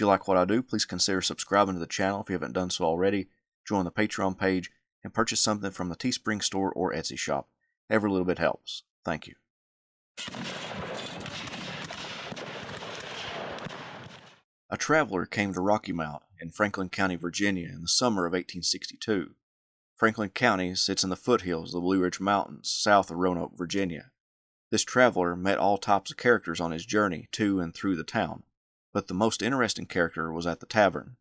If you like what I do, please consider subscribing to the channel if you haven't done so already, join the Patreon page, and purchase something from the Teespring store or Etsy shop. Every little bit helps. Thank you. A traveler came to Rocky Mount in Franklin County, Virginia in the summer of 1862. Franklin County sits in the foothills of the Blue Ridge Mountains south of Roanoke, Virginia. This traveler met all types of characters on his journey to and through the town, but the most interesting character was at the tavern.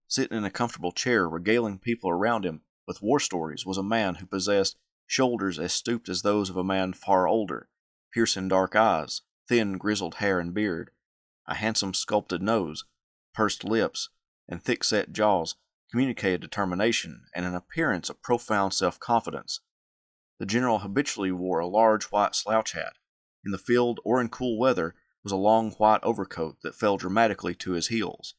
Sitting in a comfortable chair regaling people around him with war stories was a man who possessed shoulders as stooped as those of a man far older, piercing dark eyes, thin grizzled hair and beard, a handsome sculpted nose, pursed lips, and thick-set jaws communicated determination and an appearance of profound self-confidence. The general habitually wore a large white slouch hat. In the field or in cool weather was a long white overcoat that fell dramatically to his heels,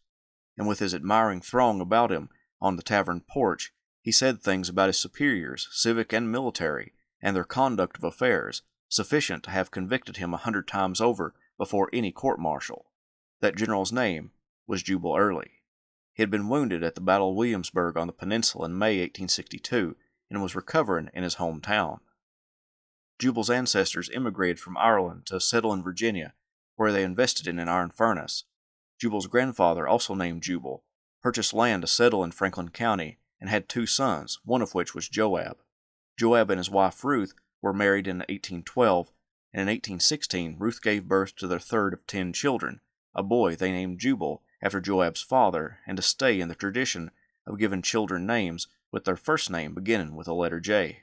and with his admiring throng about him on the tavern porch, he said things about his superiors, civic and military, and their conduct of affairs, sufficient to have convicted him 100 times over before any court-martial. That general's name was Jubal Early. He had been wounded at the Battle of Williamsburg on the Peninsula in May 1862 and was recovering in his hometown. Jubal's ancestors immigrated from Ireland to settle in Virginia, where they invested in an iron furnace. Jubal's grandfather, also named Jubal, purchased land to settle in Franklin County and had 2 sons, one of which was Joab. Joab and his wife Ruth were married in 1812, and in 1816 Ruth gave birth to their third of 10 children, a boy they named Jubal after Joab's father, and to stay in the tradition of giving children names with their first name beginning with a letter J.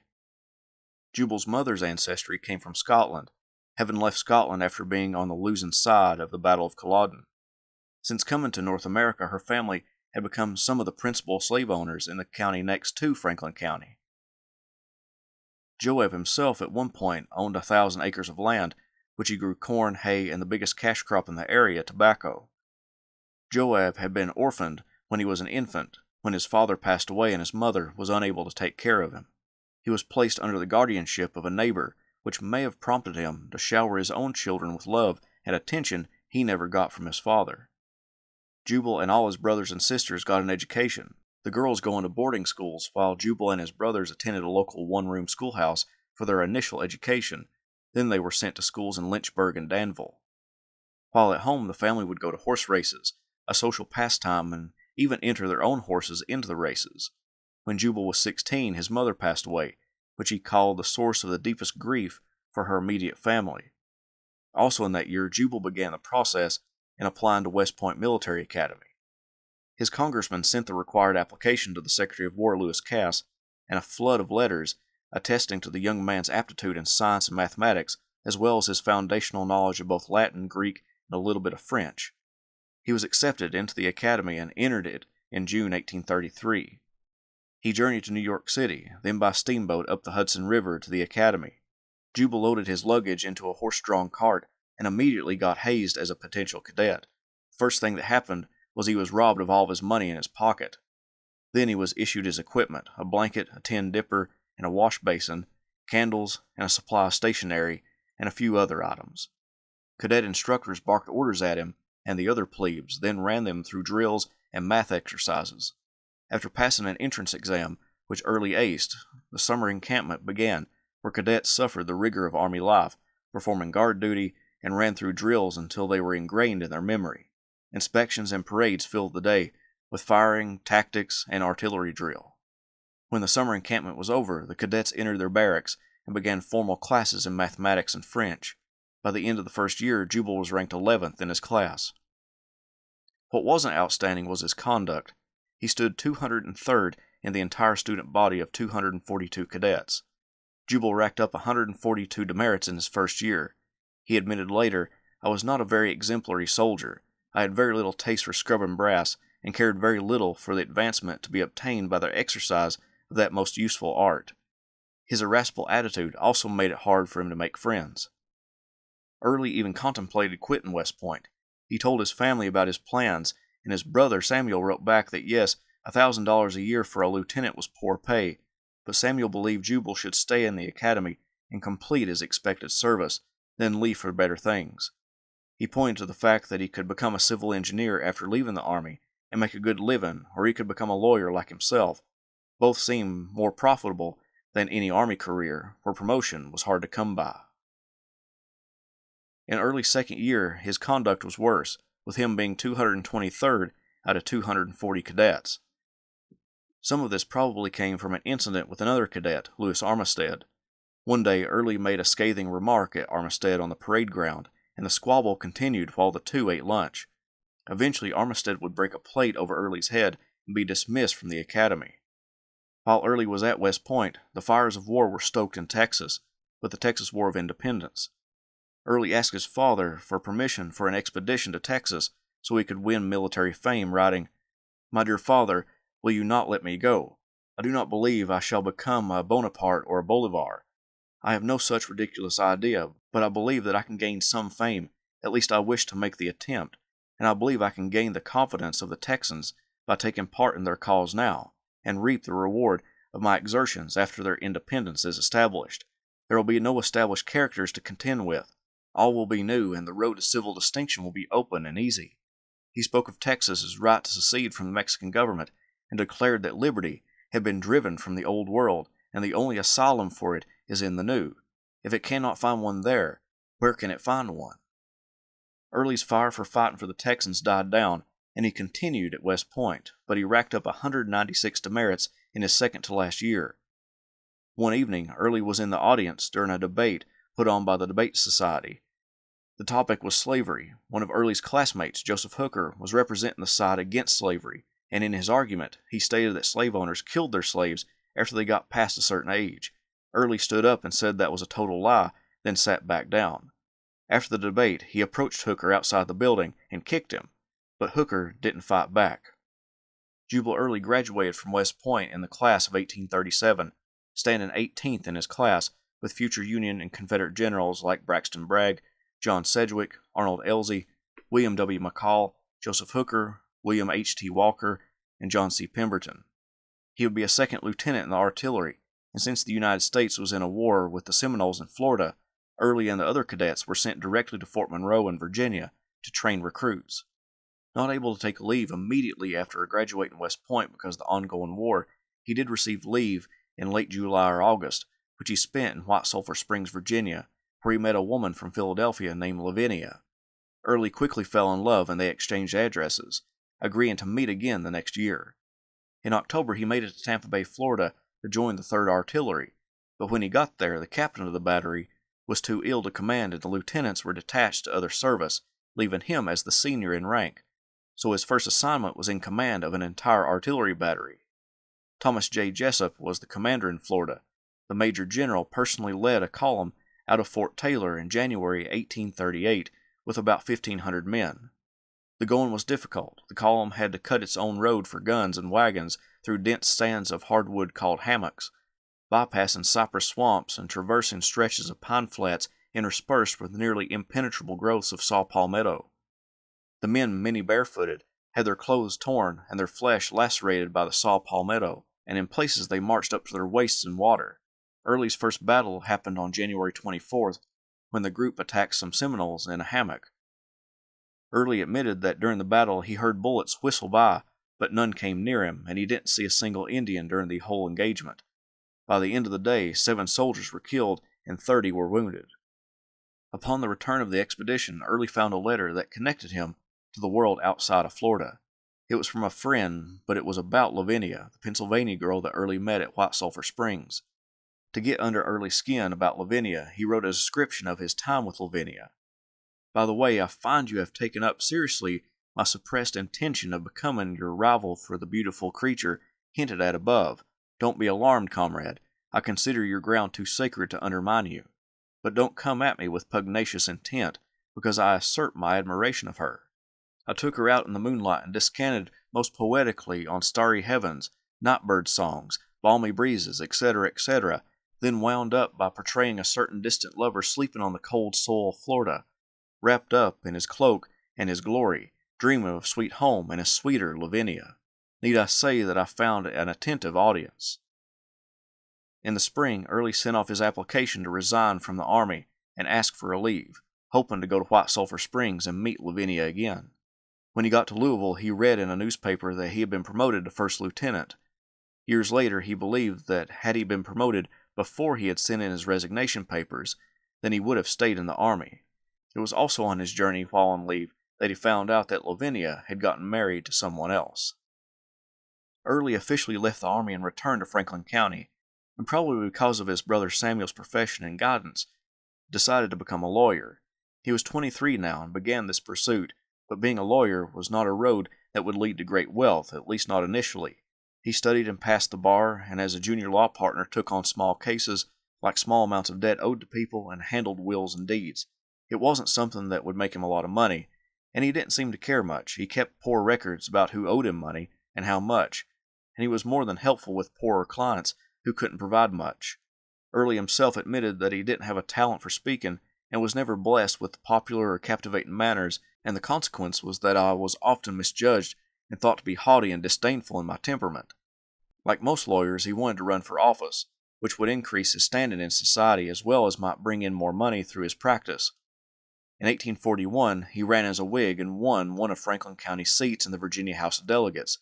Jubal's mother's ancestry came from Scotland, having left Scotland after being on the losing side of the Battle of Culloden. Since coming to North America, her family had become some of the principal slave owners in the county next to Franklin County. Joab himself at one point owned 1,000 acres of land, which he grew corn, hay, and the biggest cash crop in the area, tobacco. Joab had been orphaned when he was an infant, when his father passed away and his mother was unable to take care of him. He was placed under the guardianship of a neighbor, which may have prompted him to shower his own children with love and attention he never got from his father. Jubal and all his brothers and sisters got an education, the girls going to boarding schools, while Jubal and his brothers attended a local one-room schoolhouse for their initial education. Then they were sent to schools in Lynchburg and Danville. While at home, the family would go to horse races, a social pastime, and even enter their own horses into the races. When Jubal was 16, his mother passed away, which he called the source of the deepest grief for her immediate family. Also in that year, Jubal began the process in applying to West Point Military Academy. His congressman sent the required application to the Secretary of War, Lewis Cass, and a flood of letters attesting to the young man's aptitude in science and mathematics, as well as his foundational knowledge of both Latin, Greek, and a little bit of French. He was accepted into the academy and entered it in June 1833. He journeyed to New York City, then by steamboat up the Hudson River to the academy. Jubal loaded his luggage into a horse-drawn cart and immediately got hazed as a potential cadet. First thing that happened was he was robbed of all of his money in his pocket. Then he was issued his equipment, a blanket, a tin dipper, and a wash basin, candles, and a supply of stationery, and a few other items. Cadet instructors barked orders at him and the other plebes, then ran them through drills and math exercises. After passing an entrance exam, which Early aced, the summer encampment began, where cadets suffered the rigor of Army life, performing guard duty, and ran through drills until they were ingrained in their memory. Inspections and parades filled the day, with firing, tactics, and artillery drill. When the summer encampment was over, the cadets entered their barracks and began formal classes in mathematics and French. By the end of the first year, Jubal was ranked 11th in his class. What wasn't outstanding was his conduct. He stood 203rd in the entire student body of 242 cadets. Jubal racked up 142 demerits in his first year. He admitted later, "I was not a very exemplary soldier. I had very little taste for scrubbing brass, and cared very little for the advancement to be obtained by the exercise of that most useful art." His irascible attitude also made it hard for him to make friends. Early even contemplated quitting West Point. He told his family about his plans, and his brother Samuel wrote back that yes, $1,000 a year for a lieutenant was poor pay, but Samuel believed Jubal should stay in the academy and complete his expected service, then leave for better things. He pointed to the fact that he could become a civil engineer after leaving the Army and make a good living, or he could become a lawyer like himself. Both seemed more profitable than any Army career, where promotion was hard to come by. In early second year, his conduct was worse, with him being 223rd out of 240 cadets. Some of this probably came from an incident with another cadet, Louis Armistead. One day, Early made a scathing remark at Armistead on the parade ground, and the squabble continued while the two ate lunch. Eventually, Armistead would break a plate over Early's head and be dismissed from the academy. While Early was at West Point, the fires of war were stoked in Texas, with the Texas War of Independence. Early asked his father for permission for an expedition to Texas so he could win military fame, writing, "My dear father, will you not let me go? I do not believe I shall become a Bonaparte or a Bolivar. I have no such ridiculous idea, but I believe that I can gain some fame. At least I wish to make the attempt, and I believe I can gain the confidence of the Texans by taking part in their cause now, and reap the reward of my exertions after their independence is established. There will be no established characters to contend with. All will be new, and the road to civil distinction will be open and easy." He spoke of Texas's right to secede from the Mexican government, and declared that liberty had been driven from the old world, and the only asylum for it is in the new. If it cannot find one there, where can it find one? Early's fire for fighting for the Texans died down, and he continued at West Point, but he racked up 196 demerits in his second to last year. One evening, Early was in the audience during a debate put on by the Debate Society. The topic was slavery. One of Early's classmates, Joseph Hooker, was representing the side against slavery, and in his argument, he stated that slave owners killed their slaves after they got past a certain age. Early stood up and said that was a total lie, then sat back down. After the debate, he approached Hooker outside the building and kicked him, but Hooker didn't fight back. Jubal Early graduated from West Point in the class of 1837, standing 18th in his class, with future Union and Confederate generals like Braxton Bragg, John Sedgwick, Arnold Elzey, William W. McCall, Joseph Hooker, William H.T. Walker, and John C. Pemberton. He would be a second lieutenant in the artillery, and since the United States was in a war with the Seminoles in Florida, Early and the other cadets were sent directly to Fort Monroe in Virginia to train recruits. Not able to take leave immediately after graduating West Point because of the ongoing war, he did receive leave in late July or August, which he spent in White Sulphur Springs, Virginia, where he met a woman from Philadelphia named Lavinia. Early quickly fell in love and they exchanged addresses, agreeing to meet again the next year. In October, he made it to Tampa Bay, Florida to join the 3rd Artillery, but when he got there, the captain of the battery was too ill to command and the lieutenants were detached to other service, leaving him as the senior in rank, so his first assignment was in command of an entire artillery battery. Thomas J. Jessup was the commander in Florida. The Major General personally led a column out of Fort Taylor in January 1838 with about 1,500 men. The going was difficult. The column had to cut its own road for guns and wagons through dense stands of hardwood called hammocks, bypassing cypress swamps and traversing stretches of pine flats interspersed with nearly impenetrable growths of saw palmetto. The men, many barefooted, had their clothes torn and their flesh lacerated by the saw palmetto, and in places they marched up to their waists in water. Early's first battle happened on January 24th, when the group attacked some Seminoles in a hammock. Early admitted that during the battle he heard bullets whistle by, but none came near him, and he didn't see a single Indian during the whole engagement. By the end of the day, 7 soldiers were killed and 30 were wounded. Upon the return of the expedition, Early found a letter that connected him to the world outside of Florida. It was from a friend, but it was about Lavinia, the Pennsylvania girl that Early met at White Sulphur Springs. To get under Early's skin about Lavinia, he wrote a description of his time with Lavinia. "By the way, I find you have taken up seriously my suppressed intention of becoming your rival for the beautiful creature hinted at above. Don't be alarmed, comrade. I consider your ground too sacred to undermine you. But don't come at me with pugnacious intent, because I assert my admiration of her. I took her out in the moonlight and descanted most poetically on starry heavens, night-bird songs, balmy breezes, etc., etc., then wound up by portraying a certain distant lover sleeping on the cold soil of Florida, wrapped up in his cloak and his glory, dreaming of sweet home and his sweeter Lavinia. Need I say that I found an attentive audience?" In the spring, Early sent off his application to resign from the army and ask for a leave. hoping to go to White Sulphur Springs and meet Lavinia again. When he got to Louisville, he read in a newspaper that he had been promoted to first lieutenant. Years later, he believed that had he been promoted before he had sent in his resignation papers, then he would have stayed in the Army. It was also on his journey while on leave that he found out that Lavinia had gotten married to someone else. Early officially left the Army and returned to Franklin County, and probably because of his brother Samuel's profession and guidance, decided to become a lawyer. He was 23 now and began this pursuit, but being a lawyer was not a road that would lead to great wealth, at least not initially. He studied and passed the bar, and as a junior law partner took on small cases like small amounts of debt owed to people and handled wills and deeds. It wasn't something that would make him a lot of money, and he didn't seem to care much. He kept poor records about who owed him money and how much, and he was more than helpful with poorer clients who couldn't provide much. Early himself admitted that he didn't have a talent for speaking and was never blessed with popular or captivating manners, and the consequence was that I was often misjudged and thought to be haughty and disdainful in my temperament. Like most lawyers, he wanted to run for office, which would increase his standing in society as well as might bring in more money through his practice. In 1841, he ran as a Whig and won one of Franklin County's seats in the Virginia House of Delegates.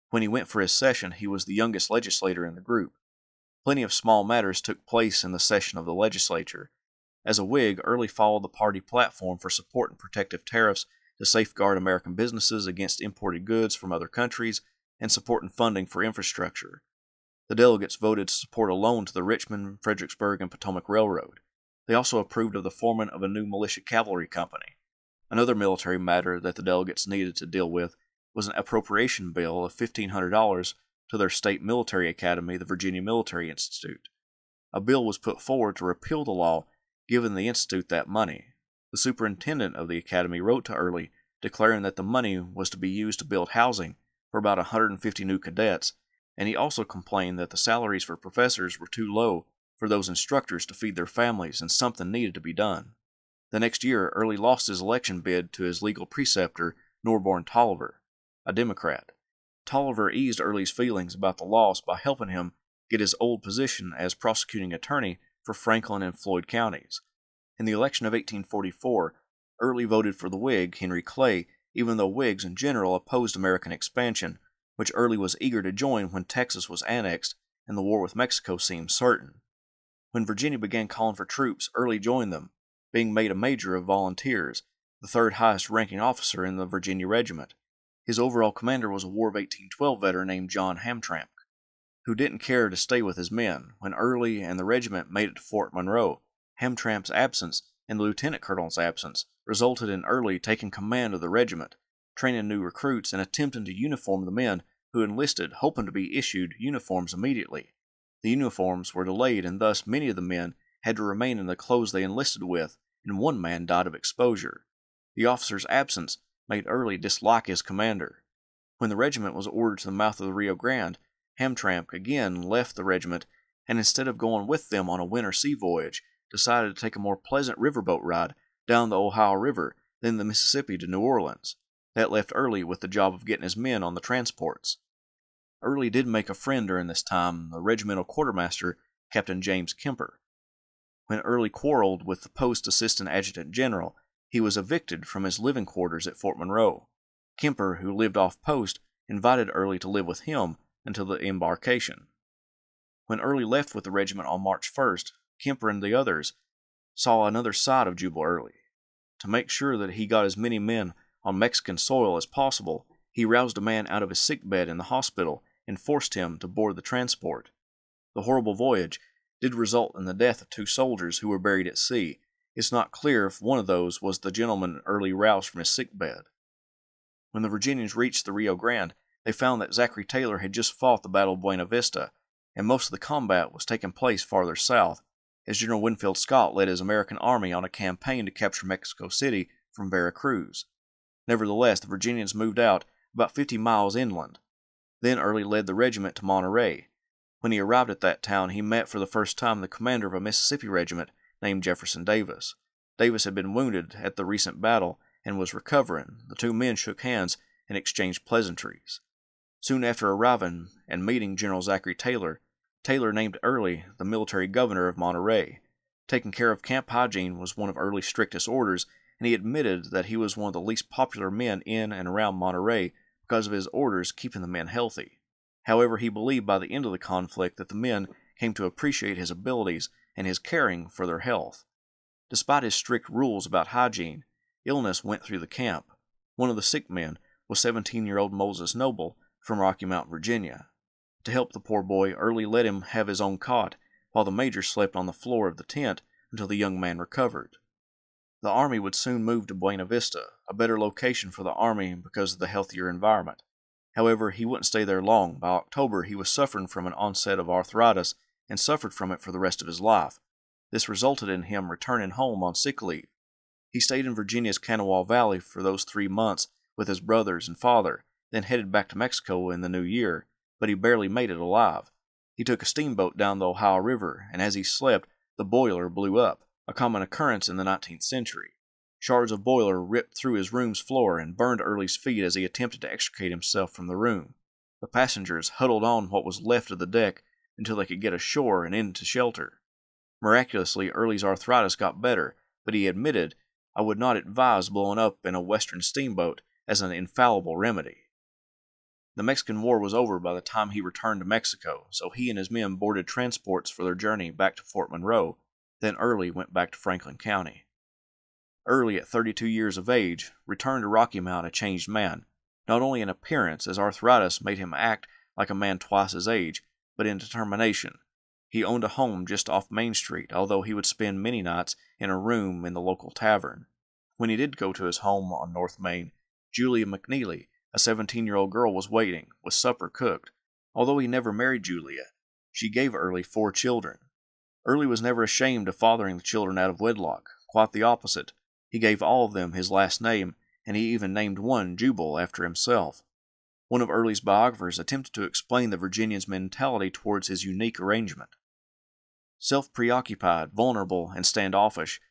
When he went for his session, he was the youngest legislator in the group. Plenty of small matters took place in the session of the legislature. As a Whig, Early followed the party platform for supporting protective tariffs to safeguard American businesses against imported goods from other countries and supporting funding for infrastructure. The delegates voted to support a loan to the Richmond, Fredericksburg, and Potomac Railroad. They also approved of the forming of a new militia cavalry company. Another military matter that the delegates needed to deal with was an appropriation bill of $1,500 to their state military academy, the Virginia Military Institute. A bill was put forward to repeal the law giving the institute that money. The superintendent of the academy wrote to Early declaring that the money was to be used to build housing for about 150 new cadets, and he also complained that the salaries for professors were too low for those instructors to feed their families and something needed to be done. The next year, Early lost his election bid to his legal preceptor, Norborne Tolliver, a Democrat. Tolliver eased Early's feelings about the loss by helping him get his old position as prosecuting attorney for Franklin and Floyd counties. In the election of 1844, Early voted for the Whig, Henry Clay, even though Whigs in general opposed American expansion, which Early was eager to join when Texas was annexed and the war with Mexico seemed certain. When Virginia began calling for troops, Early joined them, being made a major of volunteers, the third highest ranking officer in the Virginia regiment. His overall commander was a War of 1812 veteran named John Hamtramck, who didn't care to stay with his men. When Early and the regiment made it to Fort Monroe, Hamtramck's absence and the lieutenant colonel's absence resulted in Early taking command of the regiment, training new recruits, and attempting to uniform the men who enlisted, hoping to be issued uniforms immediately. The uniforms were delayed, and thus many of the men had to remain in the clothes they enlisted with, and one man died of exposure. The officer's absence made Early dislike his commander. When the regiment was ordered to the mouth of the Rio Grande, Hamtramck again left the regiment, and instead of going with them on a winter sea voyage, decided to take a more pleasant riverboat ride down the Ohio River, then the Mississippi to New Orleans. That left Early with the job of getting his men on the transports. Early did make a friend during this time, the regimental quartermaster, Captain James Kemper. When Early quarreled with the post assistant adjutant general, he was evicted from his living quarters at Fort Monroe. Kemper, who lived off post, invited Early to live with him until the embarkation. When Early left with the regiment on March 1st, Kemper and the others saw another side of Jubal Early. To make sure that he got as many men on Mexican soil as possible, he roused a man out of his sick bed in the hospital and forced him to board the transport. The horrible voyage did result in the death of 2 soldiers who were buried at sea. It's not clear if one of those was the gentleman Early roused from his sick bed. When the Virginians reached the Rio Grande, they found that Zachary Taylor had just fought the Battle of Buena Vista, and most of the combat was taking place farther south, as General Winfield Scott led his American army on a campaign to capture Mexico City from Veracruz. Nevertheless, the Virginians moved out about 50 miles inland. Then Early led the regiment to Monterey. When he arrived at that town, he met for the first time the commander of a Mississippi regiment named Jefferson Davis. Davis had been wounded at the recent battle and was recovering. The 2 men shook hands and exchanged pleasantries. Soon after arriving and meeting General Zachary Taylor, Taylor named Early the military governor of Monterey. Taking care of camp hygiene was one of Early's strictest orders, and he admitted that he was one of the least popular men in and around Monterey because of his orders keeping the men healthy. However, he believed by the end of the conflict that the men came to appreciate his abilities and his caring for their health. Despite his strict rules about hygiene, illness went through the camp. One of the sick men was 17-year-old Moses Noble from Rocky Mount, Virginia. To help the poor boy, Early let him have his own cot, while the major slept on the floor of the tent until the young man recovered. The Army would soon move to Buena Vista, a better location for the Army because of the healthier environment. However, he wouldn't stay there long. By October, he was suffering from an onset of arthritis and suffered from it for the rest of his life. This resulted in him returning home on sick leave. He stayed in Virginia's Kanawha Valley for those 3 months with his brothers and father, then headed back to Mexico in the new year, but he barely made it alive. He took a steamboat down the Ohio River, and as he slept, the boiler blew up, a common occurrence in the 19th century. Shards of boiler ripped through his room's floor and burned Early's feet as he attempted to extricate himself from the room. The passengers huddled on what was left of the deck until they could get ashore and into shelter. Miraculously, Early's arthritis got better, but he admitted, "I would not advise blowing up in a western steamboat as an infallible remedy." The Mexican War was over by the time he returned to Mexico, so he and his men boarded transports for their journey back to Fort Monroe. Then Early went back to Franklin County. Early, at 32 years of age, returned to Rocky Mount a changed man, not only in appearance, as arthritis made him act like a man twice his age, but in determination. He owned a home just off Main Street, although he would spend many nights in a room in the local tavern. When he did go to his home on North Main, Julia McNeely, a 17-year-old girl, was waiting, with supper cooked. Although he never married Julia, she gave Early 4 children. Early was never ashamed of fathering the children out of wedlock. Quite the opposite. He gave all of them his last name, and he even named one Jubal after himself. One of Early's biographers attempted to explain the Virginian's mentality towards his unique arrangement. Self-preoccupied, vulnerable, and standoffish,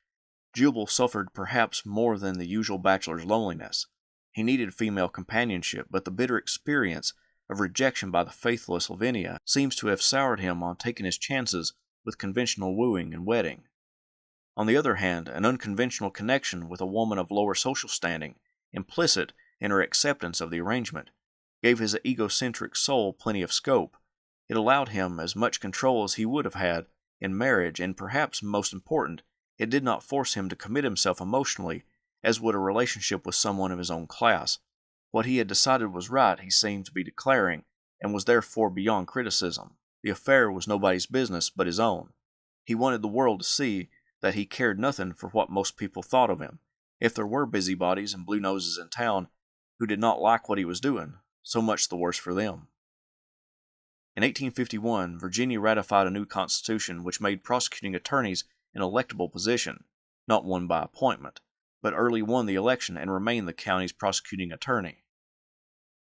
Jubal suffered perhaps more than the usual bachelor's loneliness. He needed female companionship, but the bitter experience of rejection by the faithless Lavinia seems to have soured him on taking his chances with conventional wooing and wedding. On the other hand, an unconventional connection with a woman of lower social standing, implicit in her acceptance of the arrangement, gave his egocentric soul plenty of scope. It allowed him as much control as he would have had in marriage, and perhaps most important, it did not force him to commit himself emotionally as would a relationship with someone of his own class. What he had decided was right he seemed to be declaring, and was therefore beyond criticism. The affair was nobody's business but his own. He wanted the world to see that he cared nothing for what most people thought of him. If there were busybodies and blue noses in town who did not like what he was doing, so much the worse for them. In 1851, Virginia ratified a new constitution which made prosecuting attorneys an electable position, not one by appointment, but Early won the election and remained the county's prosecuting attorney.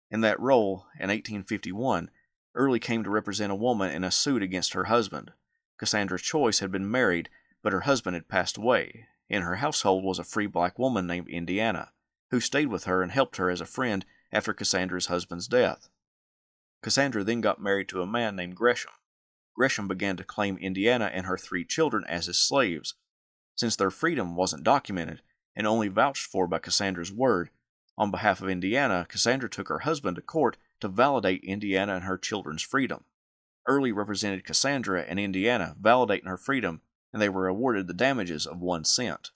In that role, in 1851, Early came to represent a woman in a suit against her husband. Cassandra Choice had been married, but her husband had passed away. In her household was a free black woman named Indiana, who stayed with her and helped her as a friend after Cassandra's husband's death. Cassandra then got married to a man named Gresham. Gresham began to claim Indiana and her 3 children as his slaves. Since their freedom wasn't documented and only vouched for by Cassandra's word, on behalf of Indiana, Cassandra took her husband to court to validate Indiana and her children's freedom. Early represented Cassandra and Indiana, validating her freedom, and they were awarded the damages of 1 cent.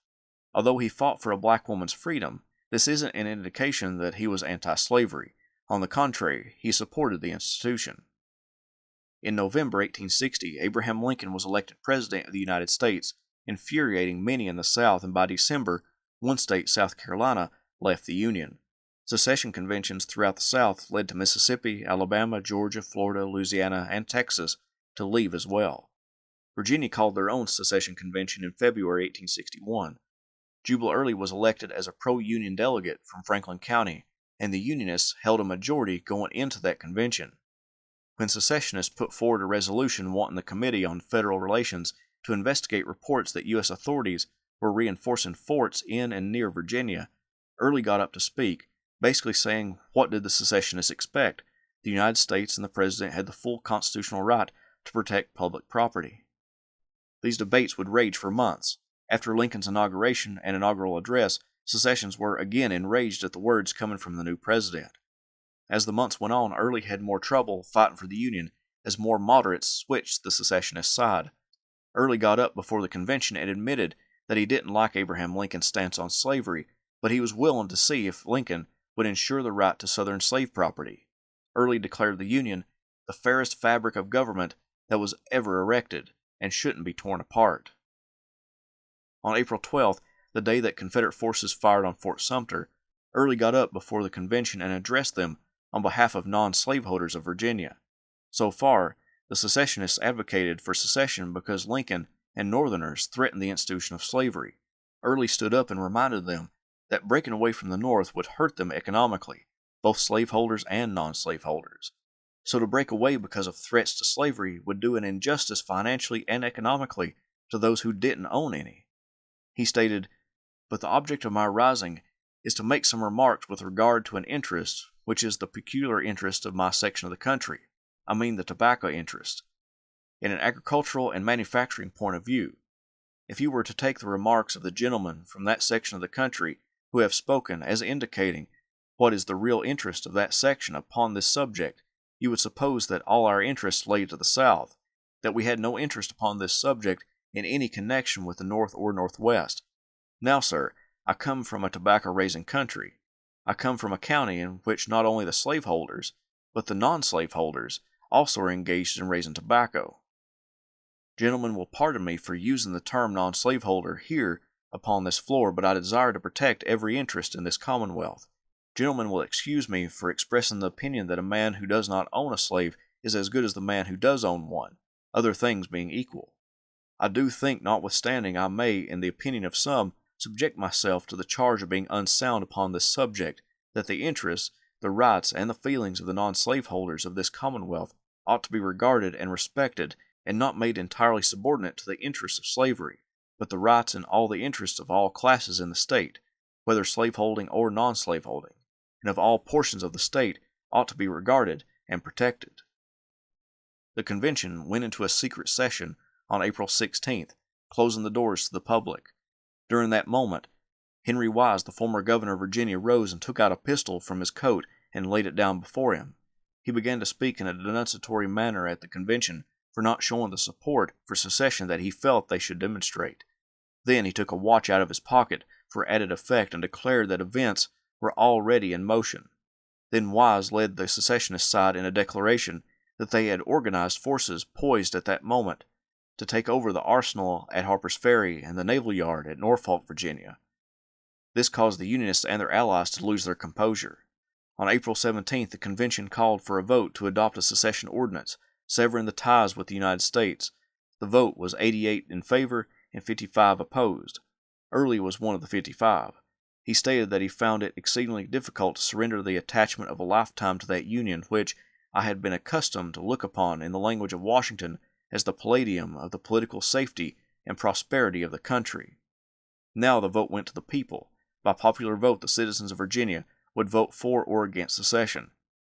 Although he fought for a black woman's freedom, this isn't an indication that he was anti-slavery. On the contrary, he supported the institution. In November 1860, Abraham Lincoln was elected President of the United States, infuriating many in the South, and by December, one state, South Carolina, left the Union. Secession conventions throughout the South led to Mississippi, Alabama, Georgia, Florida, Louisiana, and Texas to leave as well. Virginia called their own secession convention in February 1861. Jubal Early was elected as a pro-Union delegate from Franklin County, and the Unionists held a majority going into that convention. When secessionists put forward a resolution wanting the Committee on Federal Relations to investigate reports that U.S. authorities were reinforcing forts in and near Virginia, Early got up to speak, basically saying, what did the secessionists expect? The United States and the President had the full constitutional right to protect public property. These debates would rage for months. After Lincoln's inauguration and inaugural address, secessions were again enraged at the words coming from the new president. As the months went on, Early had more trouble fighting for the Union as more moderates switched the secessionist side. Early got up before the convention and admitted that he didn't like Abraham Lincoln's stance on slavery, but he was willing to see if Lincoln would ensure the right to Southern slave property. Early declared the Union the fairest fabric of government that was ever erected and shouldn't be torn apart. On April 12th, the day that Confederate forces fired on Fort Sumter, Early got up before the convention and addressed them on behalf of non-slaveholders of Virginia. So far, the secessionists advocated for secession because Lincoln and Northerners threatened the institution of slavery. Early stood up and reminded them that breaking away from the North would hurt them economically, both slaveholders and non-slaveholders. So to break away because of threats to slavery would do an injustice financially and economically to those who didn't own any. He stated, "But the object of my rising is to make some remarks with regard to an interest which is the peculiar interest of my section of the country. I mean the tobacco interest. In an agricultural and manufacturing point of view, if you were to take the remarks of the gentlemen from that section of the country who have spoken as indicating what is the real interest of that section upon this subject, you would suppose that all our interests lay to the South, that we had no interest upon this subject in any connection with the North or Northwest. Now, sir, I come from a tobacco-raising country. I come from a county in which not only the slaveholders, but the non-slaveholders also are engaged in raising tobacco. Gentlemen will pardon me for using the term non-slaveholder here upon this floor, but I desire to protect every interest in this Commonwealth. Gentlemen will excuse me for expressing the opinion that a man who does not own a slave is as good as the man who does own one, other things being equal. I do think, notwithstanding I may, in the opinion of some, subject myself to the charge of being unsound upon this subject, that the interests, the rights, and the feelings of the non-slaveholders of this Commonwealth ought to be regarded and respected, and not made entirely subordinate to the interests of slavery, but the rights and all the interests of all classes in the state, whether slaveholding or non-slaveholding, and of all portions of the state ought to be regarded and protected." The convention went into a secret session on April 16th, closing the doors to the public. During that moment, Henry Wise, the former governor of Virginia, rose and took out a pistol from his coat and laid it down before him. He began to speak in a denunciatory manner at the convention for not showing the support for secession that he felt they should demonstrate. Then he took a watch out of his pocket for added effect and declared that events were already in motion. Then Wise led the secessionist side in a declaration that they had organized forces poised at that moment to take over the arsenal at Harper's Ferry and the naval yard at Norfolk, Virginia. This caused the Unionists and their allies to lose their composure. On April 17th, the convention called for a vote to adopt a secession ordinance, severing the ties with the United States. The vote was 88 in favor and 55 opposed. Early was one of the 55. He stated that he found it exceedingly difficult to surrender the attachment of a lifetime to that Union which I had been accustomed to look upon, in the language of Washington, as the palladium of the political safety and prosperity of the country. Now the vote went to the people. By popular vote, the citizens of Virginia would vote for or against secession.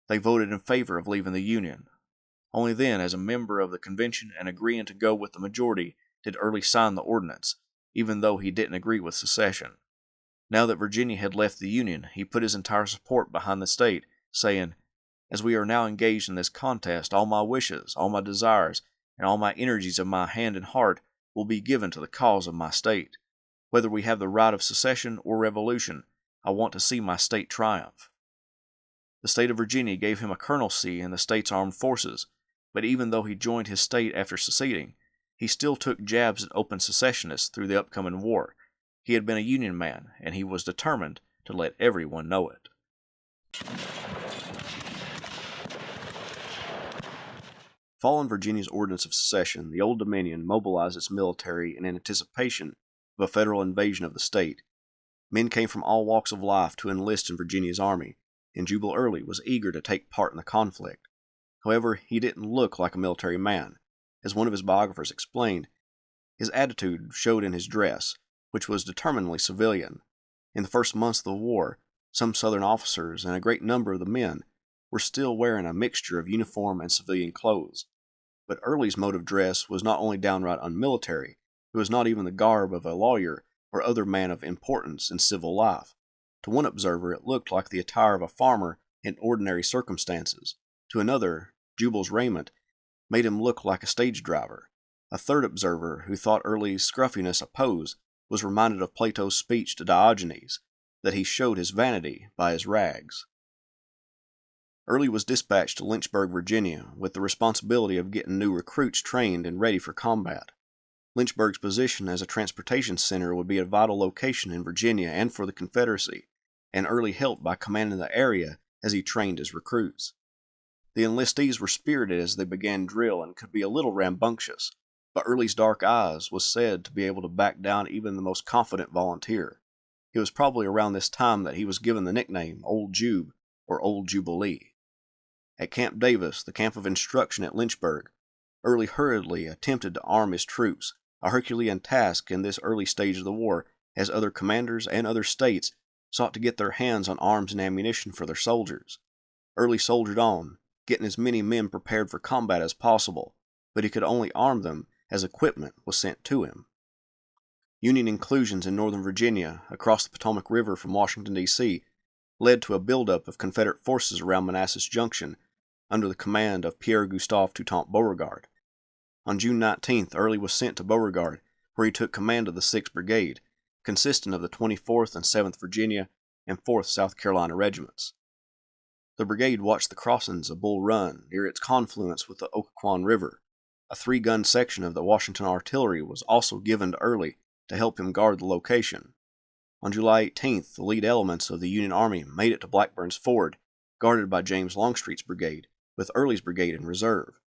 They voted in favor of leaving the Union. Only then, as a member of the convention and agreeing to go with the majority, did Early sign the ordinance, even though he didn't agree with secession. Now that Virginia had left the Union, he put his entire support behind the state, saying, "As we are now engaged in this contest, all my wishes, all my desires, and all my energies of my hand and heart will be given to the cause of my state. Whether we have the right of secession or revolution, I want to see my state triumph." The state of Virginia gave him a colonelcy in the state's armed forces, but even though he joined his state after seceding, he still took jabs at open secessionists through the upcoming war. He had been a Union man, and he was determined to let everyone know it. Following Virginia's ordinance of secession, the Old Dominion mobilized its military in anticipation of a federal invasion of the state. Men came from all walks of life to enlist in Virginia's army, and Jubal Early was eager to take part in the conflict. However, he didn't look like a military man. As one of his biographers explained, his attitude showed in his dress, which was determinedly civilian. In the first months of the war, some Southern officers and a great number of the men were still wearing a mixture of uniform and civilian clothes. But Early's mode of dress was not only downright unmilitary, it was not even the garb of a lawyer or other man of importance in civil life. To one observer it looked like the attire of a farmer in ordinary circumstances. To another, Jubal's raiment made him look like a stage driver. A third observer, who thought Early's scruffiness a pose, was reminded of Plato's speech to Diogenes, that he showed his vanity by his rags. Early was dispatched to Lynchburg, Virginia, with the responsibility of getting new recruits trained and ready for combat. Lynchburg's position as a transportation center would be a vital location in Virginia and for the Confederacy, and Early helped by commanding the area as he trained his recruits. The enlistees were spirited as they began drill and could be a little rambunctious, but Early's dark eyes was said to be able to back down even the most confident volunteer. It was probably around this time that he was given the nickname Old Jube or Old Jubilee. At Camp Davis, the camp of instruction at Lynchburg, Early hurriedly attempted to arm his troops, a Herculean task in this early stage of the war, as other commanders and other states sought to get their hands on arms and ammunition for their soldiers. Early soldiered on, getting as many men prepared for combat as possible, but he could only arm them as equipment was sent to him. Union inclusions in northern Virginia, across the Potomac River from Washington, D.C., led to a buildup of Confederate forces around Manassas Junction under the command of Pierre-Gustave Toutant Beauregard. On June 19th, Early was sent to Beauregard, where he took command of the 6th Brigade, consisting of the 24th and 7th Virginia and 4th South Carolina regiments. The brigade watched the crossings of Bull Run near its confluence with the Occoquan River. A 3-gun section of the Washington artillery was also given to Early to help him guard the location. On July 18th, the lead elements of the Union Army made it to Blackburn's Ford, guarded by James Longstreet's brigade, with Early's brigade in reserve.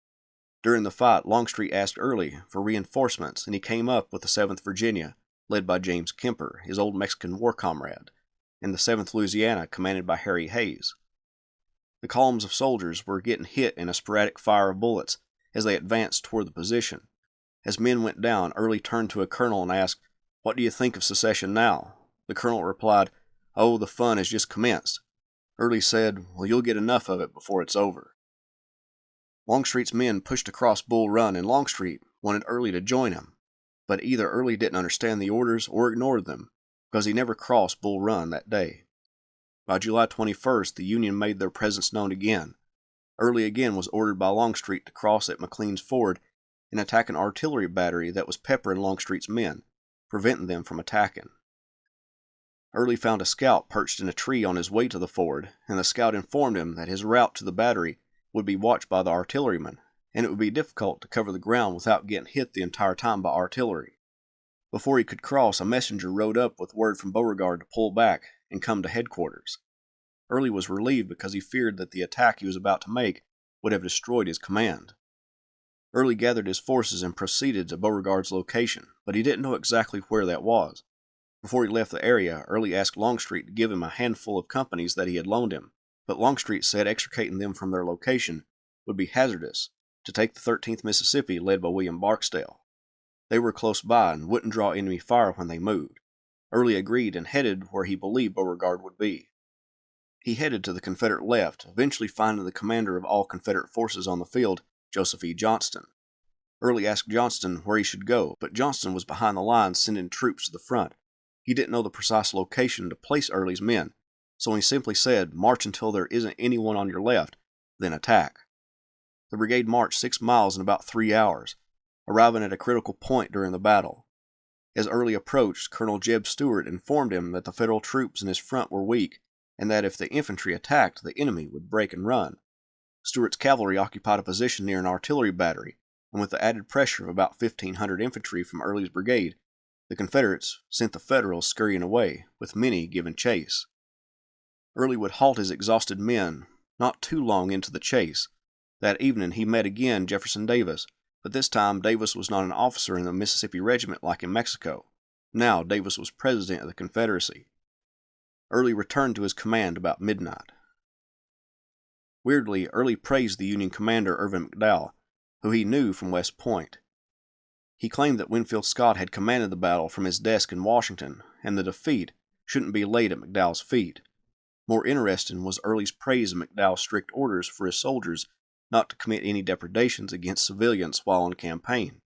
During the fight, Longstreet asked Early for reinforcements, and he came up with the 7th Virginia, led by James Kemper, his old Mexican war comrade, and the 7th Louisiana, commanded by Harry Hayes. The columns of soldiers were getting hit in a sporadic fire of bullets as they advanced toward the position. As men went down, Early turned to a colonel and asked, "What do you think of secession now?" The colonel replied, "Oh, the fun has just commenced." Early said, "Well, you'll get enough of it before it's over." Longstreet's men pushed across Bull Run, and Longstreet wanted Early to join him, but either Early didn't understand the orders or ignored them, because he never crossed Bull Run that day. By July 21st, the Union made their presence known again. Early again was ordered by Longstreet to cross at McLean's Ford and attack an artillery battery that was peppering Longstreet's men, preventing them from attacking. Early found a scout perched in a tree on his way to the ford, and the scout informed him that his route to the battery would be watched by the artillerymen, and it would be difficult to cover the ground without getting hit the entire time by artillery. Before he could cross, a messenger rode up with word from Beauregard to pull back and come to headquarters. Early was relieved because he feared that the attack he was about to make would have destroyed his command. Early gathered his forces and proceeded to Beauregard's location, but he didn't know exactly where that was. Before he left the area, Early asked Longstreet to give him a handful of companies that he had loaned him, but Longstreet said extricating them from their location would be hazardous, to take the 13th Mississippi led by William Barksdale. They were close by and wouldn't draw enemy fire when they moved. Early agreed and headed where he believed Beauregard would be. He headed to the Confederate left, eventually finding the commander of all Confederate forces on the field, Joseph E. Johnston. Early asked Johnston where he should go, but Johnston was behind the lines sending troops to the front. He didn't know the precise location to place Early's men, so he simply said, "March until there isn't anyone on your left, then attack." The brigade marched 6 miles in about 3 hours, arriving at a critical point during the battle. As Early approached, Colonel Jeb Stuart informed him that the Federal troops in his front were weak, and that if the infantry attacked, the enemy would break and run. Stuart's cavalry occupied a position near an artillery battery, and with the added pressure of about 1,500 infantry from Early's brigade, the Confederates sent the Federals scurrying away, with many giving chase. Early would halt his exhausted men not too long into the chase. That evening he met again Jefferson Davis, but this time Davis was not an officer in the Mississippi Regiment like in Mexico. Now Davis was president of the Confederacy. Early returned to his command about midnight. Weirdly, Early praised the Union commander Irvin McDowell, who he knew from West Point. He claimed that Winfield Scott had commanded the battle from his desk in Washington, and the defeat shouldn't be laid at McDowell's feet. More interesting was Early's praise of McDowell's strict orders for his soldiers not to commit any depredations against civilians while on campaign.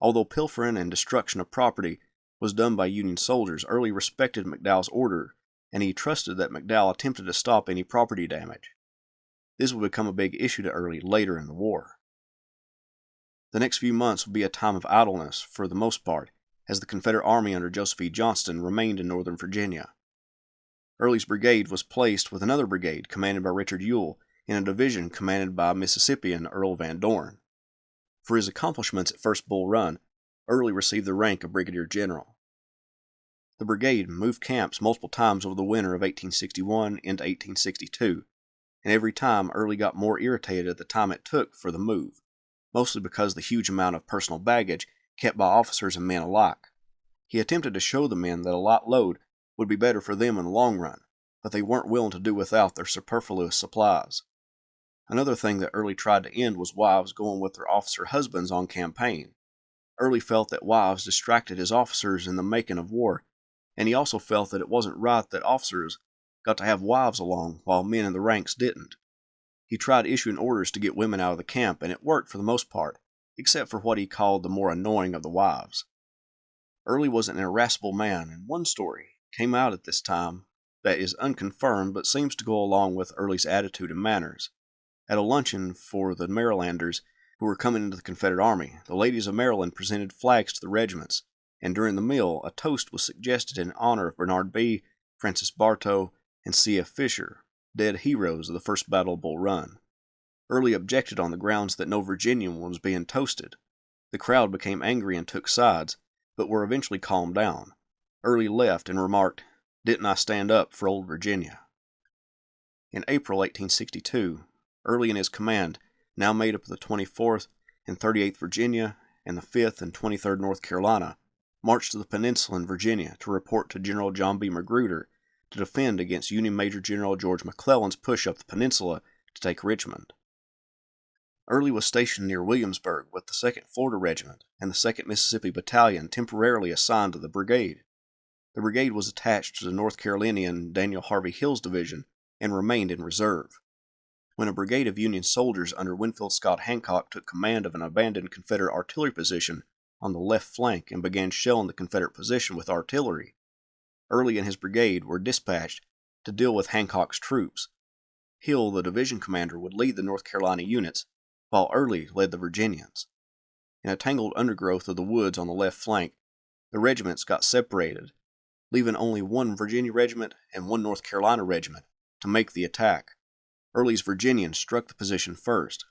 Although pilfering and destruction of property was done by Union soldiers, Early respected McDowell's order, and he trusted that McDowell attempted to stop any property damage. This would become a big issue to Early later in the war. The next few months would be a time of idleness for the most part, as the Confederate Army under Joseph E. Johnston remained in northern Virginia. Early's brigade was placed with another brigade commanded by Richard Ewell in a division commanded by Mississippian Earl Van Dorn. For his accomplishments at First Bull Run, Early received the rank of brigadier general. The brigade moved camps multiple times over the winter of 1861 into 1862, and every time Early got more irritated at the time it took for the move, mostly because of the huge amount of personal baggage kept by officers and men alike. He attempted to show the men that a light load would be better for them in the long run, but they weren't willing to do without their superfluous supplies. Another thing that Early tried to end was wives going with their officer husbands on campaign. Early felt that wives distracted his officers in the making of war, and he also felt that it wasn't right that officers got to have wives along while men in the ranks didn't. He tried issuing orders to get women out of the camp, and it worked for the most part, except for what he called the more annoying of the wives. Early was an irascible man, and one story came out at this time that is unconfirmed but seems to go along with Early's attitude and manners. At a luncheon for the Marylanders who were coming into the Confederate Army, the ladies of Maryland presented flags to the regiments, and during the meal a toast was suggested in honor of Bernard B., Francis Bartow, and C.F. Fisher, dead heroes of the First Battle of Bull Run. Early objected on the grounds that no Virginian was being toasted. The crowd became angry and took sides, but were eventually calmed down. Early left and remarked, "Didn't I stand up for old Virginia?" In April 1862, Early and his command, now made up of the 24th and 38th Virginia and the 5th and 23rd North Carolina, marched to the Peninsula in Virginia to report to General John B. Magruder to defend against Union Major General George McClellan's push up the peninsula to take Richmond. Early was stationed near Williamsburg with the 2nd Florida Regiment and the 2nd Mississippi Battalion temporarily assigned to the brigade. The brigade was attached to the North Carolinian Daniel Harvey Hill's division and remained in reserve. When a brigade of Union soldiers under Winfield Scott Hancock took command of an abandoned Confederate artillery position on the left flank and began shelling the Confederate position with artillery, Early and his brigade were dispatched to deal with Hancock's troops. Hill, the division commander, would lead the North Carolina units, while Early led the Virginians. In a tangled undergrowth of the woods on the left flank, the regiments got separated, leaving only one Virginia regiment and one North Carolina regiment to make the attack. Early's Virginians struck the position first.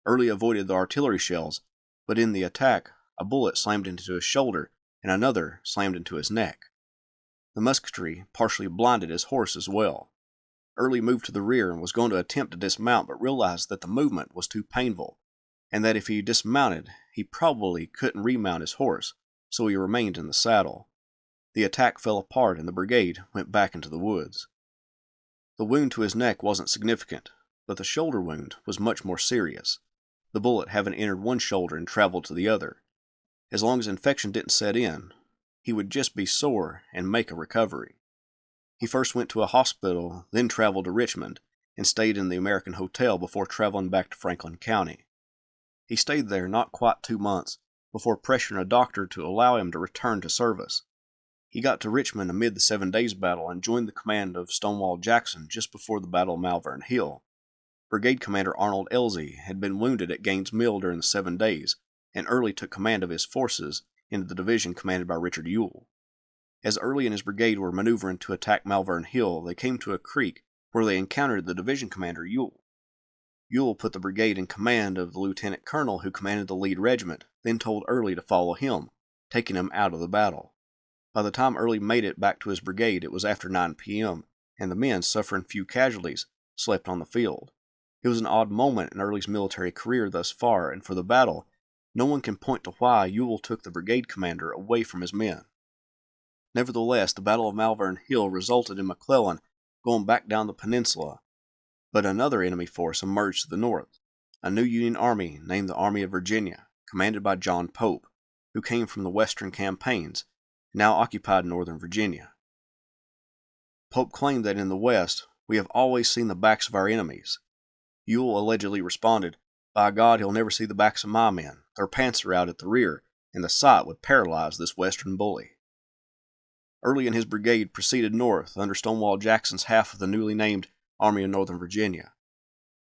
Early avoided the artillery shells, but in the attack, a bullet slammed into his shoulder and another slammed into his neck. The musketry partially blinded his horse as well. Early moved to the rear and was going to attempt to dismount, but realized that the movement was too painful, and that if he dismounted, he probably couldn't remount his horse, so he remained in the saddle. The attack fell apart and the brigade went back into the woods. The wound to his neck wasn't significant, but the shoulder wound was much more serious, the bullet having entered one shoulder and traveled to the other. As long as infection didn't set in, he would just be sore and make a recovery. He first went to a hospital, then traveled to Richmond, and stayed in the American Hotel before traveling back to Franklin County. He stayed there not quite 2 months before pressuring a doctor to allow him to return to service. He got to Richmond amid the 7 Days Battle and joined the command of Stonewall Jackson just before the Battle of Malvern Hill. Brigade Commander Arnold Elzey had been wounded at Gaines' Mill during the 7 days, and Early took command of his forces into the division commanded by Richard Ewell. As Early and his brigade were maneuvering to attack Malvern Hill, they came to a creek where they encountered the division commander Ewell. Ewell put the brigade in command of the lieutenant colonel who commanded the lead regiment, then told Early to follow him, taking him out of the battle. By the time Early made it back to his brigade, it was after 9 p.m., and the men, suffering few casualties, slept on the field. It was an odd moment in Early's military career thus far, and for the battle, no one can point to why Ewell took the brigade commander away from his men. Nevertheless, the Battle of Malvern Hill resulted in McClellan going back down the peninsula, but another enemy force emerged to the north, a new Union army named the Army of Virginia, commanded by John Pope, who came from the western campaigns, now occupied northern Virginia. Pope claimed that in the West, we have always seen the backs of our enemies. Ewell allegedly responded, "By God, he'll never see the backs of my men. Their pants are out at the rear, and the sight would paralyze this western bully." Early and his brigade proceeded north under Stonewall Jackson's half of the newly named Army of Northern Virginia.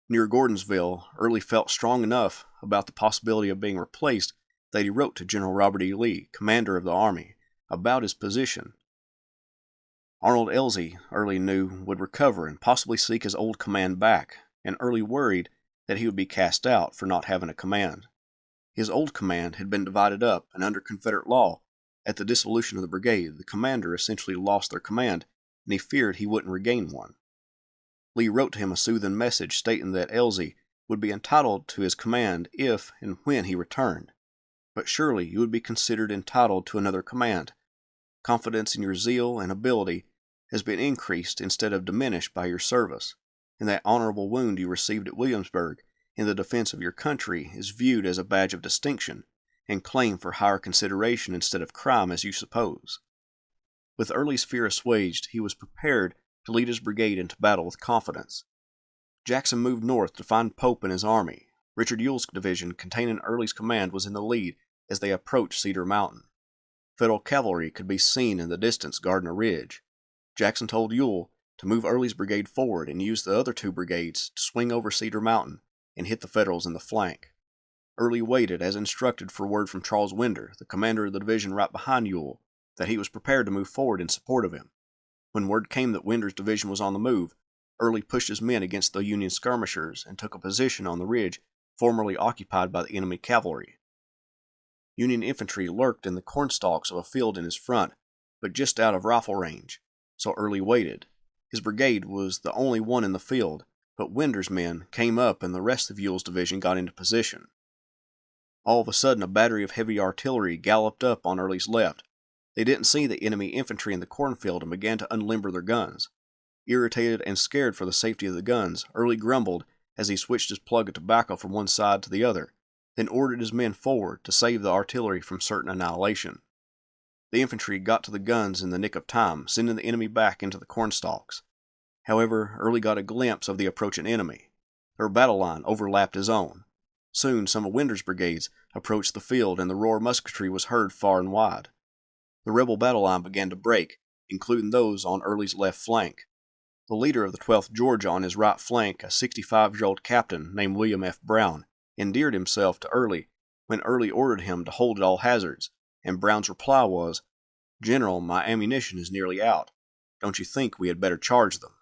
Near Gordonsville, Early felt strong enough about the possibility of being replaced that he wrote to General Robert E. Lee, commander of the army, about his position. Arnold Elzey, Early knew, would recover and possibly seek his old command back, and Early worried that he would be cast out for not having a command. His old command had been divided up, and under Confederate law, at the dissolution of the brigade, the commander essentially lost their command, and he feared he wouldn't regain one. Lee wrote to him a soothing message stating that Elzey would be entitled to his command if and when he returned, but surely you would be considered entitled to another command. Confidence in your zeal and ability has been increased instead of diminished by your service, and that honorable wound you received at Williamsburg in the defense of your country is viewed as a badge of distinction and claimed for higher consideration instead of crime as you suppose. With Early's fear assuaged, he was prepared to lead his brigade into battle with confidence. Jackson moved north to find Pope and his army. Richard Ewell's division containing Early's command was in the lead as they approached Cedar Mountain. Federal cavalry could be seen in the distance guarding a ridge. Jackson told Ewell to move Early's brigade forward and use the other two brigades to swing over Cedar Mountain and hit the Federals in the flank. Early waited as instructed for word from Charles Winder, the commander of the division right behind Ewell, that he was prepared to move forward in support of him. When word came that Winder's division was on the move, Early pushed his men against the Union skirmishers and took a position on the ridge formerly occupied by the enemy cavalry. Union infantry lurked in the cornstalks of a field in his front, but just out of rifle range, so Early waited. His brigade was the only one in the field, but Winder's men came up and the rest of Ewell's division got into position. All of a sudden, a battery of heavy artillery galloped up on Early's left. They didn't see the enemy infantry in the cornfield and began to unlimber their guns. Irritated and scared for the safety of the guns, Early grumbled as he switched his plug of tobacco from one side to the other, then ordered his men forward to save the artillery from certain annihilation. The infantry got to the guns in the nick of time, sending the enemy back into the cornstalks. However, Early got a glimpse of the approaching enemy. Their battle line overlapped his own. Soon some of Winder's brigades approached the field and the roar of musketry was heard far and wide. The rebel battle line began to break, including those on Early's left flank. The leader of the 12th Georgia on his right flank, a 65-year-old captain named William F. Brown, endeared himself to Early when Early ordered him to hold at all hazards, and Brown's reply was, "General, my ammunition is nearly out. Don't you think we had better charge them?"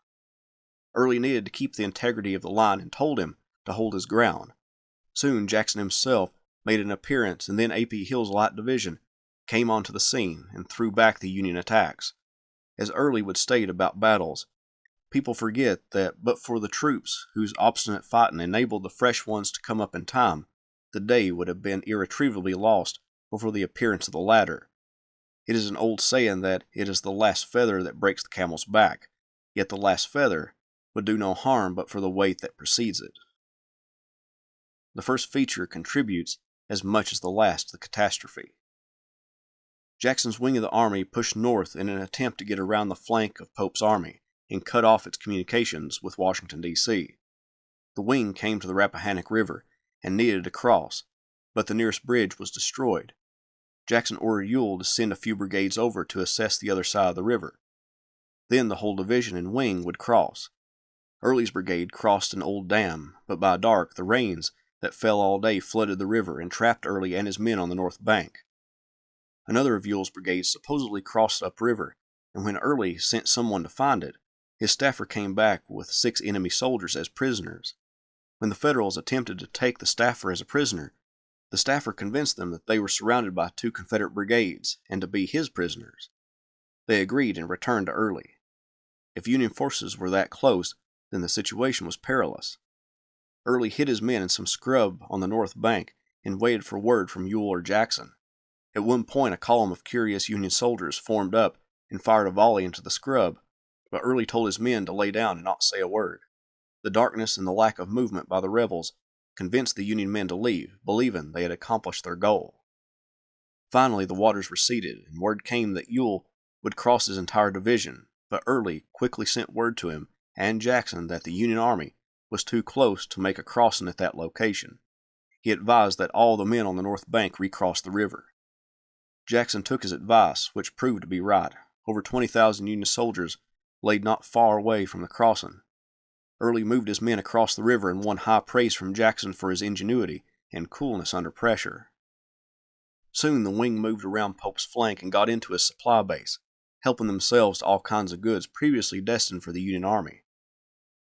Early needed to keep the integrity of the line and told him to hold his ground. Soon Jackson himself made an appearance, and then A.P. Hill's light division came onto the scene and threw back the Union attacks. As Early would state about battles, people forget that but for the troops whose obstinate fighting enabled the fresh ones to come up in time, the day would have been irretrievably lost before the appearance of the latter. It is an old saying that it is the last feather that breaks the camel's back, yet the last feather would do no harm but for the weight that precedes it. The first feature contributes as much as the last to the catastrophe. Jackson's wing of the army pushed north in an attempt to get around the flank of Pope's army and cut off its communications with Washington, D.C. The wing came to the Rappahannock River and needed to cross, but the nearest bridge was destroyed. Jackson ordered Ewell to send a few brigades over to assess the other side of the river. Then the whole division and wing would cross. Early's brigade crossed an old dam, but by dark the rains that fell all day flooded the river and trapped Early and his men on the north bank. Another of Ewell's brigades supposedly crossed upriver, and when Early sent someone to find it, his staffer came back with 6 enemy soldiers as prisoners. When the Federals attempted to take the staffer as a prisoner, the staffer convinced them that they were surrounded by 2 Confederate brigades and to be his prisoners. They agreed and returned to Early. If Union forces were that close, then the situation was perilous. Early hid his men in some scrub on the north bank and waited for word from Ewell or Jackson. At one point, a column of curious Union soldiers formed up and fired a volley into the scrub, but Early told his men to lay down and not say a word. The darkness and the lack of movement by the rebels convinced the Union men to leave, believing they had accomplished their goal. Finally, the waters receded, and word came that Ewell would cross his entire division, but Early quickly sent word to him and Jackson that the Union army was too close to make a crossing at that location. He advised that all the men on the north bank recross the river. Jackson took his advice, which proved to be right. Over 20,000 Union soldiers laid not far away from the crossing. Early moved his men across the river and won high praise from Jackson for his ingenuity and coolness under pressure. Soon the wing moved around Pope's flank and got into his supply base, helping themselves to all kinds of goods previously destined for the Union Army.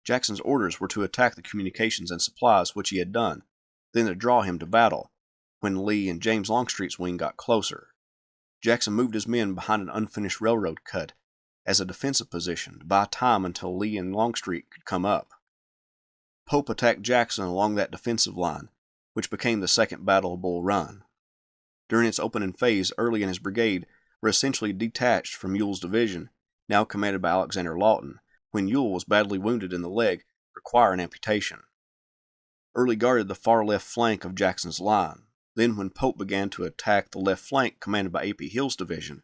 Jackson's orders were to attack the communications and supplies, which he had done, then to draw him to battle when Lee and James Longstreet's wing got closer. Jackson moved his men behind an unfinished railroad cut as a defensive position to buy time until Lee and Longstreet could come up. Pope attacked Jackson along that defensive line, which became the Second Battle of Bull Run. During its opening phase, Early and his brigade were essentially detached from Ewell's division, now commanded by Alexander Lawton, when Ewell was badly wounded in the leg, requiring amputation. Early guarded the far left flank of Jackson's line. Then when Pope began to attack the left flank commanded by A.P. Hill's division,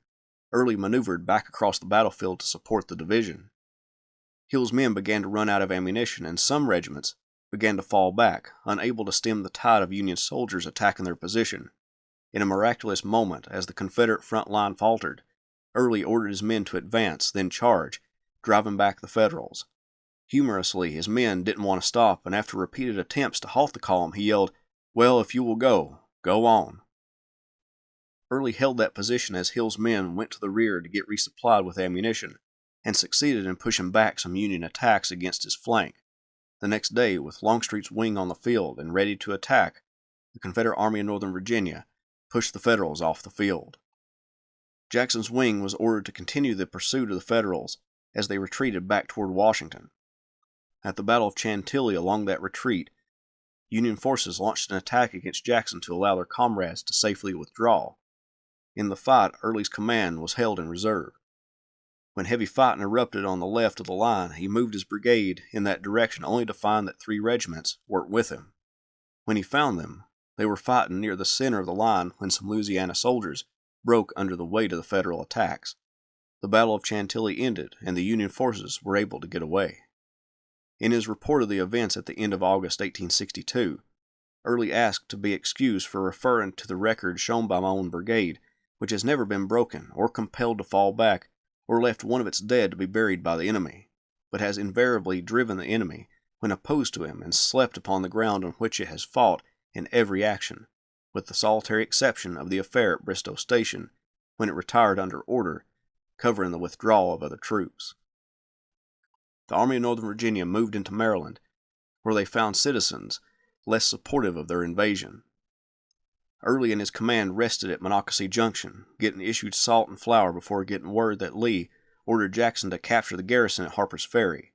Early maneuvered back across the battlefield to support the division. Hill's men began to run out of ammunition, and some regiments began to fall back, unable to stem the tide of Union soldiers attacking their position. In a miraculous moment, as the Confederate front line faltered, Early ordered his men to advance, then charge, driving back the Federals. Humorously, his men didn't want to stop, and after repeated attempts to halt the column, he yelled, "Well, if you will go, go on." Early held that position as Hill's men went to the rear to get resupplied with ammunition, and succeeded in pushing back some Union attacks against his flank. The next day, with Longstreet's wing on the field and ready to attack, the Confederate Army of Northern Virginia pushed the Federals off the field. Jackson's wing was ordered to continue the pursuit of the Federals as they retreated back toward Washington. At the Battle of Chantilly along that retreat, Union forces launched an attack against Jackson to allow their comrades to safely withdraw. In the fight, Early's command was held in reserve. When heavy fighting erupted on the left of the line, he moved his brigade in that direction only to find that 3 regiments weren't with him. When he found them, they were fighting near the center of the line when some Louisiana soldiers broke under the weight of the Federal attacks. The Battle of Chantilly ended, and the Union forces were able to get away. In his report of the events at the end of August 1862, Early asked to be excused for referring to the record shown by my own brigade, which has never been broken, or compelled to fall back, or left one of its dead to be buried by the enemy, but has invariably driven the enemy when opposed to him and slept upon the ground on which it has fought in every action, with the solitary exception of the affair at Bristoe Station, when it retired under order, covering the withdrawal of other troops. The Army of Northern Virginia moved into Maryland, where they found citizens less supportive of their invasion. Early and his command rested at Monocacy Junction, getting issued salt and flour before getting word that Lee ordered Jackson to capture the garrison at Harper's Ferry.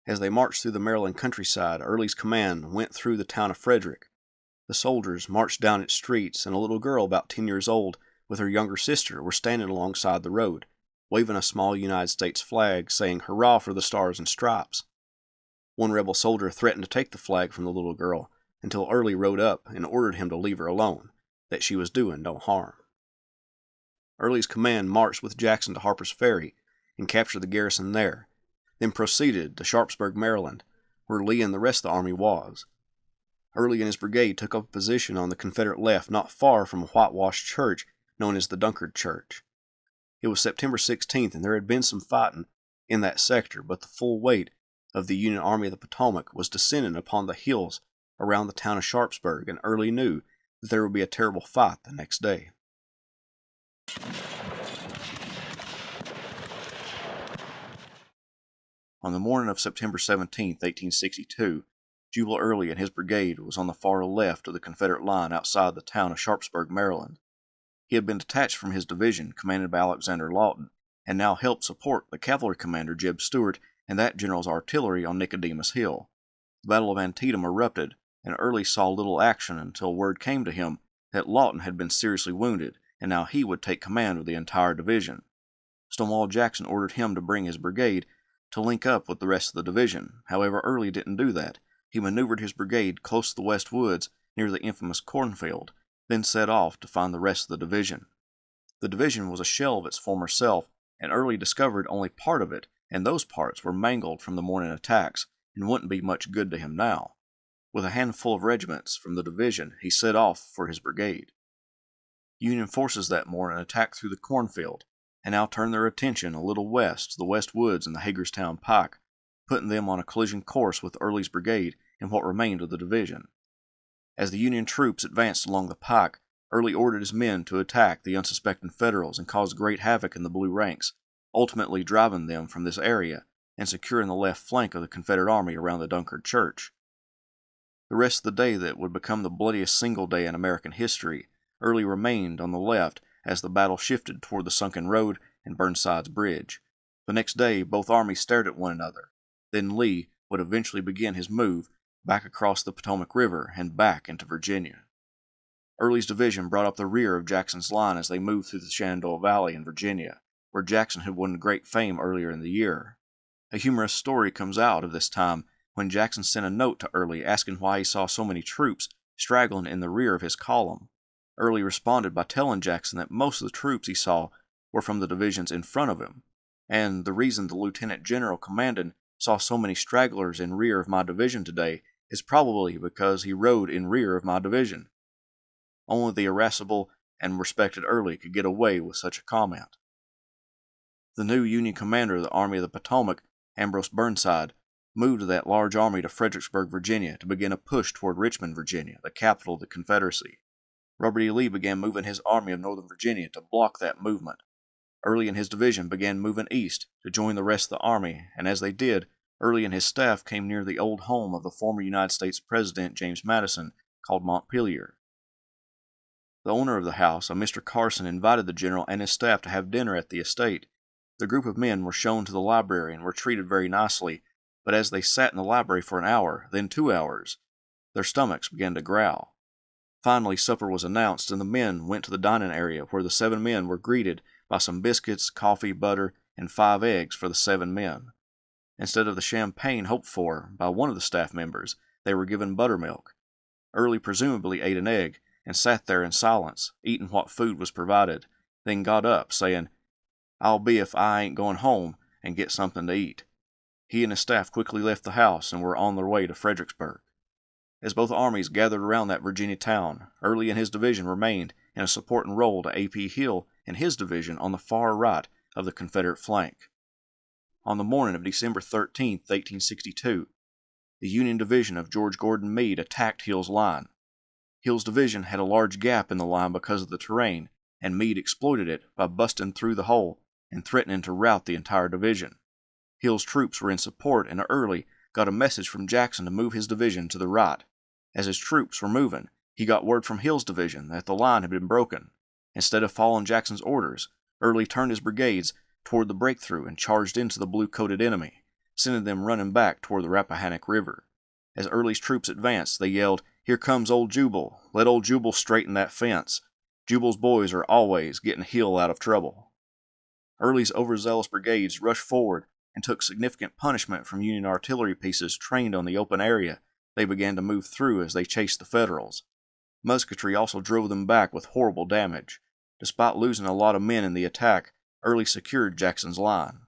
As they marched through the Maryland countryside, Early's command went through the town of Frederick. The soldiers marched down its streets, and a little girl about 10 years old with her younger sister were standing alongside the road, waving a small United States flag, saying, "Hurrah for the Stars and Stripes." One rebel soldier threatened to take the flag from the little girl until Early rode up and ordered him to leave her alone, that she was doing no harm. Early's command marched with Jackson to Harper's Ferry and captured the garrison there, then proceeded to Sharpsburg, Maryland, where Lee and the rest of the army was. Early and his brigade took up a position on the Confederate left not far from a whitewashed church known as the Dunkard Church. It was September 16th, and there had been some fighting in that sector, but the full weight of the Union Army of the Potomac was descending upon the hills around the town of Sharpsburg, and Early knew that there would be a terrible fight the next day. On the morning of September 17, 1862, Jubal Early and his brigade was on the far left of the Confederate line outside the town of Sharpsburg, Maryland. He had been detached from his division, commanded by Alexander Lawton, and now helped support the cavalry commander Jeb Stuart and that general's artillery on Nicodemus Hill. The Battle of Antietam erupted, and Early saw little action until word came to him that Lawton had been seriously wounded, and now he would take command of the entire division. Stonewall Jackson ordered him to bring his brigade to link up with the rest of the division. However, Early didn't do that. He maneuvered his brigade close to the West Woods near the infamous cornfield, then set off to find the rest of the division. The division was a shell of its former self, and Early discovered only part of it, and those parts were mangled from the morning attacks, and wouldn't be much good to him now. With a handful of regiments from the division, he set off for his brigade. Union forces that morning attacked through the cornfield, and now turned their attention a little west to the West Woods and the Hagerstown Pike, putting them on a collision course with Early's brigade and what remained of the division. As the Union troops advanced along the pike, Early ordered his men to attack the unsuspecting Federals and cause great havoc in the blue ranks, ultimately driving them from this area and securing the left flank of the Confederate army around the Dunkard Church. The rest of the day that would become the bloodiest single day in American history, Early remained on the left as the battle shifted toward the sunken road and Burnside's bridge. The next day, both armies stared at one another. Then Lee would eventually begin his move back across the Potomac River and back into Virginia. Early's division brought up the rear of Jackson's line as they moved through the Shenandoah Valley in Virginia, where Jackson had won great fame earlier in the year. A humorous story comes out of this time when Jackson sent a note to Early asking why he saw so many troops straggling in the rear of his column. Early responded by telling Jackson that most of the troops he saw were from the divisions in front of him, and the reason the lieutenant general commanding saw so many stragglers in rear of my division today is probably because he rode in rear of my division. Only the irascible and respected Early could get away with such a comment. The new Union commander of the Army of the Potomac, Ambrose Burnside, moved that large army to Fredericksburg, Virginia, to begin a push toward Richmond, Virginia, the capital of the Confederacy. Robert E. Lee began moving his Army of Northern Virginia to block that movement. Early and his division began moving east to join the rest of the army, and as they did, Early and his staff came near the old home of the former United States President James Madison, called Montpelier. The owner of the house, a Mr. Carson, invited the general and his staff to have dinner at the estate. The group of men were shown to the library and were treated very nicely, but as they sat in the library for an hour, then 2 hours, their stomachs began to growl. Finally, supper was announced, and the men went to the dining area where the 7 men were greeted by some biscuits, coffee, butter, and 5 eggs for the 7 men. Instead of the champagne hoped for by one of the staff members, they were given buttermilk. Early presumably ate an egg, and sat there in silence, eating what food was provided, then got up, saying, "I'll be if I ain't going home and get something to eat." He and his staff quickly left the house and were on their way to Fredericksburg. As both armies gathered around that Virginia town, Early and his division remained in a supporting role to A.P. Hill and his division on the far right of the Confederate flank. On the morning of December 13, 1862, the Union division of George Gordon Meade attacked Hill's line. Hill's division had a large gap in the line because of the terrain, and Meade exploited it by busting through the hole and threatening to rout the entire division. Hill's troops were in support, and Early got a message from Jackson to move his division to the right. As his troops were moving, he got word from Hill's division that the line had been broken. Instead of following Jackson's orders, Early turned his brigades toward the breakthrough and charged into the blue-coated enemy, sending them running back toward the Rappahannock River. As Early's troops advanced, they yelled, "Here comes old Jubal! Let old Jubal straighten that fence! Jubal's boys are always getting Hill out of trouble." Early's overzealous brigades rushed forward and took significant punishment from Union artillery pieces trained on the open area they began to move through as they chased the Federals. Musketry also drove them back with horrible damage. Despite losing a lot of men in the attack, Early secured Jackson's line.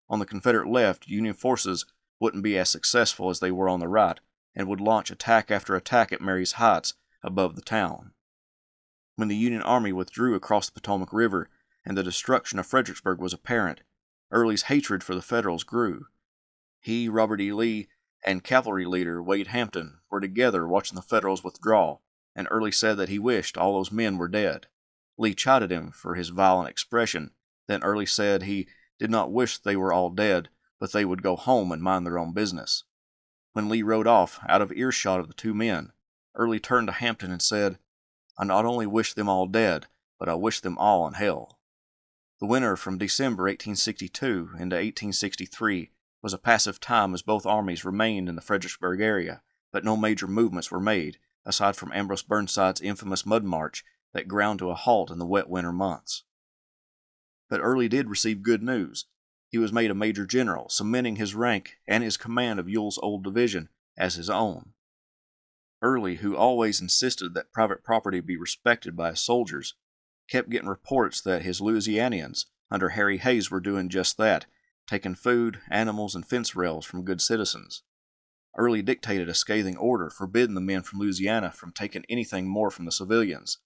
On the Confederate left, Union forces wouldn't be as successful as they were on the right, and would launch attack after attack at Marye's Heights above the town. When the Union army withdrew across the Potomac River and the destruction of Fredericksburg was apparent, Early's hatred for the Federals grew. He, Robert E. Lee, and cavalry leader Wade Hampton were together watching the Federals withdraw, and Early said that he wished all those men were dead. Lee chided him for his violent expression. Then Early said he did not wish they were all dead, but they would go home and mind their own business. When Lee rode off, out of earshot of the 2 men, Early turned to Hampton and said, "I not only wish them all dead, but I wish them all in hell." The winter from December 1862 into 1863 was a passive time as both armies remained in the Fredericksburg area, but no major movements were made, aside from Ambrose Burnside's infamous mud march that ground to a halt in the wet winter months. But Early did receive good news. He was made a major general, cementing his rank and his command of Ewell's old division as his own. Early, who always insisted that private property be respected by his soldiers, kept getting reports that his Louisianians under Harry Hayes were doing just that, taking food, animals, and fence rails from good citizens. Early dictated a scathing order forbidding the men from Louisiana from taking anything more from the civilians.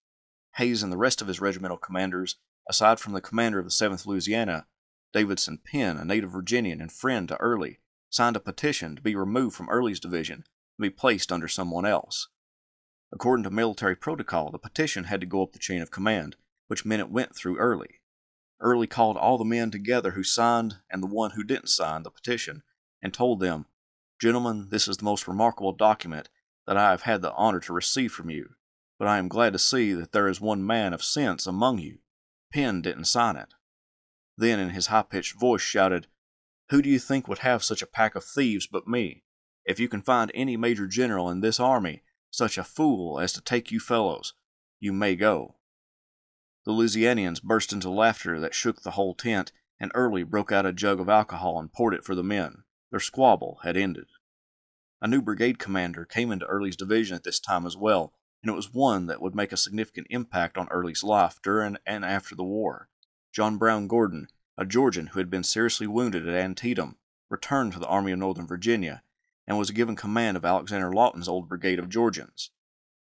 Hayes and the rest of his regimental commanders, aside from the commander of the 7th Louisiana, Davidson Penn, a native Virginian and friend to Early, signed a petition to be removed from Early's division and be placed under someone else. According to military protocol, the petition had to go up the chain of command, which meant it went through Early. Early called all the men together who signed and the one who didn't sign the petition and told them, "Gentlemen, this is the most remarkable document that I have had the honor to receive from you, but I am glad to see that there is one man of sense among you. Penn didn't sign it." Then in his high-pitched voice shouted, "Who do you think would have such a pack of thieves but me? If you can find any major general in this army such a fool as to take you fellows, you may go." The Louisianians burst into laughter that shook the whole tent, and Early broke out a jug of alcohol and poured it for the men. Their squabble had ended. A new brigade commander came into Early's division at this time as well, and it was one that would make a significant impact on Early's life during and after the war. John Brown Gordon, a Georgian who had been seriously wounded at Antietam, returned to the Army of Northern Virginia and was given command of Alexander Lawton's old brigade of Georgians.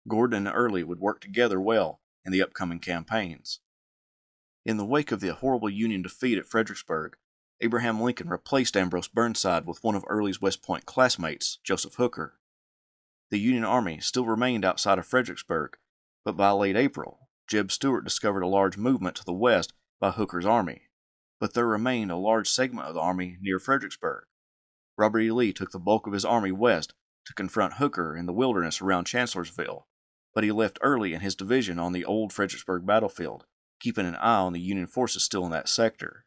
Gordon and Early would work together well in the upcoming campaigns. In the wake of the horrible Union defeat at Fredericksburg, Abraham Lincoln replaced Ambrose Burnside with one of Early's West Point classmates, Joseph Hooker. The Union Army still remained outside of Fredericksburg, but by late April, Jeb Stuart discovered a large movement to the west by Hooker's army, but there remained a large segment of the army near Fredericksburg. Robert E. Lee took the bulk of his army west to confront Hooker in the wilderness around Chancellorsville, but he left Early and his division on the old Fredericksburg battlefield, keeping an eye on the Union forces still in that sector.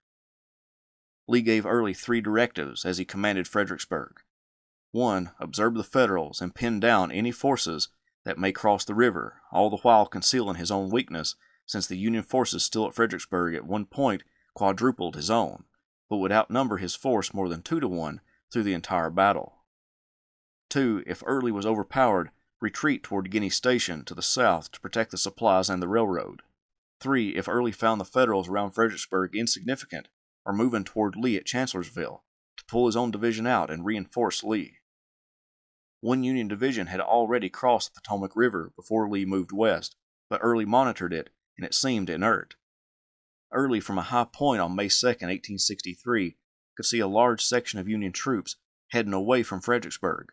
Lee gave Early 3 directives as he commanded Fredericksburg. 1. Observe the Federals and pin down any forces that may cross the river, all the while concealing his own weakness, since the Union forces still at Fredericksburg at one point quadrupled his own, but would outnumber his force more than 2 to 1 through the entire battle. 2. If Early was overpowered, retreat toward Guinea Station to the south to protect the supplies and the railroad. 3. If Early found the Federals around Fredericksburg insignificant, or moving toward Lee at Chancellorsville, to pull his own division out and reinforce Lee. One Union division had already crossed the Potomac River before Lee moved west, but Early monitored it, and it seemed inert. Early, from a high point on May 2, 1863, could see a large section of Union troops heading away from Fredericksburg,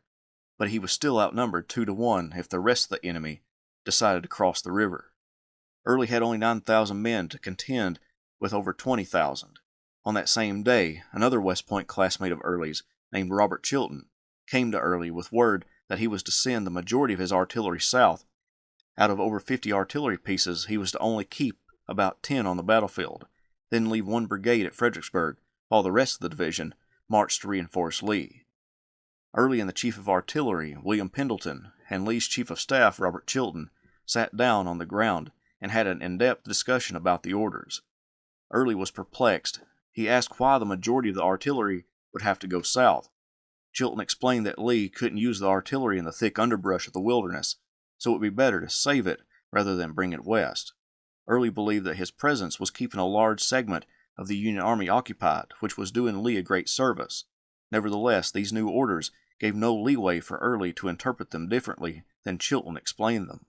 but he was still outnumbered 2 to 1 if the rest of the enemy decided to cross the river. Early had only 9,000 men to contend with over 20,000. On that same day, another West Point classmate of Early's, named Robert Chilton, came to Early with word that he was to send the majority of his artillery south. Out of over 50 artillery pieces, he was to only keep about 10 on the battlefield, then leave 1 brigade at Fredericksburg, while the rest of the division marched to reinforce Lee. Early and the Chief of Artillery, William Pendleton, and Lee's Chief of Staff, Robert Chilton, sat down on the ground and had an in-depth discussion about the orders. Early was perplexed. He asked why the majority of the artillery would have to go south. Chilton explained that Lee couldn't use the artillery in the thick underbrush of the wilderness, so it would be better to save it rather than bring it west. Early believed that his presence was keeping a large segment of the Union Army occupied, which was doing Lee a great service. Nevertheless, these new orders gave no leeway for Early to interpret them differently than Chilton explained them.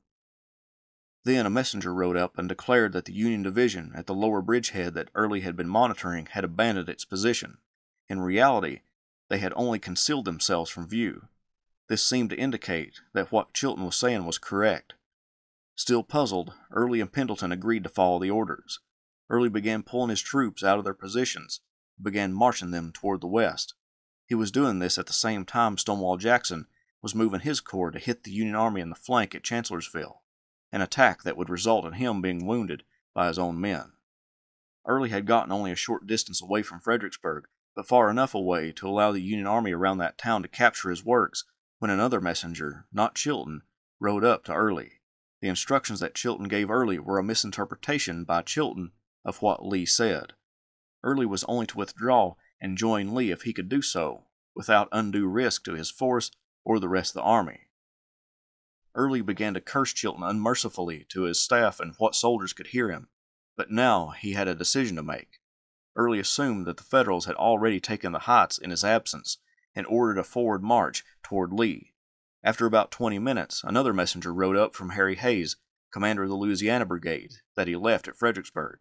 Then a messenger rode up and declared that the Union division at the lower bridgehead that Early had been monitoring had abandoned its position. In reality, they had only concealed themselves from view. This seemed to indicate that what Chilton was saying was correct. Still puzzled, Early and Pendleton agreed to follow the orders. Early began pulling his troops out of their positions and began marching them toward the west. He was doing this at the same time Stonewall Jackson was moving his corps to hit the Union Army in the flank at Chancellorsville, an attack that would result in him being wounded by his own men. Early had gotten only a short distance away from Fredericksburg, but far enough away to allow the Union Army around that town to capture his works, when another messenger, not Chilton, rode up to Early. The instructions that Chilton gave Early were a misinterpretation by Chilton of what Lee said. Early was only to withdraw and join Lee if he could do so, without undue risk to his force or the rest of the army. Early began to curse Chilton unmercifully to his staff and what soldiers could hear him, but now he had a decision to make. Early assumed that the Federals had already taken the heights in his absence, and ordered a forward march toward Lee. After about 20 minutes, another messenger rode up from Harry Hayes, commander of the Louisiana Brigade, that he left at Fredericksburg.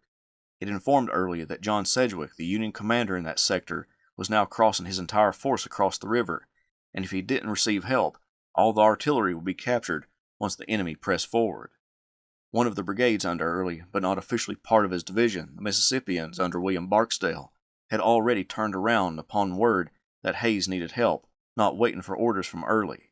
It informed Early that John Sedgwick, the Union commander in that sector, was now crossing his entire force across the river, and if he didn't receive help, all the artillery would be captured once the enemy pressed forward. One of the brigades under Early, but not officially part of his division, the Mississippians under William Barksdale, had already turned around upon word that Hayes needed help, not waiting for orders from Early.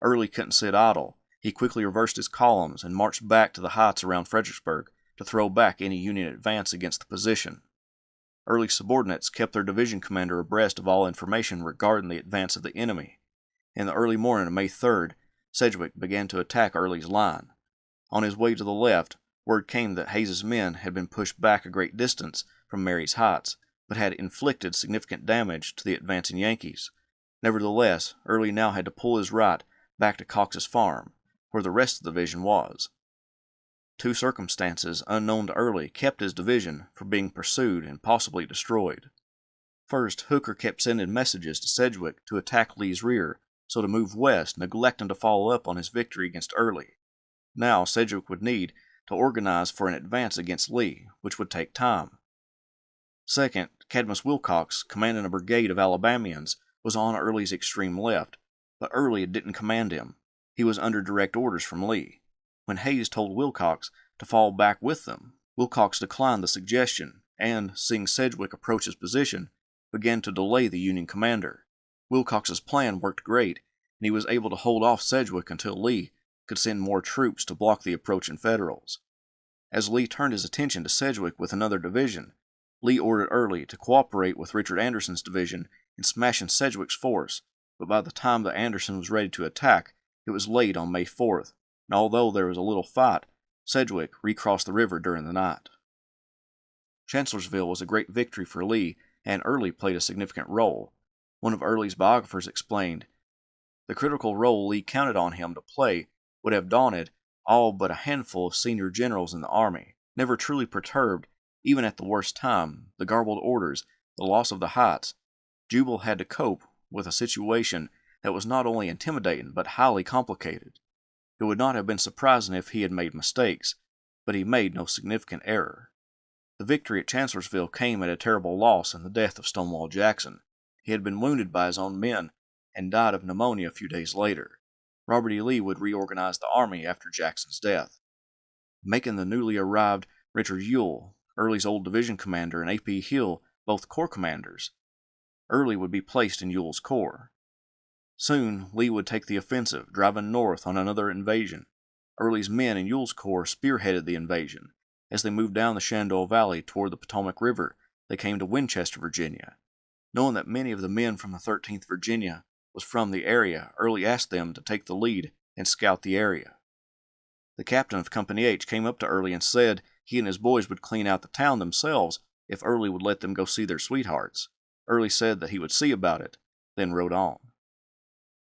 Early couldn't sit idle. He quickly reversed his columns and marched back to the heights around Fredericksburg to throw back any Union advance against the position. Early's subordinates kept their division commander abreast of all information regarding the advance of the enemy. In the early morning of May 3rd, Sedgwick began to attack Early's line. On his way to the left, word came that Hayes's men had been pushed back a great distance from Mary's Heights, but had inflicted significant damage to the advancing Yankees. Nevertheless, Early now had to pull his right back to Cox's Farm, where the rest of the division was. Two circumstances unknown to Early kept his division from being pursued and possibly destroyed. First, Hooker kept sending messages to Sedgwick to attack Lee's rear, so to move west, neglecting to follow up on his victory against Early. Now Sedgwick would need to organize for an advance against Lee, which would take time. Second, Cadmus Wilcox, commanding a brigade of Alabamians, was on Early's extreme left, but Early didn't command him. He was under direct orders from Lee. When Hayes told Wilcox to fall back with them, Wilcox declined the suggestion and, seeing Sedgwick approach his position, began to delay the Union commander. Wilcox's plan worked great, and he was able to hold off Sedgwick until Lee could send more troops to block the approaching Federals. As Lee turned his attention to Sedgwick with another division, Lee ordered Early to cooperate with Richard Anderson's division in smashing Sedgwick's force, but by the time that Anderson was ready to attack, it was late on May 4th, and although there was a little fight, Sedgwick recrossed the river during the night. Chancellorsville was a great victory for Lee, and Early played a significant role. One of Early's biographers explained, "The critical role Lee counted on him to play would have daunted all but a handful of senior generals in the army. Never truly perturbed, even at the worst time, the garbled orders, the loss of the heights, Jubal had to cope with a situation that was not only intimidating but highly complicated. It would not have been surprising if he had made mistakes, but he made no significant error." The victory at Chancellorsville came at a terrible loss in the death of Stonewall Jackson. He had been wounded by his own men and died of pneumonia a few days later. Robert E. Lee would reorganize the army after Jackson's death, making the newly arrived Richard Ewell, Early's old division commander, and A.P. Hill both corps commanders. Early would be placed in Ewell's corps. Soon, Lee would take the offensive, driving north on another invasion. Early's men in Ewell's corps spearheaded the invasion. As they moved down the Shenandoah Valley toward the Potomac River, they came to Winchester, Virginia. Knowing that many of the men from the 13th Virginia was from the area, Early asked them to take the lead and scout the area. The captain of Company H came up to Early and said he and his boys would clean out the town themselves if Early would let them go see their sweethearts. Early said that he would see about it, then rode on.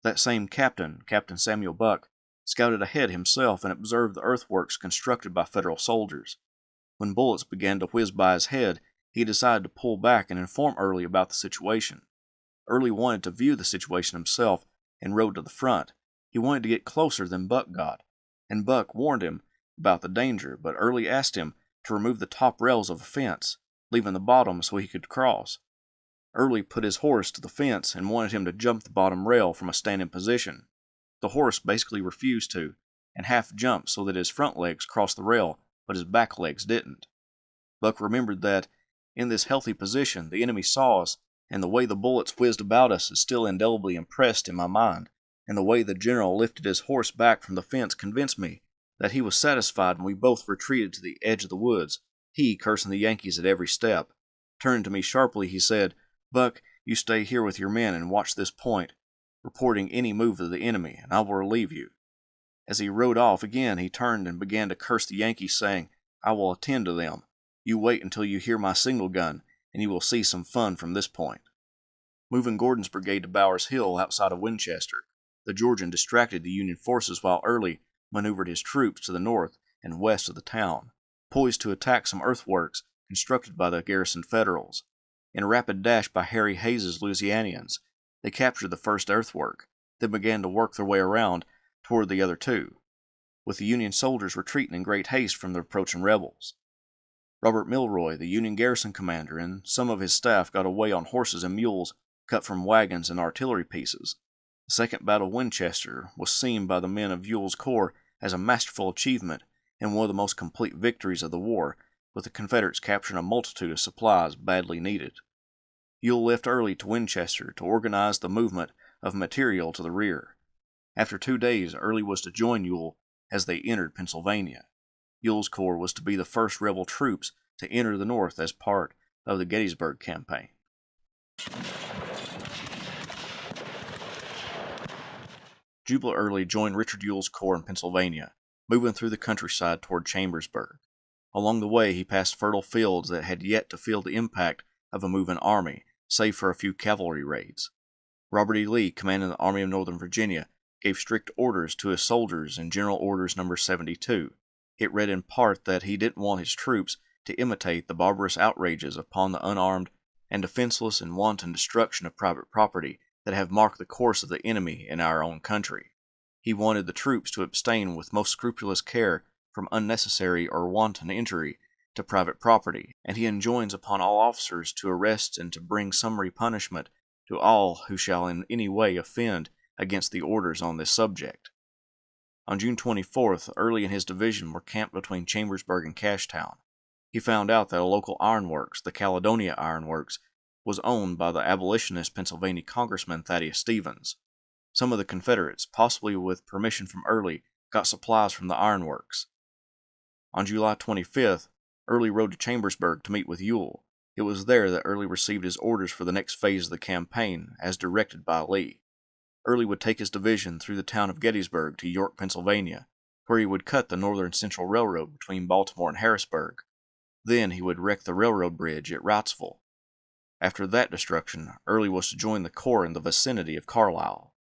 That same captain, Captain Samuel Buck, scouted ahead himself and observed the earthworks constructed by Federal soldiers. When bullets began to whiz by his head, he decided to pull back and inform Early about the situation. Early wanted to view the situation himself and rode to the front. He wanted to get closer than Buck got, and Buck warned him about the danger, but Early asked him to remove the top rails of a fence, leaving the bottom so he could cross. Early put his horse to the fence and wanted him to jump the bottom rail from a standing position. The horse basically refused to, and half jumped so that his front legs crossed the rail, but his back legs didn't. Buck remembered that, in this healthy position, the enemy saw us, and the way the bullets whizzed about us is still indelibly impressed in my mind, and the way the general lifted his horse back from the fence convinced me that he was satisfied, and we both retreated to the edge of the woods, he cursing the Yankees at every step. Turning to me sharply, he said, "Buck, you stay here with your men and watch this point, reporting any move of the enemy, and I will relieve you." As he rode off again, he turned and began to curse the Yankees, saying, "I will attend to them. You wait until you hear my signal gun, and you will see some fun from this point." Moving Gordon's brigade to Bower's Hill outside of Winchester, the Georgian distracted the Union forces while Early maneuvered his troops to the north and west of the town, poised to attack some earthworks constructed by the garrisoned Federals. In a rapid dash by Harry Hayes's Louisianians, They captured the first earthwork, then began to work their way around toward the other two, with the Union soldiers retreating in great haste from the approaching rebels. Robert Milroy, the Union garrison commander, and some of his staff got away on horses and mules cut from wagons and artillery pieces. The Second Battle of Winchester was seen by the men of Ewell's corps as a masterful achievement and one of the most complete victories of the war, with the Confederates capturing a multitude of supplies badly needed. Ewell left early to Winchester to organize the movement of material to the rear. After 2 days, Early was to join Ewell as they entered Pennsylvania. Ewell's corps was to be the first rebel troops to enter the North as part of the Gettysburg Campaign. Jubal Early joined Richard Ewell's corps in Pennsylvania, moving through the countryside toward Chambersburg. Along the way, he passed fertile fields that had yet to feel the impact of a moving army, save for a few cavalry raids. Robert E. Lee, commanding the Army of Northern Virginia, gave strict orders to his soldiers in General Orders No. 72. It read in part that he didn't want his troops to imitate the barbarous outrages upon the unarmed and defenseless and wanton destruction of private property that have marked the course of the enemy in our own country. He wanted the troops to abstain with most scrupulous care from unnecessary or wanton injury to private property, and he enjoins upon all officers to arrest and to bring summary punishment to all who shall in any way offend against the orders on this subject. On June 24th, Early and his division were camped between Chambersburg and Cashtown. He found out that a local ironworks, the Caledonia Iron Works, was owned by the abolitionist Pennsylvania Congressman Thaddeus Stevens. Some of the Confederates, possibly with permission from Early, got supplies from the ironworks. On July 25th, Early rode to Chambersburg to meet with Ewell. It was there that Early received his orders for the next phase of the campaign, as directed by Lee. Early would take his division through the town of Gettysburg to York, Pennsylvania, where he would cut the Northern Central Railroad between Baltimore and Harrisburg. Then he would wreck the railroad bridge at Wrightsville. After that destruction, Early was to join the corps in the vicinity of Carlisle.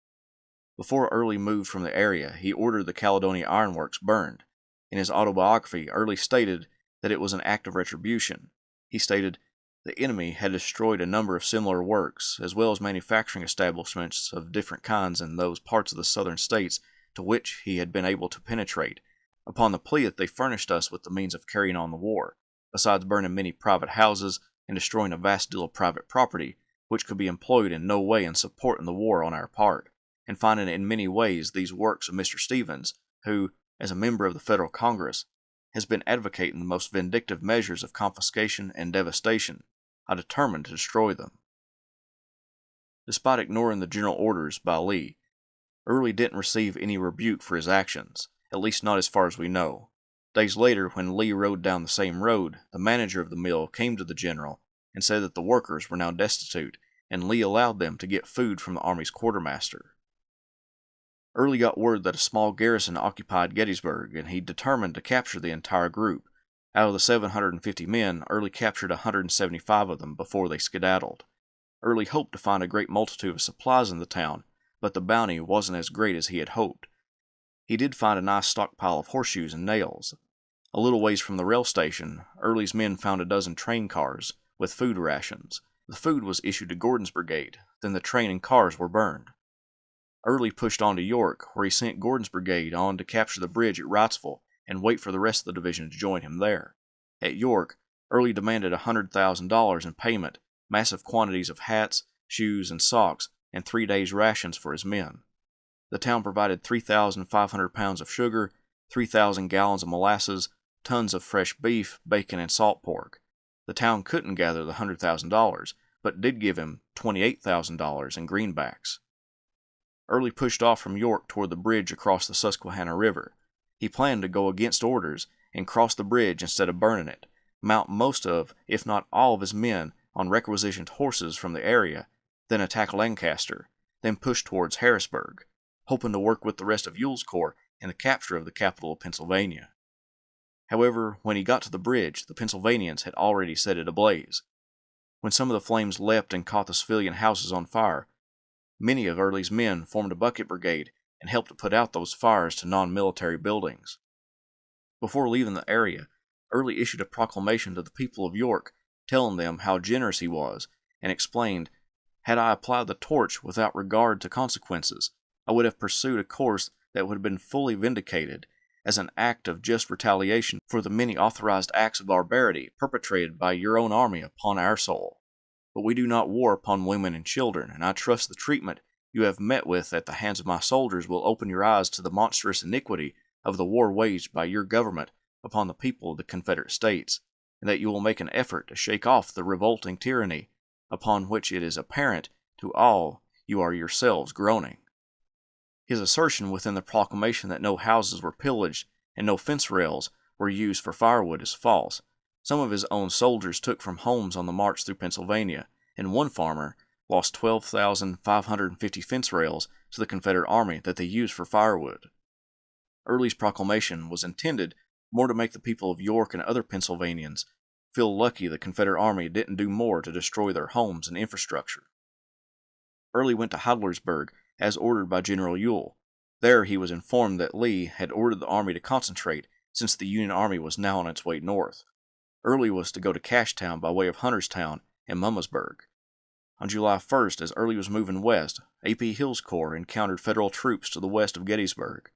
Before Early moved from the area, he ordered the Caledonia Iron Works burned. In his autobiography, Early stated that it was an act of retribution. He stated, "The enemy had destroyed a number of similar works, as well as manufacturing establishments of different kinds in those parts of the southern states to which he had been able to penetrate, upon the plea that they furnished us with the means of carrying on the war, besides burning many private houses and destroying a vast deal of private property, which could be employed in no way in supporting the war on our part, and finding in many ways these works of Mr. Stevens, who, as a member of the Federal Congress, has been advocating the most vindictive measures of confiscation and devastation, I determined to destroy them." Despite ignoring the general orders by Lee, Early didn't receive any rebuke for his actions, at least not as far as we know. Days later, when Lee rode down the same road, the manager of the mill came to the general and said that the workers were now destitute, and Lee allowed them to get food from the Army's quartermaster. Early got word that a small garrison occupied Gettysburg, and he determined to capture the entire group. Out of the 750 men, Early captured 175 of them before they skedaddled. Early hoped to find a great multitude of supplies in the town, but the bounty wasn't as great as he had hoped. He did find a nice stockpile of horseshoes and nails. A little ways from the rail station, Early's men found a dozen train cars with food rations. The food was issued to Gordon's brigade, then the train and cars were burned. Early pushed on to York, where he sent Gordon's brigade on to capture the bridge at Wrightsville and wait for the rest of the division to join him there. At York, Early demanded $100,000 in payment, massive quantities of hats, shoes, and socks, and 3 days' rations for his men. The town provided 3,500 pounds of sugar, 3,000 gallons of molasses, tons of fresh beef, bacon, and salt pork. The town couldn't gather the $100,000, but did give him $28,000 in greenbacks. Early pushed off from York toward the bridge across the Susquehanna River. He planned to go against orders and cross the bridge instead of burning it, mount most of, if not all of his men on requisitioned horses from the area, then attack Lancaster, then push towards Harrisburg, hoping to work with the rest of Ewell's corps in the capture of the capital of Pennsylvania. However, when he got to the bridge, the Pennsylvanians had already set it ablaze. When some of the flames leapt and caught the civilian houses on fire, many of Early's men formed a bucket brigade and helped to put out those fires to non-military buildings. Before leaving the area, Early issued a proclamation to the people of York, telling them how generous he was, and explained Had I applied the torch without regard to consequences, I would have pursued a course that would have been fully vindicated as an act of just retaliation for the many authorized acts of barbarity perpetrated by your own army upon our soil. But we do not war upon women and children, and I trust the treatment you have met with at the hands of my soldiers will open your eyes to the monstrous iniquity of the war waged by your government upon the people of the Confederate States, and that you will make an effort to shake off the revolting tyranny upon which it is apparent to all you are yourselves groaning. His assertion within the proclamation that no houses were pillaged and no fence rails were used for firewood is false. Some of his own soldiers took from homes on the march through Pennsylvania, and one farmer lost 12,550 fence rails to the Confederate Army that they used for firewood. Early's proclamation was intended more to make the people of York and other Pennsylvanians feel lucky the Confederate Army didn't do more to destroy their homes and infrastructure. Early went to Heidlersburg as ordered by General Ewell. There he was informed that Lee had ordered the army to concentrate since the Union Army was now on its way north. Early was to go to Cashtown by way of Hunterstown and Mummersburg. On July 1st, as Early was moving west, A.P. Hill's corps encountered Federal troops to the west of Gettysburg.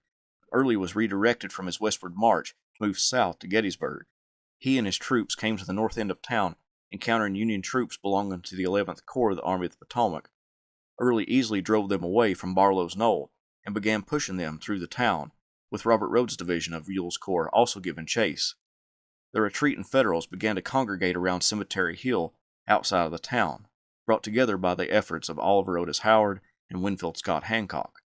Early was redirected from his westward march to move south to Gettysburg. He and his troops came to the north end of town, encountering Union troops belonging to the 11th Corps of the Army of the Potomac. Early easily drove them away from Barlow's Knoll and began pushing them through the town, with Robert Rodes's division of Ewell's corps also giving chase. The retreating Federals began to congregate around Cemetery Hill outside of the town, brought together by the efforts of Oliver Otis Howard and Winfield Scott Hancock.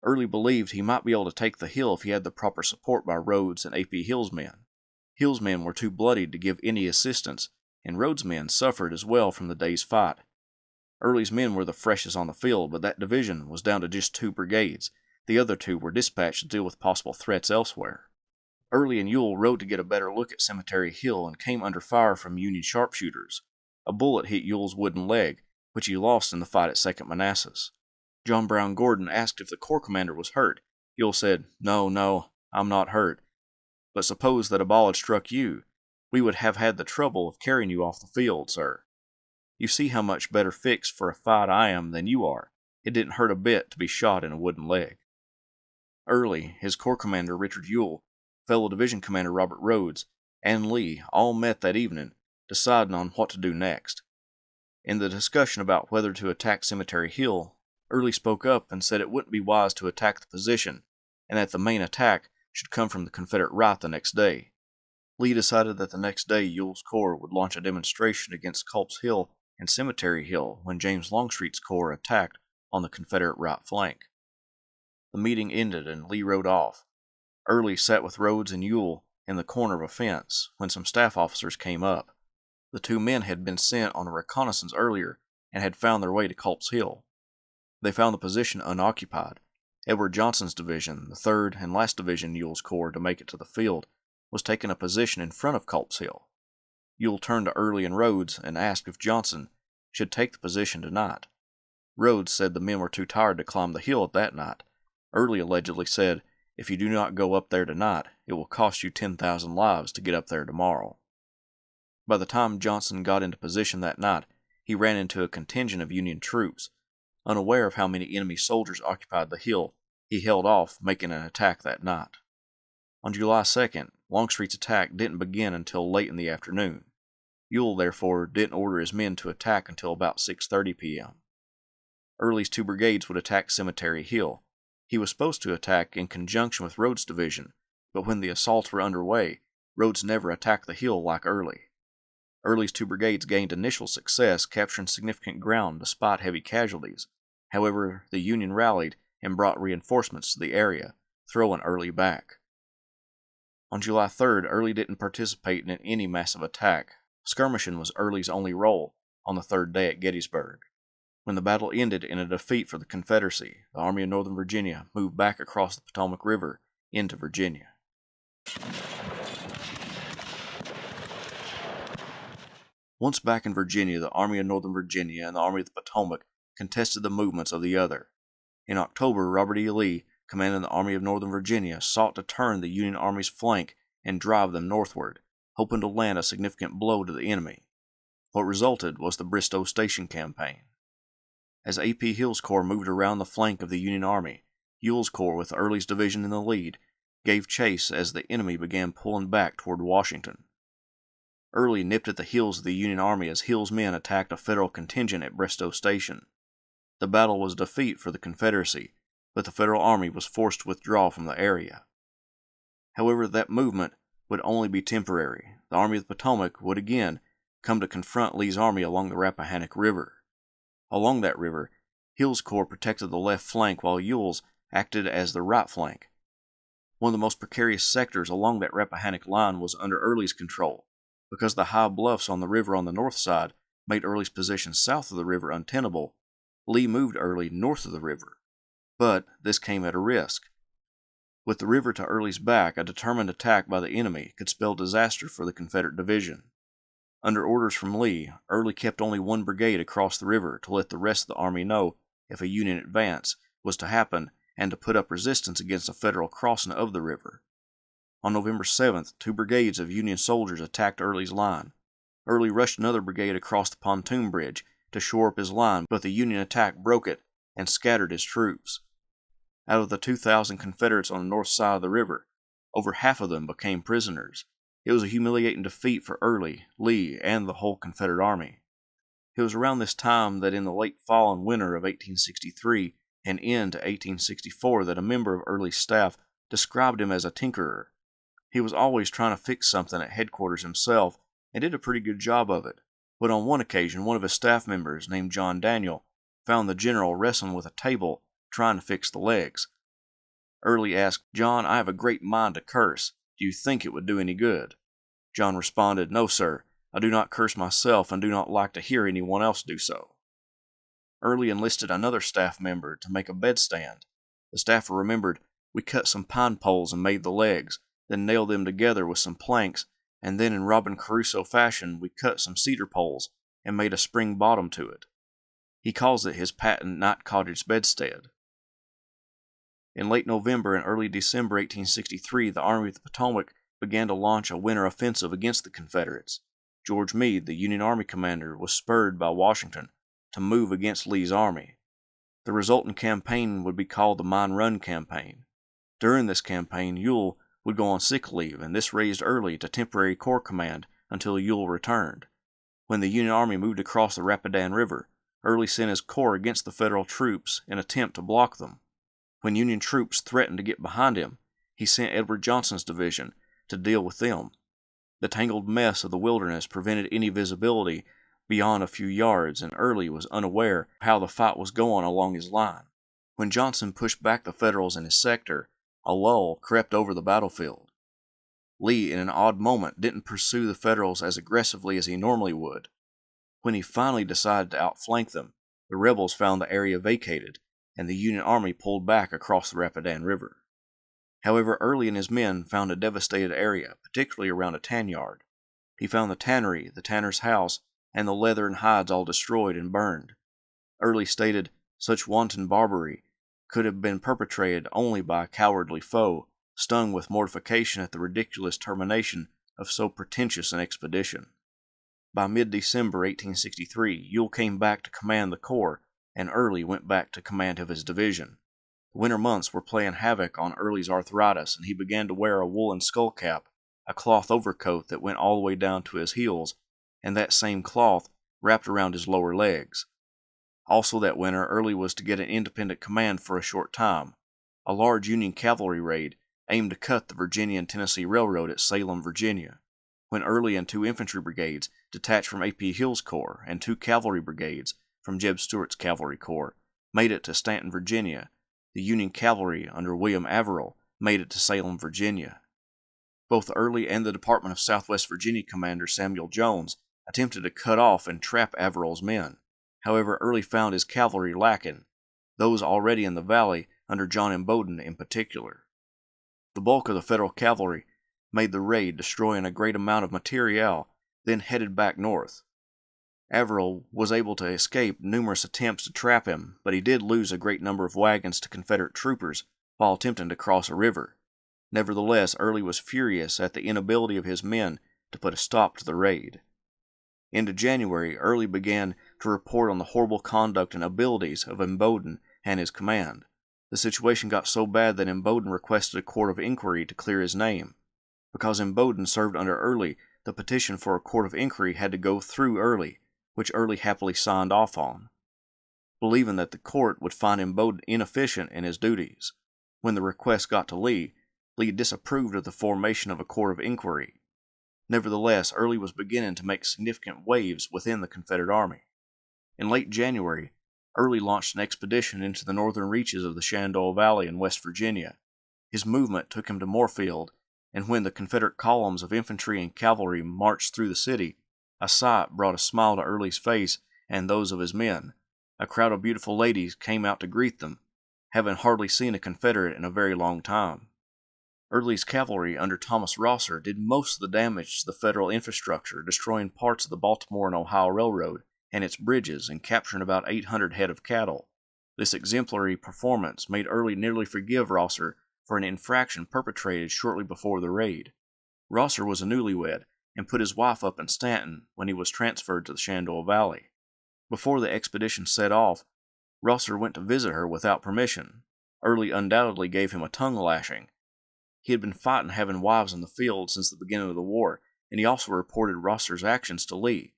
Early believed he might be able to take the hill if he had the proper support by Rodes and A.P. Hill's men. Hill's men were too bloodied to give any assistance, and Rodes' men suffered as well from the day's fight. Early's men were the freshest on the field, but that division was down to just 2 brigades. The other 2 were dispatched to deal with possible threats elsewhere. Early and Ewell rode to get a better look at Cemetery Hill and came under fire from Union sharpshooters. A bullet hit Ewell's wooden leg, which he lost in the fight at 2nd Manassas. John Brown Gordon asked if the corps commander was hurt. Ewell said, No, I'm not hurt. But suppose that a ball had struck you, we would have had the trouble of carrying you off the field, sir. You see how much better fixed for a fight I am than you are. It didn't hurt a bit to be shot in a wooden leg. Early, his corps commander Richard Ewell, fellow division commander Robert Rodes, and Lee all met that evening, deciding on what to do next. In the discussion about whether to attack Cemetery Hill, Early spoke up and said it wouldn't be wise to attack the position, and that the main attack should come from the Confederate right the next day. Lee decided that the next day Ewell's corps would launch a demonstration against Culp's Hill and Cemetery Hill when James Longstreet's corps attacked on the Confederate right flank. The meeting ended and Lee rode off. Early sat with Rodes and Ewell in the corner of a fence when some staff officers came up. The 2 men had been sent on a reconnaissance earlier and had found their way to Culp's Hill. They found the position unoccupied. Edward Johnson's division, the 3rd and last division Ewell's corps to make it to the field, was taking a position in front of Culp's Hill. Ewell turned to Early and Rodes and asked if Johnson should take the position tonight. Rodes said the men were too tired to climb the hill that night. Early allegedly said, if you do not go up there tonight, it will cost you 10,000 lives to get up there tomorrow. By the time Johnson got into position that night, he ran into a contingent of Union troops. Unaware of how many enemy soldiers occupied the hill, he held off making an attack that night. On July 2nd, Longstreet's attack didn't begin until late in the afternoon. Ewell, therefore, didn't order his men to attack until about 6:30 p.m. Early's 2 brigades would attack Cemetery Hill. He was supposed to attack in conjunction with Rodes' division, but when the assaults were underway, Rodes never attacked the hill like Early. Early's 2 brigades gained initial success, capturing significant ground despite heavy casualties. However, the Union rallied and brought reinforcements to the area, throwing Early back. On July 3rd, Early didn't participate in any massive attack. Skirmishing was Early's only role on the 3rd day at Gettysburg. When the battle ended in a defeat for the Confederacy, the Army of Northern Virginia moved back across the Potomac River into Virginia. Once back in Virginia, the Army of Northern Virginia and the Army of the Potomac contested the movements of the other. In October, Robert E. Lee, commanding the Army of Northern Virginia, sought to turn the Union Army's flank and drive them northward, hoping to land a significant blow to the enemy. What resulted was the Bristoe Station Campaign. As A.P. Hill's corps moved around the flank of the Union Army, Ewell's corps, with Early's division in the lead, gave chase as the enemy began pulling back toward Washington. Early nipped at the heels of the Union Army as Hill's men attacked a Federal contingent at Bristoe Station. The battle was a defeat for the Confederacy, but the Federal Army was forced to withdraw from the area. However, that movement would only be temporary. The Army of the Potomac would again come to confront Lee's army along the Rappahannock River. Along that river, Hill's corps protected the left flank while Ewell's acted as the right flank. One of the most precarious sectors along that Rappahannock line was under Early's control, because the high bluffs on the river on the north side made Early's position south of the river untenable. Lee moved Early north of the river, but this came at a risk. With the river to Early's back, a determined attack by the enemy could spell disaster for the Confederate division. Under orders from Lee, Early kept only one brigade across the river to let the rest of the army know if a Union advance was to happen and to put up resistance against a Federal crossing of the river. On November 7th, 2 brigades of Union soldiers attacked Early's line. Early rushed another brigade across the pontoon bridge to shore up his line, but the Union attack broke it and scattered his troops. Out of the 2,000 Confederates on the north side of the river, over half of them became prisoners. It was a humiliating defeat for Early, Lee, and the whole Confederate Army. It was around this time that in the late fall and winter of 1863 and into 1864 that a member of Early's staff described him as a tinkerer. He was always trying to fix something at headquarters himself and did a pretty good job of it. But on one occasion, one of his staff members, named John Daniel, found the general wrestling with a table trying to fix the legs. Early asked, "John, I have a great mind to curse. Do you think it would do any good?" John responded, "No, sir. I do not curse myself and do not like to hear anyone else do so." Early enlisted another staff member to make a bedstand. The staffer remembered, "We cut some pine poles and made the legs, then nailed them together with some planks, and then in Robin Crusoe fashion we cut some cedar poles and made a spring bottom to it." He calls it his patent night cottage bedstead. In late November and early December 1863, the Army of the Potomac began to launch a winter offensive against the Confederates. George Meade, the Union Army commander, was spurred by Washington to move against Lee's army. The resultant campaign would be called the Mine Run Campaign. During this campaign, Ewell would go on sick leave, and this raised Early to temporary corps command until Ewell returned. When the Union Army moved across the Rapidan River, Early sent his corps against the Federal troops in an attempt to block them. When Union troops threatened to get behind him, he sent Edward Johnson's division to deal with them. The tangled mess of the wilderness prevented any visibility beyond a few yards, and Early was unaware how the fight was going along his line. When Johnson pushed back the Federals in his sector, a lull crept over the battlefield. Lee, in an odd moment, didn't pursue the Federals as aggressively as he normally would. When he finally decided to outflank them, the rebels found the area vacated, and the Union Army pulled back across the Rapidan River. However, Early and his men found a devastated area, particularly around a tan yard. He found the tannery, the tanner's house, and the leather and hides all destroyed and burned. Early stated, "Such wanton barbarity could have been perpetrated only by a cowardly foe, stung with mortification at the ridiculous termination of so pretentious an expedition." By mid-December 1863, Ewell came back to command the corps, and Early went back to command of his division. The winter months were playing havoc on Early's arthritis, and he began to wear a woolen skull cap, a cloth overcoat that went all the way down to his heels, and that same cloth wrapped around his lower legs. Also that winter, Early was to get an independent command for a short time. A large Union cavalry raid aimed to cut the Virginia and Tennessee Railroad at Salem, Virginia. When Early and 2 infantry brigades, detached from A.P. Hill's corps, and 2 cavalry brigades from Jeb Stuart's cavalry corps, made it to Staunton, Virginia, the Union cavalry under William Averill made it to Salem, Virginia. Both Early and the Department of Southwest Virginia commander Samuel Jones attempted to cut off and trap Averill's men. However, Early found his cavalry lacking, those already in the valley under John M. Bowdoin in particular. The bulk of the Federal cavalry made the raid, destroying a great amount of materiel, then headed back north. Averill was able to escape numerous attempts to trap him, but he did lose a great number of wagons to Confederate troopers while attempting to cross a river. Nevertheless, Early was furious at the inability of his men to put a stop to the raid. Into January, Early began to report on the horrible conduct and abilities of Imboden and his command. The situation got so bad that Imboden requested a court of inquiry to clear his name. Because Imboden served under Early, the petition for a court of inquiry had to go through Early, which Early happily signed off on, believing that the court would find Imboden inefficient in his duties. When the request got to Lee, Lee disapproved of the formation of a court of inquiry. Nevertheless, Early was beginning to make significant waves within the Confederate Army. In late January, Early launched an expedition into the northern reaches of the Shenandoah Valley in West Virginia. His movement took him to Moorefield, and when the Confederate columns of infantry and cavalry marched through the city, a sight brought a smile to Early's face and those of his men. A crowd of beautiful ladies came out to greet them, having hardly seen a Confederate in a very long time. Early's cavalry under Thomas Rosser did most of the damage to the Federal infrastructure, destroying parts of the Baltimore and Ohio Railroad and its bridges and capturing about 800 head of cattle. This exemplary performance made Early nearly forgive Rosser for an infraction perpetrated shortly before the raid. Rosser was a newlywed and put his wife up in Stanton when he was transferred to the Shenandoah Valley. Before the expedition set off, Rosser went to visit her without permission. Early undoubtedly gave him a tongue lashing. He had been fighting having wives in the field since the beginning of the war, and he also reported Rosser's actions to Lee.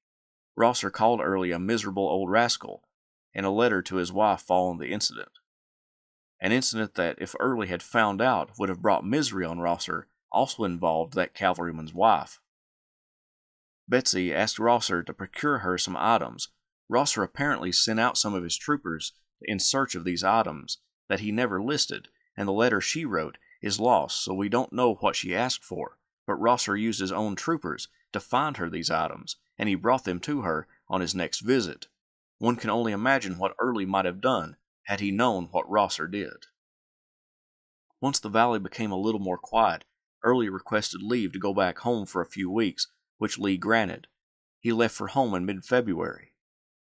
Rosser called Early a miserable old rascal, in a letter to his wife following the incident. An incident that, if Early had found out, would have brought misery on Rosser, also involved that cavalryman's wife. Betsy asked Rosser to procure her some items. Rosser apparently sent out some of his troopers in search of these items that he never listed, and the letter she wrote is lost, so we don't know what she asked for, but Rosser used his own troopers to find her these items, and he brought them to her on his next visit. One can only imagine what Early might have done had he known what Rosser did. Once the valley became a little more quiet, Early requested leave to go back home for a few weeks, which Lee granted. He left for home in mid-February.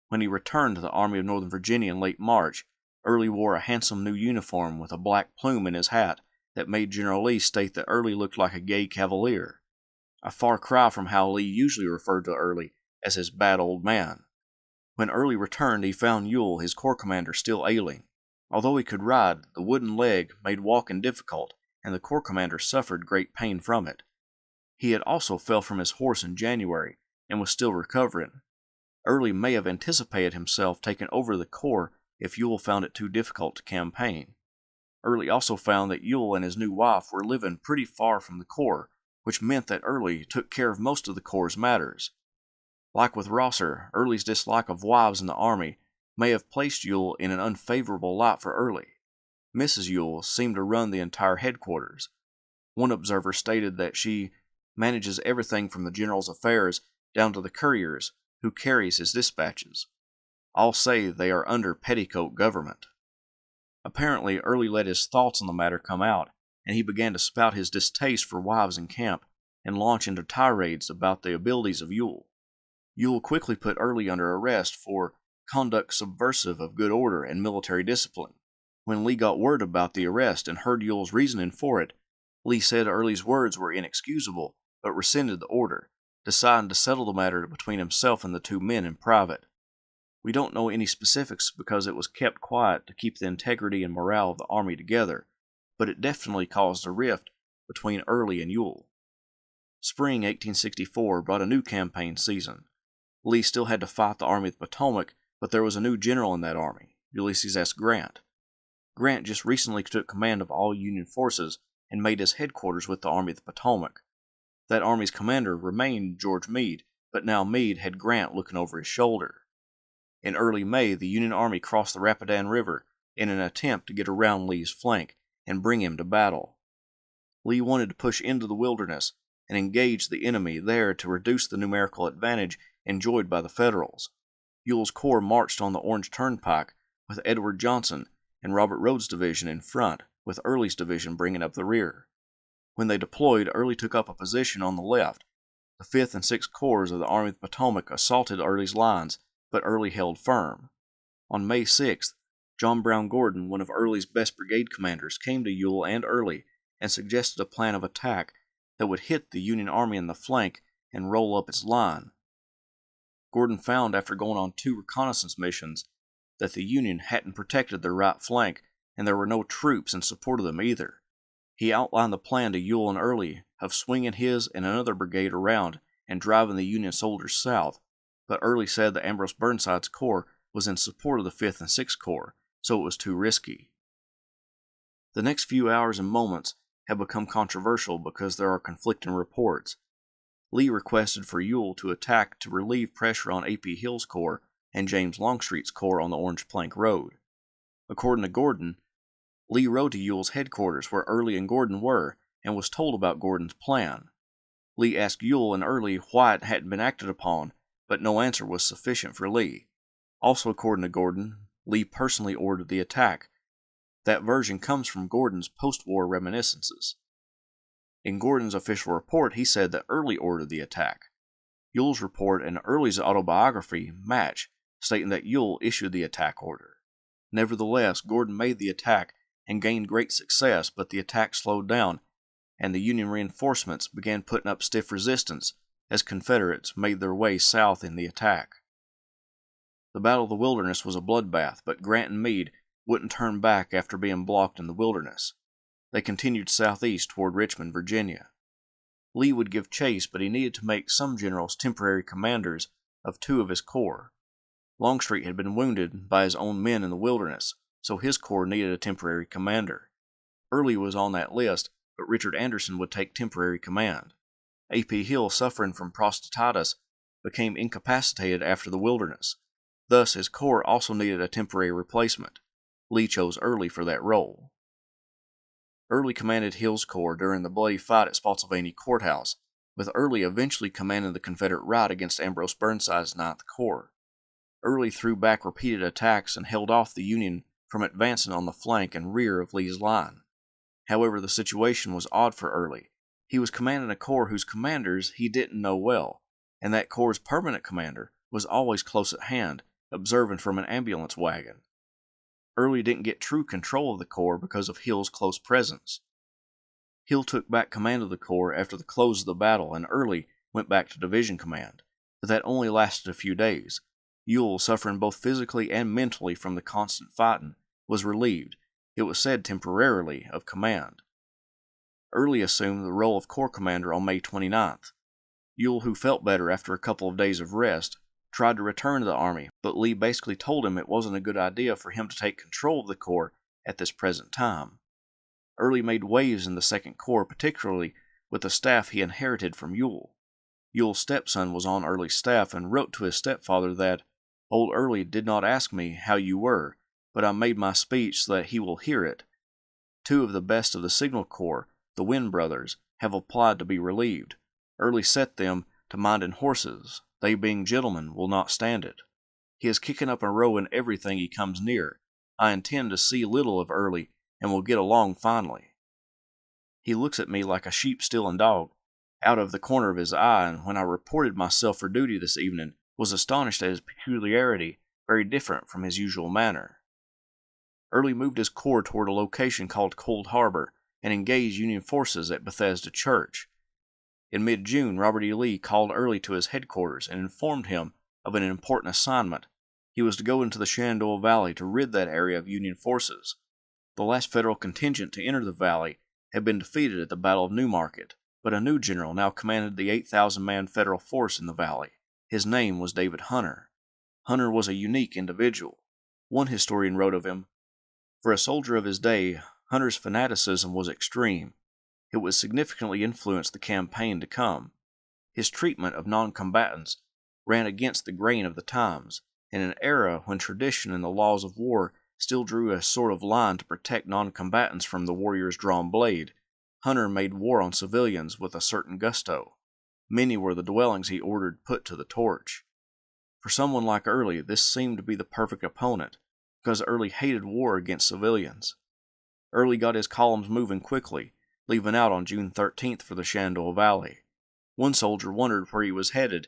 When he returned to the Army of Northern Virginia in late March, Early wore a handsome new uniform with a black plume in his hat that made General Lee state that Early looked like a gay cavalier, a far cry from how Lee usually referred to Early as his bad old man. When Early returned, he found Ewell, his corps commander, still ailing. Although he could ride, the wooden leg made walking difficult, and the corps commander suffered great pain from it. He had also fell from his horse in January, and was still recovering. Early may have anticipated himself taking over the corps if Ewell found it too difficult to campaign. Early also found that Ewell and his new wife were living pretty far from the corps, which meant that Early took care of most of the corps' matters. Like with Rosser, Early's dislike of wives in the army may have placed Ewell in an unfavorable light for Early. Mrs. Ewell seemed to run the entire headquarters. One observer stated that she manages everything from the general's affairs down to the couriers who carries his dispatches. All say they are under petticoat government. Apparently, Early let his thoughts on the matter come out, and he began to spout his distaste for wives in camp and launch into tirades about the abilities of Ewell. Ewell quickly put Early under arrest for conduct subversive of good order and military discipline. When Lee got word about the arrest and heard Ewell's reasoning for it, Lee said Early's words were inexcusable, but rescinded the order, deciding to settle the matter between himself and the two men in private. We don't know any specifics because it was kept quiet to keep the integrity and morale of the army together, but it definitely caused a rift between Early and Ewell. Spring 1864 brought a new campaign season. Lee still had to fight the Army of the Potomac, but there was a new general in that army, Ulysses S. Grant. Grant just recently took command of all Union forces and made his headquarters with the Army of the Potomac. That army's commander remained George Meade, but now Meade had Grant looking over his shoulder. In early May, the Union Army crossed the Rapidan River in an attempt to get around Lee's flank and bring him to battle. Lee wanted to push into the wilderness and engage the enemy there to reduce the numerical advantage enjoyed by the Federals. Ewell's corps marched on the Orange Turnpike with Edward Johnson and Robert Rodes' division in front, with Early's division bringing up the rear. When they deployed, Early took up a position on the left. The 5th and 6th Corps of the Army of the Potomac assaulted Early's lines, but Early held firm. On May 6th, John Brown Gordon, one of Early's best brigade commanders, came to Ewell and Early and suggested a plan of attack that would hit the Union Army in the flank and roll up its line. Gordon found after going on 2 reconnaissance missions that the Union hadn't protected their right flank, and there were no troops in support of them either. He outlined the plan to Ewell and Early of swinging his and another brigade around and driving the Union soldiers south, but Early said that Ambrose Burnside's corps was in support of the 5th and 6th Corps, so it was too risky. The next few hours and moments have become controversial because there are conflicting reports. Lee requested for Ewell to attack to relieve pressure on A.P. Hill's corps and James Longstreet's corps on the Orange Plank Road. According to Gordon, Lee rode to Ewell's headquarters where Early and Gordon were and was told about Gordon's plan. Lee asked Ewell and Early why it hadn't been acted upon, but no answer was sufficient for Lee. Also, according to Gordon, Lee personally ordered the attack. That version comes from Gordon's post-war reminiscences. In Gordon's official report, he said that Early ordered the attack. Ewell's report and Early's autobiography match, stating that Ewell issued the attack order. Nevertheless, Gordon made the attack and gained great success, but the attack slowed down, and the Union reinforcements began putting up stiff resistance as Confederates made their way south in the attack. The Battle of the Wilderness was a bloodbath, but Grant and Meade wouldn't turn back after being blocked in the Wilderness. They continued southeast toward Richmond, Virginia. Lee would give chase, but he needed to make some generals temporary commanders of 2 of his corps. Longstreet had been wounded by his own men in the Wilderness, so his corps needed a temporary commander. Early was on that list, but Richard Anderson would take temporary command. A.P. Hill, suffering from prostatitis, became incapacitated after the Wilderness. Thus, his corps also needed a temporary replacement. Lee chose Early for that role. Early commanded Hill's corps during the bloody fight at Spotsylvania Courthouse, with Early eventually commanding the Confederate right against Ambrose Burnside's 9th Corps. Early threw back repeated attacks and held off the Union from advancing on the flank and rear of Lee's line. However, the situation was odd for Early. He was commanding a corps whose commanders he didn't know well, and that corps' permanent commander was always close at hand, observing from an ambulance wagon. Early didn't get true control of the corps because of Hill's close presence. Hill took back command of the corps after the close of the battle, and Early went back to division command, but that only lasted a few days. Ewell, suffering both physically and mentally from the constant fighting, was relieved, it was said temporarily, of command. Early assumed the role of corps commander on May 29th. Ewell, who felt better after a couple of days of rest, tried to return to the army, but Lee basically told him it wasn't a good idea for him to take control of the corps at this present time. Early made waves in the 2nd Corps, particularly with the staff he inherited from Ewell. Ewell's stepson was on Early's staff and wrote to his stepfather that, "Old Early did not ask me how you were, but I made my speech so that he will hear it. 2 of the best of the Signal Corps, the Wynn brothers, have applied to be relieved. Early set them to minding horses. They, being gentlemen, will not stand it. He is kicking up a row in everything he comes near. I intend to see little of Early, and will get along finely. He looks at me like a sheep stealing dog, out of the corner of his eye, and when I reported myself for duty this evening, was astonished at his peculiarity, very different from his usual manner." Early moved his corps toward a location called Cold Harbor, and engaged Union forces at Bethesda Church. In mid-June, Robert E. Lee called Early to his headquarters and informed him of an important assignment. He was to go into the Shenandoah Valley to rid that area of Union forces. The last Federal contingent to enter the valley had been defeated at the Battle of New Market, but a new general now commanded the 8,000-man Federal force in the valley. His name was David Hunter. Hunter was a unique individual. One historian wrote of him, "For a soldier of his day, Hunter's fanaticism was extreme. It would significantly influence the campaign to come. His treatment of non-combatants ran against the grain of the times. In an era when tradition and the laws of war still drew a sort of line to protect non-combatants from the warrior's drawn blade, Hunter made war on civilians with a certain gusto. Many were the dwellings he ordered put to the torch." For someone like Early, this seemed to be the perfect opponent, because Early hated war against civilians. Early got his columns moving quickly, leaving out on June 13th for the Shenandoah Valley. One soldier wondered where he was headed,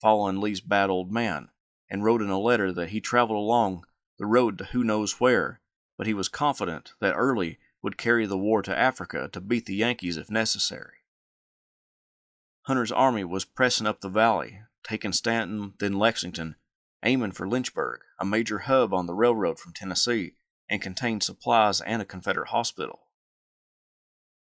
following Lee's bad old man, and wrote in a letter that he traveled along the road to who knows where, but he was confident that Early would carry the war to Africa to beat the Yankees if necessary. Hunter's army was pressing up the valley. taking Stanton, then Lexington, aiming for Lynchburg, a major hub on the railroad from Tennessee, and contained supplies and a Confederate hospital.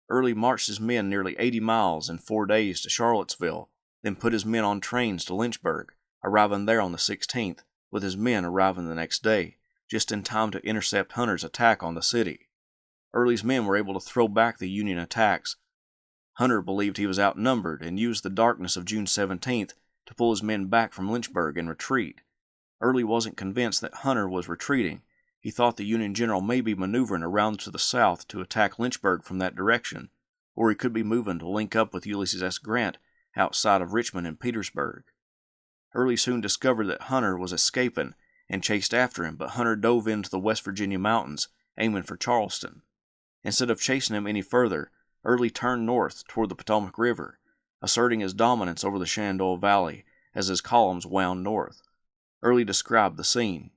Early marched his men nearly 80 miles in 4 days to Charlottesville, then put his men on trains to Lynchburg, arriving there on the 16th, with his men arriving the next day, just in time to intercept Hunter's attack on the city. Early's men were able to throw back the Union attacks. Hunter believed he was outnumbered and used the darkness of June 17th to pull his men back from Lynchburg and retreat. Early wasn't convinced that Hunter was retreating. He thought the Union general may be maneuvering around to the south to attack Lynchburg from that direction, or he could be moving to link up with Ulysses S. Grant outside of Richmond and Petersburg. Early soon discovered that Hunter was escaping and chased after him, but Hunter dove into the West Virginia mountains, aiming for Charleston. Instead of chasing him any further, Early turned north toward the Potomac River, asserting his dominance over the Shenandoah Valley as his columns wound north. Early described the scene.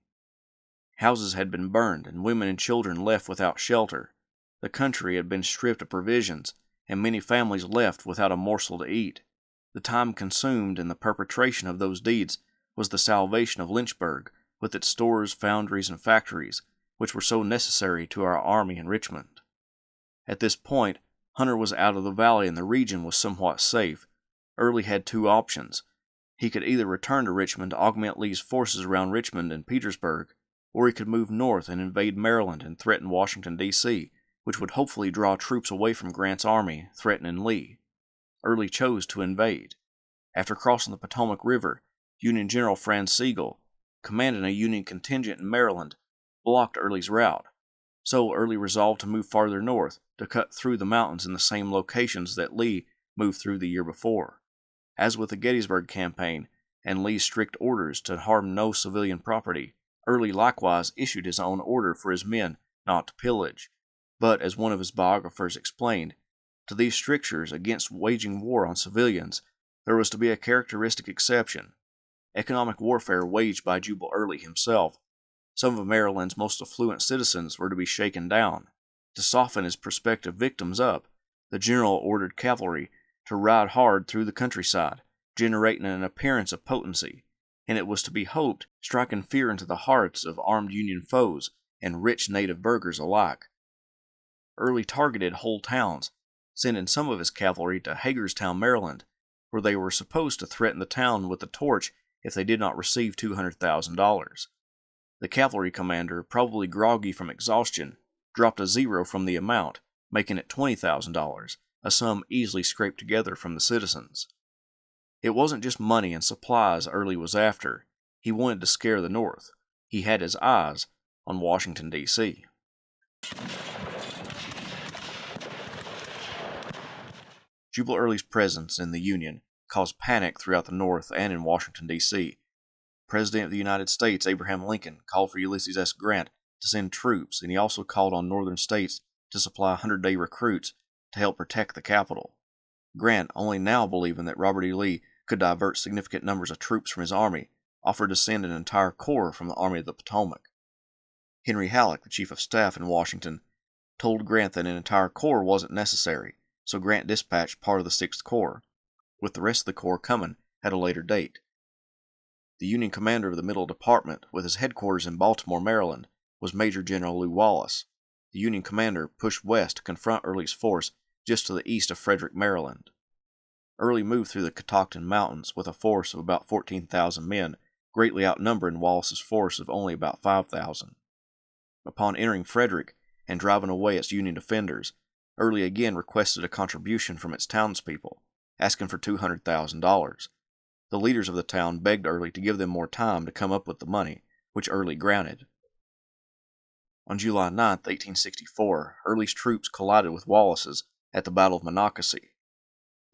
Houses had been burned and women and children left without shelter. The country had been stripped of provisions, and many families left without a morsel to eat. The time consumed in the perpetration of those deeds was the salvation of Lynchburg, with its stores, foundries, and factories, which were so necessary to our army in Richmond. At this point, Hunter was out of the valley and the region was somewhat safe. Early had 2 options. He could either return to Richmond to augment Lee's forces around Richmond and Petersburg, or he could move north and invade Maryland and threaten Washington, D.C., which would hopefully draw troops away from Grant's army, threatening Lee. Early chose to invade. After crossing the Potomac River, Union General Franz Sigel, commanding a Union contingent in Maryland, blocked Early's route. So Early resolved to move farther north to cut through the mountains in the same locations that Lee moved through the year before. As with the Gettysburg Campaign and Lee's strict orders to harm no civilian property, Early likewise issued his own order for his men not to pillage. But, as one of his biographers explained, to these strictures against waging war on civilians, there was to be a characteristic exception: economic warfare waged by Jubal Early himself. Some of Maryland's most affluent citizens were to be shaken down. To soften his prospective victims up, the general ordered cavalry to ride hard through the countryside, generating an appearance of potency, and it was to be hoped striking fear into the hearts of armed Union foes and rich native burghers alike. Early targeted whole towns, sending some of his cavalry to Hagerstown, Maryland, where they were supposed to threaten the town with the torch if they did not receive $200,000. The cavalry commander, probably groggy from exhaustion, dropped a zero from the amount, making it $20,000, a sum easily scraped together from the citizens. It wasn't just money and supplies Early was after. He wanted to scare the North. He had his eyes on Washington, D.C. Jubal Early's presence in the Union caused panic throughout the North and in Washington, D.C. President of the United States Abraham Lincoln called for Ulysses S. Grant to send troops, and he also called on northern states to supply 100-day recruits to help protect the capital. Grant, only now believing that Robert E. Lee could divert significant numbers of troops from his army, offered to send an entire corps from the Army of the Potomac. Henry Halleck, the chief of staff in Washington, told Grant that an entire corps wasn't necessary, so Grant dispatched part of the 6th Corps, with the rest of the corps coming at a later date. The Union commander of the Middle Department, with his headquarters in Baltimore, Maryland, was Major General Lew Wallace. The Union commander pushed west to confront Early's force just to the east of Frederick, Maryland. Early moved through the Catoctin Mountains with a force of about 14,000 men, greatly outnumbering Wallace's force of only about 5,000. Upon entering Frederick and driving away its Union defenders, Early again requested a contribution from its townspeople, asking for $200,000. The leaders of the town begged Early to give them more time to come up with the money, which Early granted. On July 9, 1864, Early's troops collided with Wallace's at the Battle of Monocacy.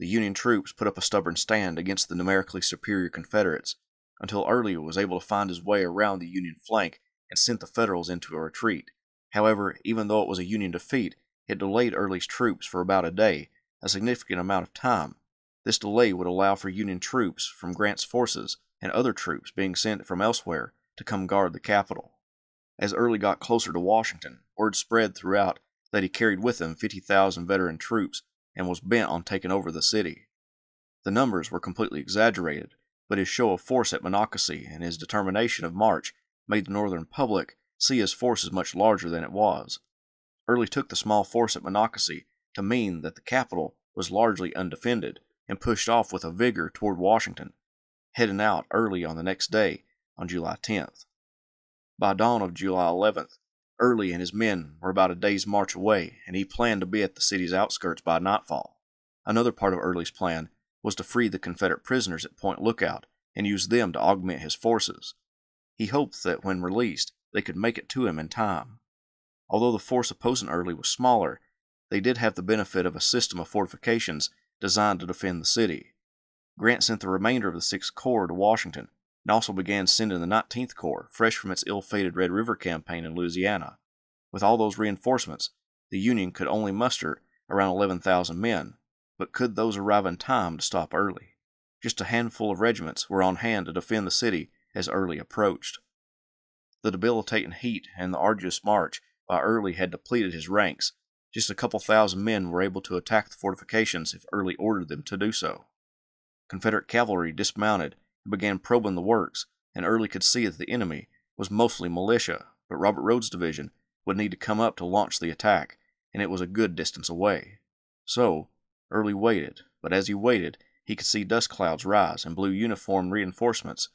The Union troops put up a stubborn stand against the numerically superior Confederates, until Early was able to find his way around the Union flank and sent the Federals into a retreat. However, even though it was a Union defeat, it delayed Early's troops for about a day, a significant amount of time. This delay would allow for Union troops from Grant's forces and other troops being sent from elsewhere to come guard the capital. As Early got closer to Washington, word spread throughout that he carried with him 50,000 veteran troops and was bent on taking over the city. The numbers were completely exaggerated, but his show of force at Monocacy and his determination of march made the Northern public see his force as much larger than it was. Early took the small force at Monocacy to mean that the capital was largely undefended and pushed off with a vigor toward Washington, heading out early on the next day, on July 10th. By dawn of July 11th, Early and his men were about a day's march away, and he planned to be at the city's outskirts by nightfall. Another part of Early's plan was to free the Confederate prisoners at Point Lookout and use them to augment his forces. He hoped that when released, they could make it to him in time. Although the force opposing Early was smaller, they did have the benefit of a system of fortifications designed to defend the city. Grant sent the remainder of the 6th Corps to Washington and also began sending the 19th Corps, fresh from its ill-fated Red River Campaign in Louisiana. With all those reinforcements, the Union could only muster around 11,000 men, but could those arrive in time to stop Early? Just a handful of regiments were on hand to defend the city as Early approached. The debilitating heat and the arduous march by Early had depleted his ranks. Just a couple thousand men were able to attack the fortifications if Early ordered them to do so. Confederate cavalry dismounted and began probing the works, and Early could see that the enemy was mostly militia, but Robert Rodes's division would need to come up to launch the attack, and it was a good distance away. So, Early waited, but as he waited, he could see dust clouds rise and blue uniformed reinforcements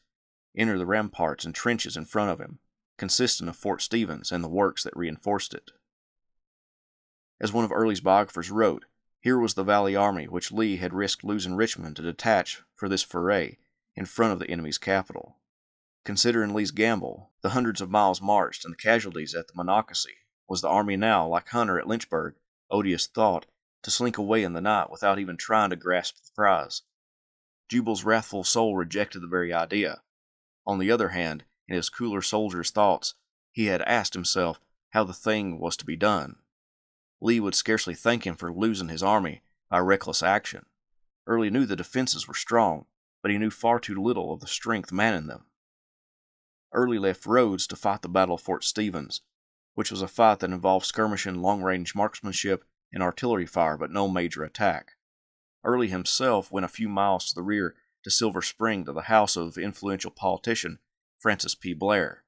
enter the ramparts and trenches in front of him, consisting of Fort Stevens and the works that reinforced it. As one of Early's biographers wrote, here was the Valley Army which Lee had risked losing Richmond to detach for this foray in front of the enemy's capital. Considering Lee's gamble, the hundreds of miles marched, and the casualties at the Monocacy, was the army now, like Hunter at Lynchburg, odious thought, to slink away in the night without even trying to grasp the prize? Jubal's wrathful soul rejected the very idea. On the other hand, in his cooler soldier's thoughts, he had asked himself how the thing was to be done. Lee would scarcely thank him for losing his army by reckless action. Early knew the defenses were strong, but he knew far too little of the strength manning them. Early left Rodes to fight the Battle of Fort Stevens, which was a fight that involved skirmishing, long-range marksmanship, and artillery fire, but no major attack. Early himself went a few miles to the rear to Silver Spring to the house of influential politician Francis P. Blair.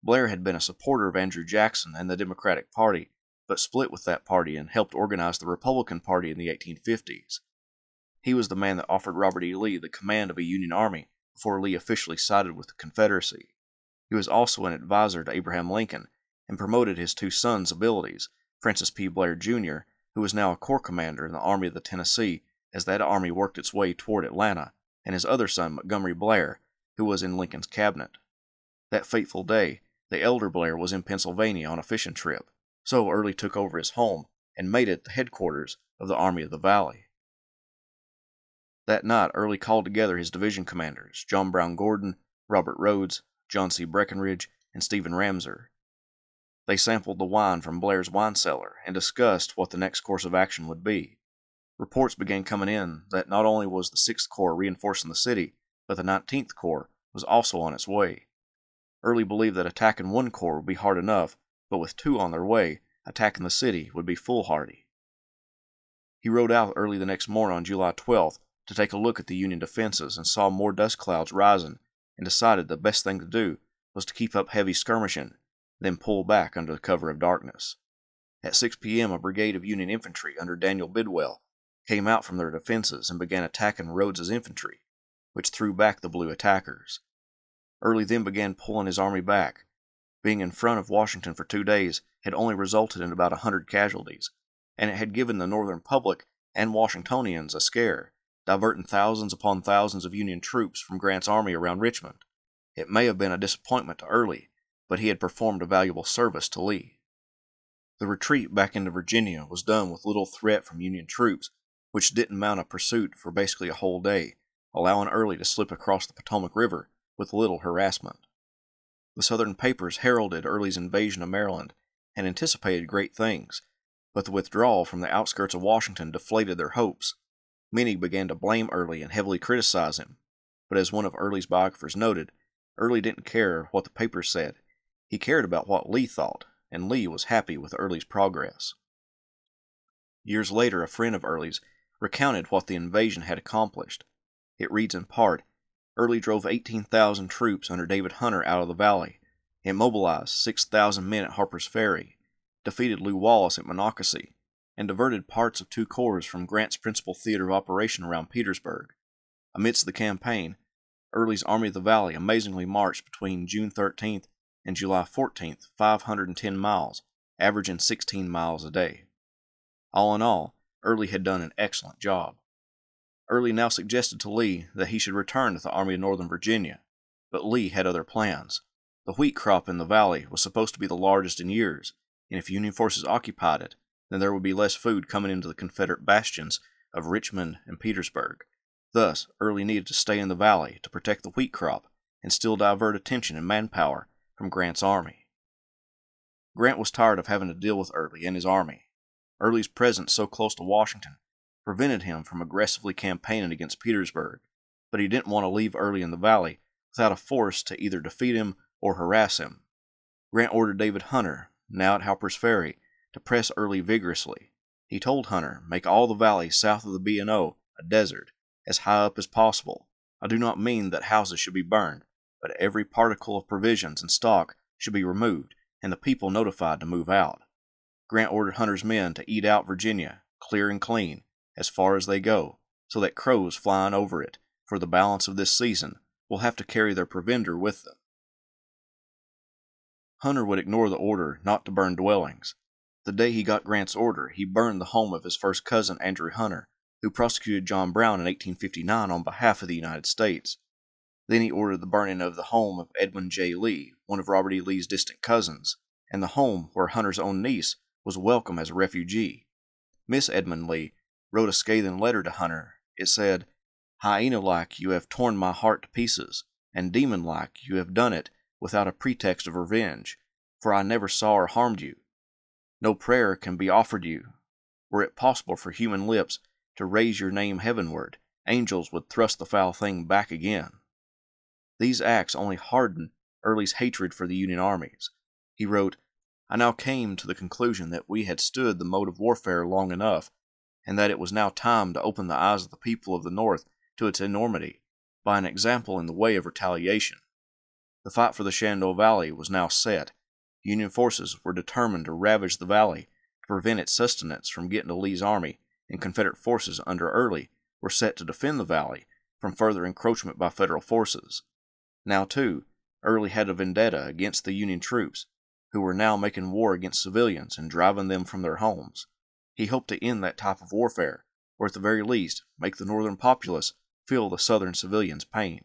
Blair had been a supporter of Andrew Jackson and the Democratic Party, but split with that party and helped organize the Republican Party in the 1850s. He was the man that offered Robert E. Lee the command of a Union army before Lee officially sided with the Confederacy. He was also an advisor to Abraham Lincoln and promoted his two sons' abilities, Francis P. Blair, Jr., who was now a corps commander in the Army of the Tennessee as that army worked its way toward Atlanta, and his other son, Montgomery Blair, who was in Lincoln's cabinet. That fateful day, the elder Blair was in Pennsylvania on a fishing trip, so Early took over his home and made it the headquarters of the Army of the Valley. That night, Early called together his division commanders, John Brown Gordon, Robert Rodes, John C. Breckinridge, and Stephen Ramseur. They sampled the wine from Blair's wine cellar and discussed what the next course of action would be. Reports began coming in that not only was the 6th Corps reinforcing the city, but the 19th Corps was also on its way. Early believed that attacking one corps would be hard enough, but with two on their way, attacking the city would be foolhardy. He rode out early the next morning on July 12th to take a look at the Union defenses and saw more dust clouds rising, and decided the best thing to do was to keep up heavy skirmishing, then pull back under the cover of darkness. At 6 p.m., a brigade of Union infantry under Daniel Bidwell came out from their defenses and began attacking Rodes's infantry, which threw back the blue attackers. Early then began pulling his army back. Being in front of Washington for 2 days had only resulted in about 100 casualties, and it had given the Northern public and Washingtonians a scare, diverting thousands upon thousands of Union troops from Grant's army around Richmond. It may have been a disappointment to Early, but he had performed a valuable service to Lee. The retreat back into Virginia was done with little threat from Union troops, which didn't mount a pursuit for basically a whole day, allowing Early to slip across the Potomac River with little harassment. The Southern papers heralded Early's invasion of Maryland and anticipated great things, but the withdrawal from the outskirts of Washington deflated their hopes. Many began to blame Early and heavily criticize him, but as one of Early's biographers noted, Early didn't care what the papers said. He cared about what Lee thought, and Lee was happy with Early's progress. Years later, a friend of Early's recounted what the invasion had accomplished. It reads in part, Early drove 18,000 troops under David Hunter out of the valley, immobilized 6,000 men at Harper's Ferry, defeated Lew Wallace at Monocacy, and diverted parts of 2 corps from Grant's principal theater of operation around Petersburg. Amidst the campaign, Early's Army of the Valley amazingly marched between June 13th and July 14th 510 miles, averaging 16 miles a day. All in all, Early had done an excellent job. Early now suggested to Lee that he should return to the Army of Northern Virginia, but Lee had other plans. The wheat crop in the valley was supposed to be the largest in years, and if Union forces occupied it, then there would be less food coming into the Confederate bastions of Richmond and Petersburg. Thus, Early needed to stay in the valley to protect the wheat crop and still divert attention and manpower from Grant's army. Grant was tired of having to deal with Early and his army. Early's presence so close to Washington prevented him from aggressively campaigning against Petersburg, but he didn't want to leave Early in the valley without a force to either defeat him or harass him. Grant ordered David Hunter, now at Harper's Ferry, to press Early vigorously. He told Hunter, "Make all the valley south of the B&O a desert, as high up as possible. I do not mean that houses should be burned, but every particle of provisions and stock should be removed, and the people notified to move out." Grant ordered Hunter's men to eat out Virginia, clear and clean, as far as they go, so that crows flying over it for the balance of this season will have to carry their provender with them. Hunter would ignore the order not to burn dwellings. The day he got Grant's order, he burned the home of his first cousin, Andrew Hunter, who prosecuted John Brown in 1859 on behalf of the United States. Then he ordered the burning of the home of Edwin J. Lee, one of Robert E. Lee's distant cousins, and the home where Hunter's own niece was welcome as a refugee. Miss Edmund Lee wrote a scathing letter to Hunter. It said, "Hyena-like you have torn my heart to pieces, and demon-like you have done it without a pretext of revenge, for I never saw or harmed you. No prayer can be offered you. Were it possible for human lips to raise your name heavenward, angels would thrust the foul thing back again." These acts only hardened Early's hatred for the Union armies. He wrote, "I now came to the conclusion that we had stood the mode of warfare long enough, and that it was now time to open the eyes of the people of the North to its enormity, by an example in the way of retaliation. The fight for the Shenandoah Valley was now set. Union forces were determined to ravage the valley to prevent its sustenance from getting to Lee's army, and Confederate forces under Early were set to defend the valley from further encroachment by Federal forces. Now, too, Early had a vendetta against the Union troops, who were now making war against civilians and driving them from their homes. He hoped to end that type of warfare, or at the very least, make the Northern populace feel the Southern civilians' pain.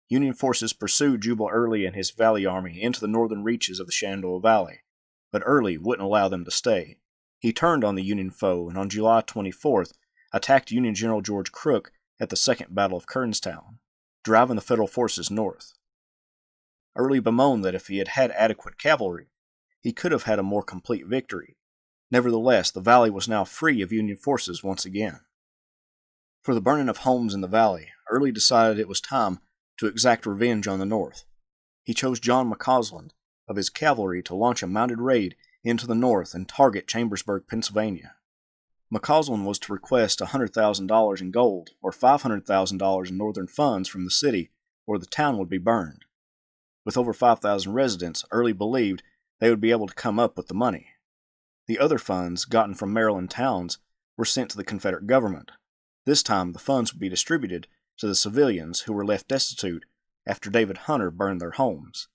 Union forces pursued Jubal Early and his Valley Army into the northern reaches of the Shenandoah Valley, but Early wouldn't allow them to stay. He turned on the Union foe and on July 24th attacked Union General George Crook at the Second Battle of Kernstown, driving the Federal forces north. Early bemoaned that if he had had adequate cavalry, he could have had a more complete victory. Nevertheless, the valley was now free of Union forces once again. For the burning of homes in the valley, Early decided it was time to exact revenge on the North. He chose John McCausland of his cavalry to launch a mounted raid into the north and target Chambersburg, Pennsylvania. McCausland was to request $100,000 in gold or $500,000 in northern funds from the city, or the town would be burned. With over 5,000 residents, Early believed they would be able to come up with the money. The other funds, gotten from Maryland towns, were sent to the Confederate government. This time, the funds would be distributed to the civilians who were left destitute after David Hunter burned their homes.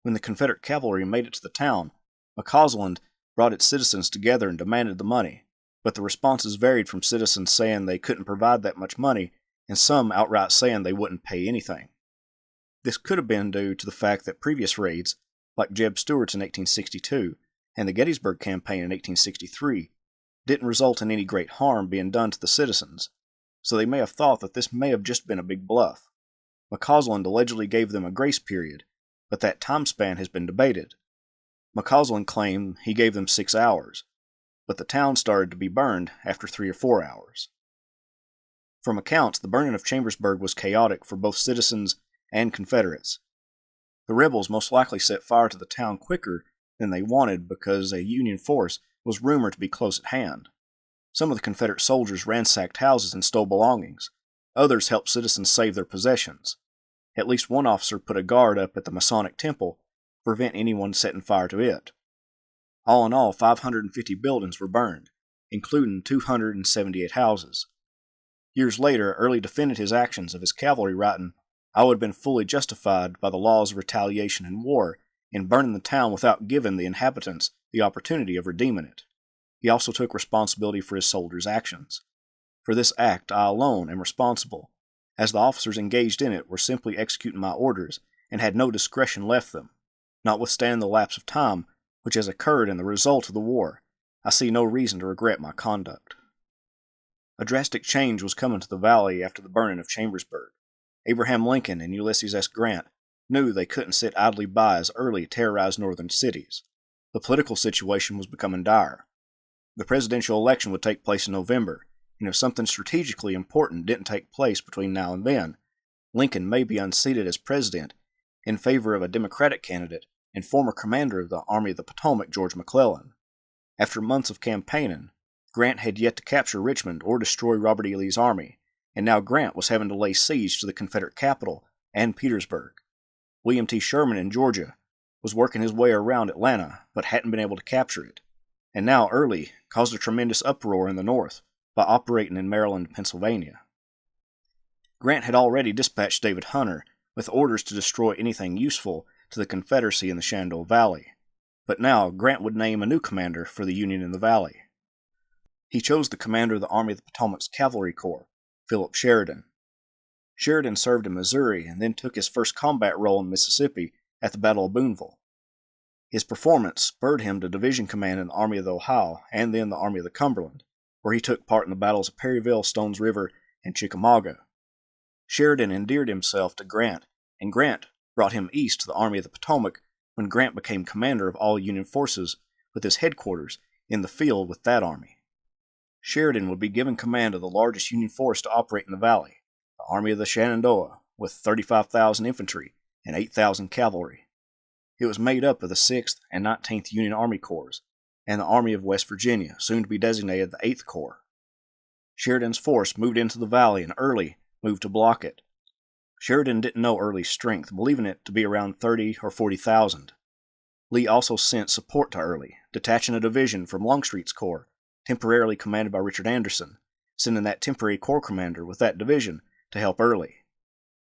When the Confederate cavalry made it to the town, McCausland brought its citizens together and demanded the money, but the responses varied from citizens saying they couldn't provide that much money and some outright saying they wouldn't pay anything. This could have been due to the fact that previous raids, like Jeb Stuart's in 1862 and the Gettysburg Campaign in 1863, didn't result in any great harm being done to the citizens, so they may have thought that this may have just been a big bluff. McCausland allegedly gave them a grace period, but that time span has been debated. McCausland claimed he gave them 6 hours, but the town started to be burned after 3 or 4 hours. From accounts, the burning of Chambersburg was chaotic for both citizens and Confederates. The rebels most likely set fire to the town quicker than they wanted because a Union force was rumored to be close at hand. Some of the Confederate soldiers ransacked houses and stole belongings. Others helped citizens save their possessions. At least one officer put a guard up at the Masonic Temple to prevent anyone setting fire to it. All in all, 550 buildings were burned, including 278 houses. Years later, Early defended his actions of his cavalry, writing, "I would have been fully justified by the laws of retaliation and war in burning the town without giving the inhabitants the opportunity of redeeming it." He also took responsibility for his soldiers' actions. "For this act I alone am responsible, as the officers engaged in it were simply executing my orders and had no discretion left them. Notwithstanding the lapse of time which has occurred in the result of the war, I see no reason to regret my conduct." A drastic change was coming to the valley after the burning of Chambersburg. Abraham Lincoln and Ulysses S. Grant knew they couldn't sit idly by as Early terrorized northern cities. The political situation was becoming dire. The presidential election would take place in November, and if something strategically important didn't take place between now and then, Lincoln may be unseated as president in favor of a Democratic candidate and former commander of the Army of the Potomac, George McClellan. After months of campaigning, Grant had yet to capture Richmond or destroy Robert E. Lee's army, and now Grant was having to lay siege to the Confederate capital and Petersburg. William T. Sherman in Georgia was working his way around Atlanta, but hadn't been able to capture it. And now Early caused a tremendous uproar in the North by operating in Maryland and Pennsylvania. Grant had already dispatched David Hunter with orders to destroy anything useful to the Confederacy in the Shenandoah Valley, but now Grant would name a new commander for the Union in the Valley. He chose the commander of the Army of the Potomac's Cavalry Corps, Philip Sheridan. Sheridan served in Missouri and then took his first combat role in Mississippi at the Battle of Booneville. His performance spurred him to division command in the Army of the Ohio and then the Army of the Cumberland, where he took part in the battles of Perryville, Stones River, and Chickamauga. Sheridan endeared himself to Grant, and Grant brought him east to the Army of the Potomac when Grant became commander of all Union forces with his headquarters in the field with that army. Sheridan would be given command of the largest Union force to operate in the valley, the Army of the Shenandoah, with 35,000 infantry and 8,000 cavalry. It was made up of the 6th and 19th Union Army Corps, and the Army of West Virginia, soon to be designated the 8th Corps. Sheridan's force moved into the valley, and Early moved to block it. Sheridan didn't know Early's strength, believing it to be around 30 or 40,000. Lee also sent support to Early, detaching a division from Longstreet's corps, temporarily commanded by Richard Anderson, sending that temporary corps commander with that division to help Early.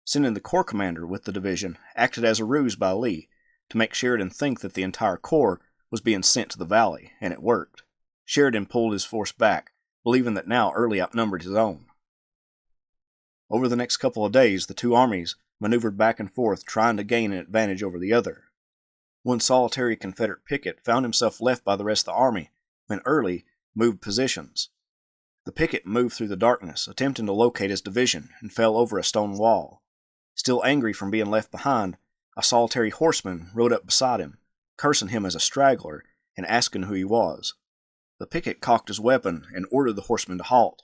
Sending the corps commander with the division acted as a ruse by Lee to make Sheridan think that the entire corps was being sent to the valley, and it worked. Sheridan pulled his force back, believing that now Early outnumbered his own. Over the next couple of days, the two armies maneuvered back and forth, trying to gain an advantage over the other. One solitary Confederate picket found himself left by the rest of the army when Early moved positions. The picket moved through the darkness, attempting to locate his division, and fell over a stone wall. Still angry from being left behind, a solitary horseman rode up beside him, cursing him as a straggler and asking who he was. The picket cocked his weapon and ordered the horseman to halt.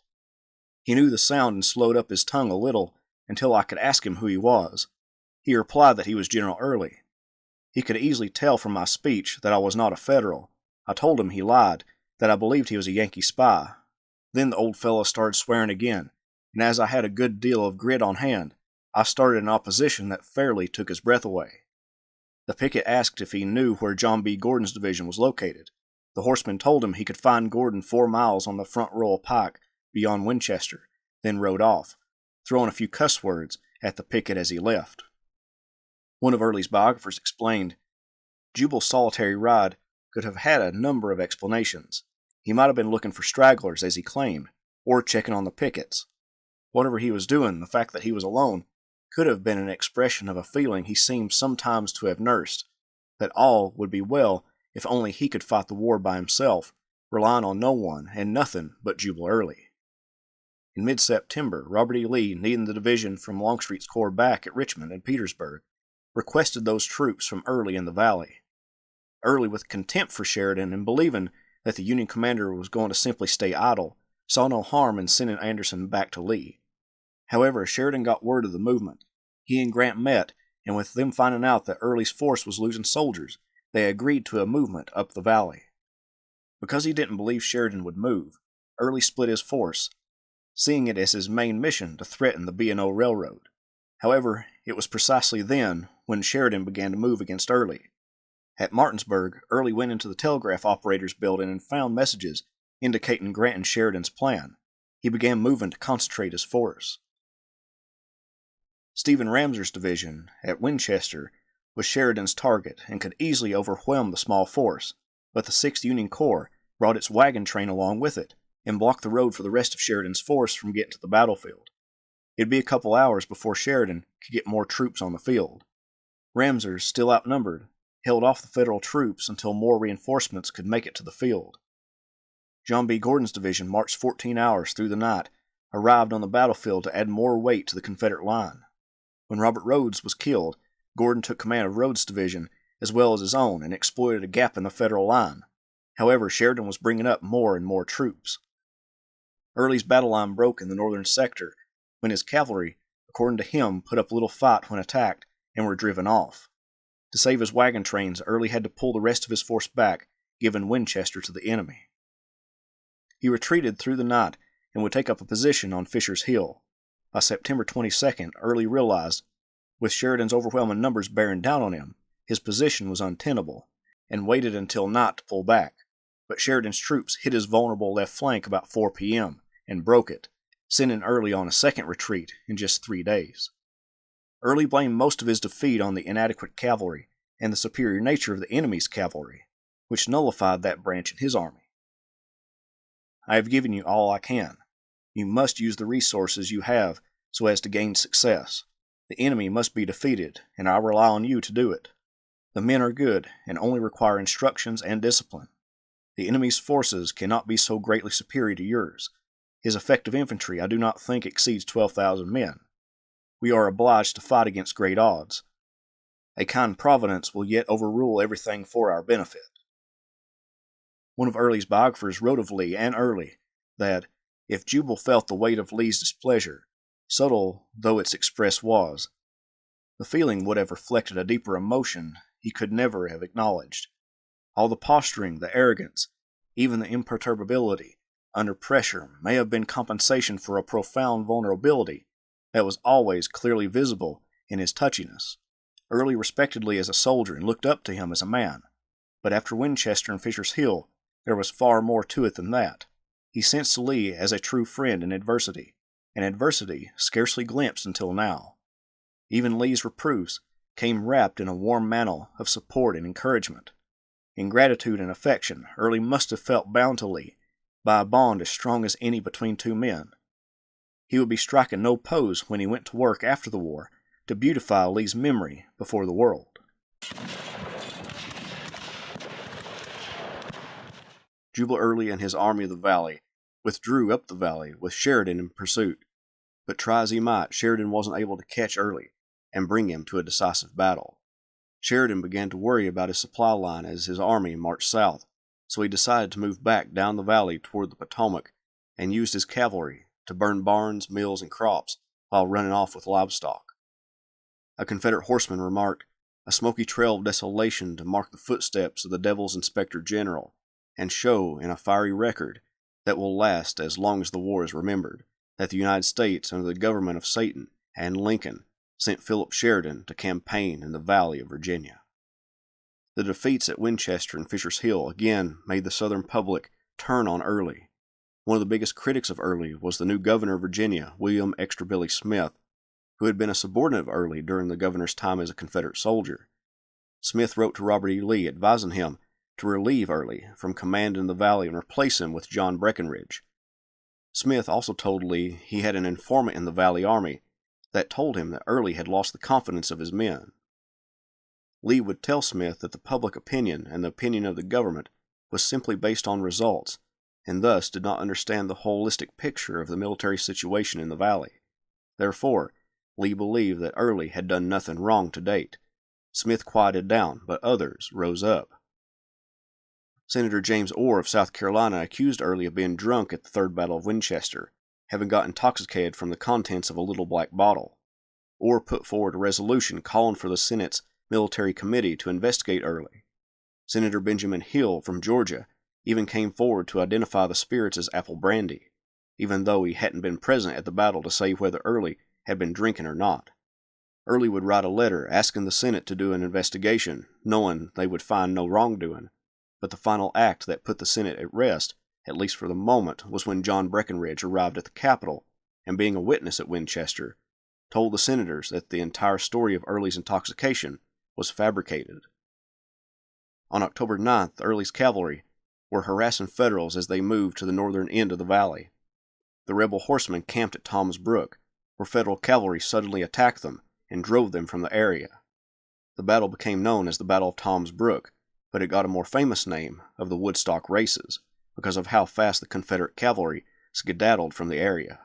He knew the sound and slowed up his tongue a little until I could ask him who he was. He replied that he was General Early. He could easily tell from my speech that I was not a Federal. I told him he lied, that I believed he was a Yankee spy. Then the old fellow started swearing again, and as I had a good deal of grit on hand, I started an opposition that fairly took his breath away. The picket asked if he knew where John B. Gordon's division was located. The horseman told him he could find Gordon 4 miles on the front row of pike beyond Winchester, then rode off, throwing a few cuss words at the picket as he left. One of Early's biographers explained, "Jubal's solitary ride could have had a number of explanations. He might have been looking for stragglers, as he claimed, or checking on the pickets. Whatever he was doing, the fact that he was alone could have been an expression of a feeling he seemed sometimes to have nursed, that all would be well if only he could fight the war by himself, relying on no one and nothing but Jubal Early." In mid-September, Robert E. Lee, needing the division from Longstreet's corps back at Richmond and Petersburg, requested those troops from Early in the valley. Early, with contempt for Sheridan and believing that the Union commander was going to simply stay idle, saw no harm in sending Anderson back to Lee. However, Sheridan got word of the movement. He and Grant met, and with them finding out that Early's force was losing soldiers, they agreed to a movement up the valley. Because he didn't believe Sheridan would move, Early split his force, seeing it as his main mission to threaten the B&O Railroad. However, it was precisely then when Sheridan began to move against Early. At Martinsburg, Early went into the telegraph operator's building and found messages indicating Grant and Sheridan's plan. He began moving to concentrate his force. Stephen Ramser's division at Winchester was Sheridan's target and could easily overwhelm the small force, but the 6th Union Corps brought its wagon train along with it and blocked the road for the rest of Sheridan's force from getting to the battlefield. It'd be a couple hours before Sheridan could get more troops on the field. Ramser, still outnumbered, held off the Federal troops until more reinforcements could make it to the field. John B. Gordon's division marched 14 hours through the night, arrived on the battlefield to add more weight to the Confederate line. When Robert Rhodes was killed, Gordon took command of Rhodes' division as well as his own and exploited a gap in the Federal line. However, Sheridan was bringing up more and more troops. Early's battle line broke in the northern sector when his cavalry, according to him, put up little fight when attacked and were driven off. To save his wagon trains, Early had to pull the rest of his force back, giving Winchester to the enemy. He retreated through the night and would take up a position on Fisher's Hill. By September 22nd, Early realized, with Sheridan's overwhelming numbers bearing down on him, his position was untenable, and waited until night to pull back. But Sheridan's troops hit his vulnerable left flank about 4 p.m. and broke it, sending Early on a second retreat in just 3 days. Early blamed most of his defeat on the inadequate cavalry and the superior nature of the enemy's cavalry, which nullified that branch in his army. I have given you all I can. You must use the resources you have so as to gain success. The enemy must be defeated, and I rely on you to do it. The men are good and only require instructions and discipline. The enemy's forces cannot be so greatly superior to yours. His effective infantry I do not think exceeds 12,000 men. We are obliged to fight against great odds. A kind providence will yet overrule everything for our benefit. One of Early's biographers wrote of Lee and Early that, if Jubal felt the weight of Lee's displeasure, subtle though its express was, the feeling would have reflected a deeper emotion he could never have acknowledged. All the posturing, the arrogance, even the imperturbability under pressure may have been compensation for a profound vulnerability that was always clearly visible in his touchiness. Early respected Lee as a soldier and looked up to him as a man, but after Winchester and Fisher's Hill, there was far more to it than that. He sensed Lee as a true friend in adversity, and adversity scarcely glimpsed until now. Even Lee's reproofs came wrapped in a warm mantle of support and encouragement. In gratitude and affection, Early must have felt bound to Lee by a bond as strong as any between two men. He would be striking no pose when he went to work after the war to beautify Lee's memory before the world. Jubal Early and his Army of the Valley withdrew up the valley with Sheridan in pursuit, but try as he might, Sheridan wasn't able to catch Early and bring him to a decisive battle. Sheridan began to worry about his supply line as his army marched south, so he decided to move back down the valley toward the Potomac and used his cavalry to burn barns, mills, and crops while running off with livestock. A Confederate horseman remarked, "A smoky trail of desolation to mark the footsteps of the Devil's Inspector General, and show in a fiery record that will last as long as the war is remembered, that the United States under the government of Satan and Lincoln sent Philip Sheridan to campaign in the Valley of Virginia." The defeats at Winchester and Fisher's Hill again made the Southern public turn on Early. One of the biggest critics of Early was the new governor of Virginia, William Extra Billy Smith, who had been a subordinate of Early during the governor's time as a Confederate soldier. Smith wrote to Robert E. Lee advising him to relieve Early from command in the valley and replace him with John Breckinridge. Smith also told Lee he had an informant in the Valley Army that told him that Early had lost the confidence of his men. Lee would tell Smith that the public opinion and the opinion of the government was simply based on results, and thus did not understand the holistic picture of the military situation in the valley. Therefore, Lee believed that Early had done nothing wrong to date. Smith quieted down, but others rose up. Senator James Orr of South Carolina accused Early of being drunk at the Third Battle of Winchester, having got intoxicated from the contents of a little black bottle. Orr put forward a resolution calling for the Senate's military committee to investigate Early. Senator Benjamin Hill from Georgia even came forward to identify the spirits as apple brandy, even though he hadn't been present at the battle to say whether Early had been drinking or not. Early would write a letter asking the Senate to do an investigation, knowing they would find no wrongdoing, but the final act that put the Senate at rest, at least for the moment, was when John Breckinridge arrived at the Capitol, and being a witness at Winchester, told the senators that the entire story of Early's intoxication was fabricated. On October 9th, Early's cavalry were harassing Federals as they moved to the northern end of the valley. The rebel horsemen camped at Tom's Brook, where Federal cavalry suddenly attacked them and drove them from the area. The battle became known as the Battle of Tom's Brook, but it got a more famous name of the Woodstock Races because of how fast the Confederate cavalry skedaddled from the area.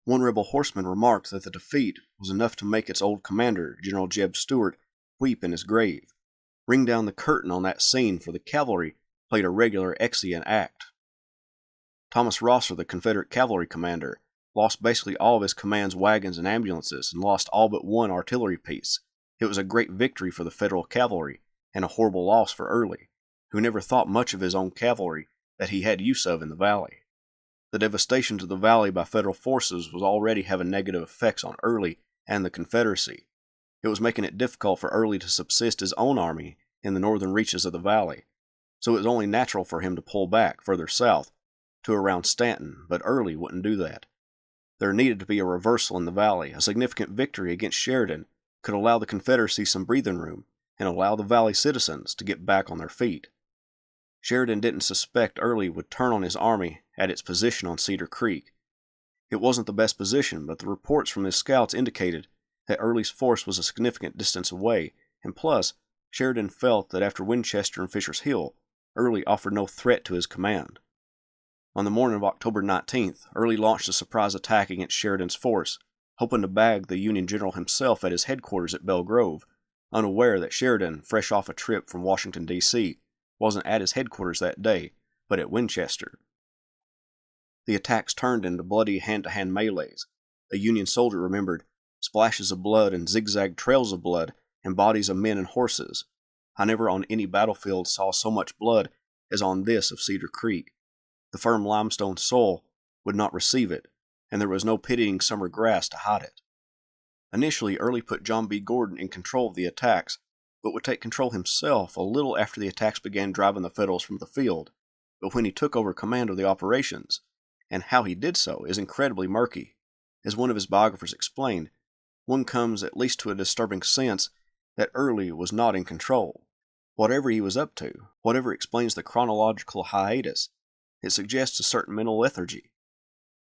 One rebel horseman remarked that the defeat was enough to make its old commander, General Jeb Stuart, weep in his grave. Ring down the curtain on that scene, for the cavalry played a regular exeunt act. Thomas Rosser, the Confederate cavalry commander, lost basically all of his command's wagons and ambulances and lost all but one artillery piece. It was a great victory for the Federal cavalry and a horrible loss for Early, who never thought much of his own cavalry that he had use of in the valley. The devastation to the valley by Federal forces was already having negative effects on Early and the Confederacy. It was making it difficult for Early to subsist his own army in the northern reaches of the valley, so it was only natural for him to pull back further south to around Stanton, but Early wouldn't do that. There needed to be a reversal in the valley. A significant victory against Sheridan could allow the Confederacy some breathing room and allow the valley citizens to get back on their feet. Sheridan didn't suspect Early would turn on his army at its position on Cedar Creek. It wasn't the best position, but the reports from his scouts indicated that Early's force was a significant distance away, and plus, Sheridan felt that after Winchester and Fisher's Hill, Early offered no threat to his command. On the morning of October 19th, Early launched a surprise attack against Sheridan's force, hoping to bag the Union general himself at his headquarters at Belle Grove, unaware that Sheridan, fresh off a trip from Washington, D.C., wasn't at his headquarters that day, but at Winchester. The attacks turned into bloody hand-to-hand melees. A Union soldier remembered splashes of blood and zigzag trails of blood and bodies of men and horses. I never on any battlefield saw so much blood as on this of Cedar Creek. The firm limestone soil would not receive it, and there was no pitying summer grass to hide it. Initially, Early put John B. Gordon in control of the attacks, but would take control himself a little after the attacks began driving the Federals from the field. But when he took over command of the operations, and how he did so is incredibly murky. As one of his biographers explained, one comes at least to a disturbing sense that Early was not in control. Whatever he was up to, whatever explains the chronological hiatus, it suggests a certain mental lethargy,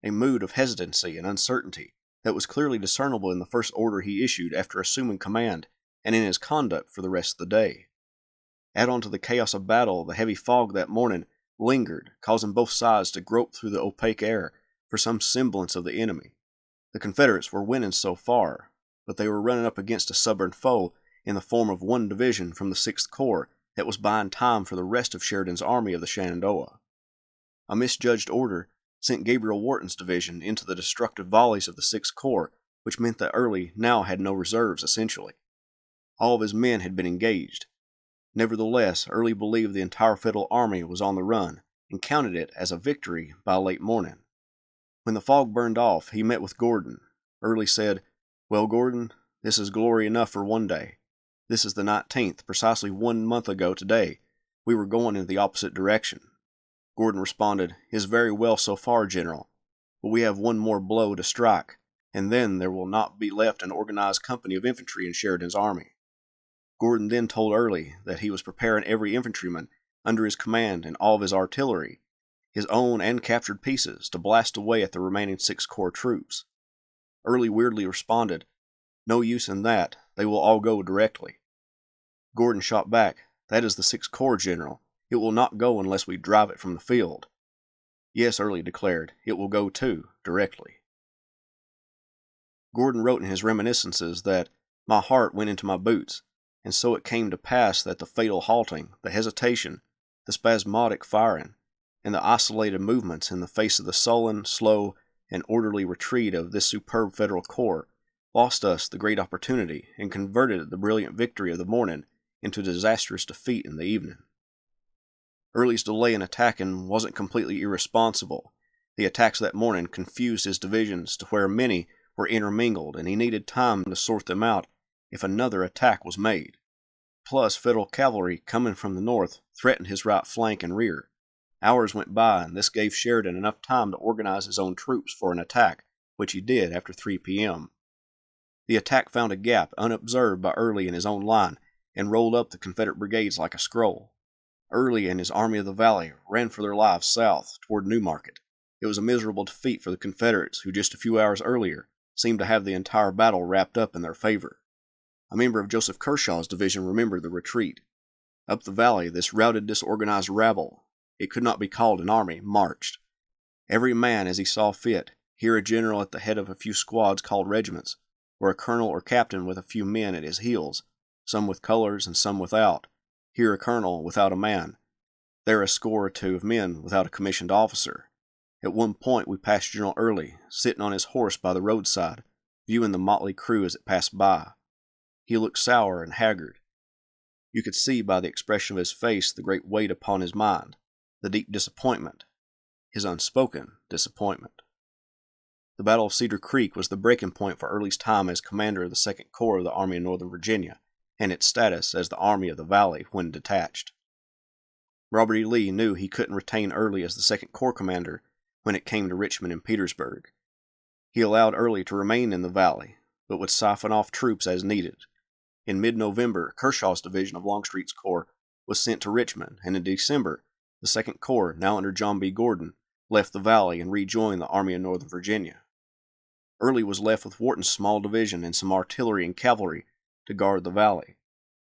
a mood of hesitancy and uncertainty that was clearly discernible in the first order he issued after assuming command and in his conduct for the rest of the day. Add on to the chaos of battle, the heavy fog that morning lingered, causing both sides to grope through the opaque air for some semblance of the enemy. The Confederates were winning so far, but they were running up against a stubborn foe in the form of one division from the 6th Corps that was buying time for the rest of Sheridan's army of the Shenandoah. A misjudged order sent Gabriel Wharton's division into the destructive volleys of the 6th Corps, which meant that Early now had no reserves, essentially. All of his men had been engaged. Nevertheless, Early believed the entire Federal army was on the run and counted it as a victory by late morning. When the fog burned off, he met with Gordon. Early said, "Well, Gordon, this is glory enough for one day. This is the 19th, precisely 1 month ago today. We were going in the opposite direction." Gordon responded, "Is very well so far, General, but we have one more blow to strike, and then there will not be left an organized company of infantry in Sheridan's army." Gordon then told Early that he was preparing every infantryman under his command and all of his artillery, his own and captured pieces, to blast away at the remaining 6th Corps troops. Early weirdly responded, "No use in that, they will all go directly." Gordon shot back, "That is the 6th Corps, General. It will not go unless we drive it from the field." "Yes," Early declared, "it will go too, directly." Gordon wrote in his reminiscences that, "My heart went into my boots, and so it came to pass that the fatal halting, the hesitation, the spasmodic firing, and the isolated movements in the face of the sullen, slow, and orderly retreat of this superb Federal Corps lost us the great opportunity and converted the brilliant victory of the morning into disastrous defeat in the evening." Early's delay in attacking wasn't completely irresponsible. The attacks that morning confused his divisions to where many were intermingled, and he needed time to sort them out if another attack was made. Plus, Federal cavalry coming from the north threatened his right flank and rear. Hours went by, and this gave Sheridan enough time to organize his own troops for an attack, which he did after 3 p.m. The attack found a gap unobserved by Early in his own line and rolled up the Confederate brigades like a scroll. Early and his Army of the Valley ran for their lives south toward Newmarket. It was a miserable defeat for the Confederates, who just a few hours earlier seemed to have the entire battle wrapped up in their favor. A member of Joseph Kershaw's division remembered the retreat. Up the valley, this routed, disorganized rabble, it could not be called an army, marched. Every man as he saw fit, here a general at the head of a few squads called regiments, or a colonel or captain with a few men at his heels, some with colors and some without, here a colonel without a man, there a score or two of men without a commissioned officer. At one point we passed General Early, sitting on his horse by the roadside, viewing the motley crew as it passed by. He looked sour and haggard. You could see by the expression of his face the great weight upon his mind, the deep disappointment, his unspoken disappointment. The Battle of Cedar Creek was the breaking point for Early's time as commander of the 2nd Corps of the Army of Northern Virginia, and its status as the Army of the Valley when detached. Robert E. Lee knew he couldn't retain Early as the 2nd Corps commander when it came to Richmond and Petersburg. He allowed Early to remain in the Valley, but would siphon off troops as needed. In mid-November, Kershaw's division of Longstreet's Corps was sent to Richmond, and in December, the 2nd Corps, now under John B. Gordon, left the Valley and rejoined the Army of Northern Virginia. Early was left with Wharton's small division and some artillery and cavalry to guard the Valley.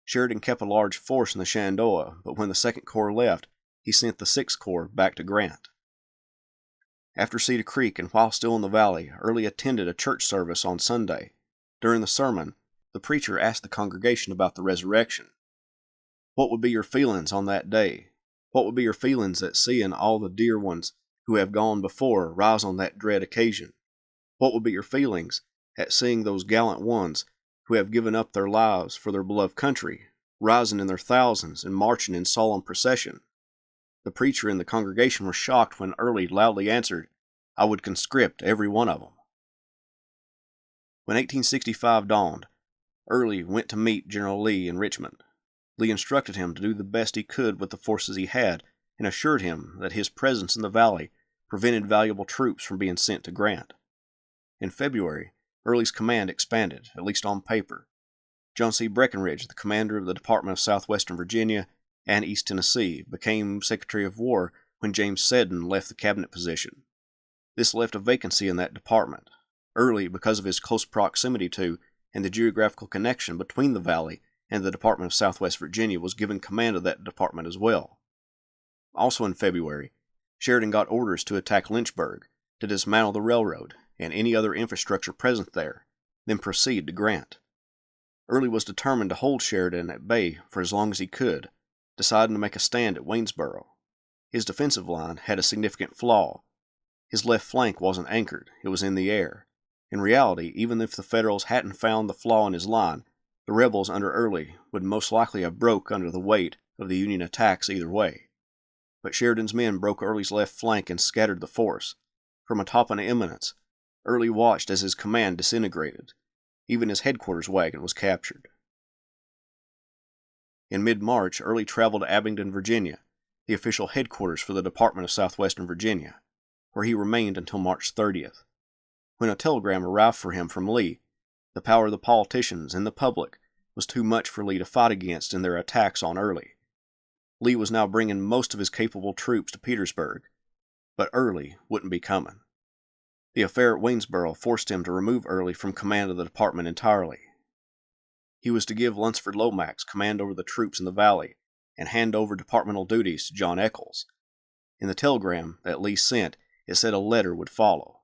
Sheridan kept a large force in the Shenandoah, but when the 2nd Corps left, he sent the 6th Corps back to Grant. After Cedar Creek and while still in the Valley, Early attended a church service on Sunday. During the sermon, the preacher asked the congregation about the resurrection. What would be your feelings on that day? What would be your feelings at seeing all the dear ones who have gone before rise on that dread occasion? What would be your feelings at seeing those gallant ones who have given up their lives for their beloved country, rising in their thousands and marching in solemn procession? The preacher and the congregation were shocked when Early loudly answered, "I would conscript every one of them." When 1865 dawned, Early went to meet General Lee in Richmond. Lee instructed him to do the best he could with the forces he had and assured him that his presence in the Valley prevented valuable troops from being sent to Grant. In February, Early's command expanded, at least on paper. John C. Breckinridge, the commander of the Department of Southwestern Virginia and East Tennessee, became Secretary of War when James Seddon left the cabinet position. This left a vacancy in that department. Early, because of his close proximity to and the geographical connection between the Valley and the Department of Southwest Virginia, was given command of that department as well. Also in February, Sheridan got orders to attack Lynchburg, to dismantle the railroad and any other infrastructure present there, then proceed to Grant. Early was determined to hold Sheridan at bay for as long as he could, deciding to make a stand at Waynesboro. His defensive line had a significant flaw. His left flank wasn't anchored, it was in the air. In reality, even if the Federals hadn't found the flaw in his line, the rebels under Early would most likely have broke under the weight of the Union attacks either way. But Sheridan's men broke Early's left flank and scattered the force. From atop an eminence, Early watched as his command disintegrated. Even his headquarters wagon was captured. In mid-March, Early traveled to Abingdon, Virginia, the official headquarters for the Department of Southwestern Virginia, where he remained until March 30th. When a telegram arrived for him from Lee, the power of the politicians and the public was too much for Lee to fight against in their attacks on Early. Lee was now bringing most of his capable troops to Petersburg, but Early wouldn't be coming. The affair at Waynesboro forced him to remove Early from command of the department entirely. He was to give Lunsford Lomax command over the troops in the Valley and hand over departmental duties to John Eccles. In the telegram that Lee sent, it said a letter would follow.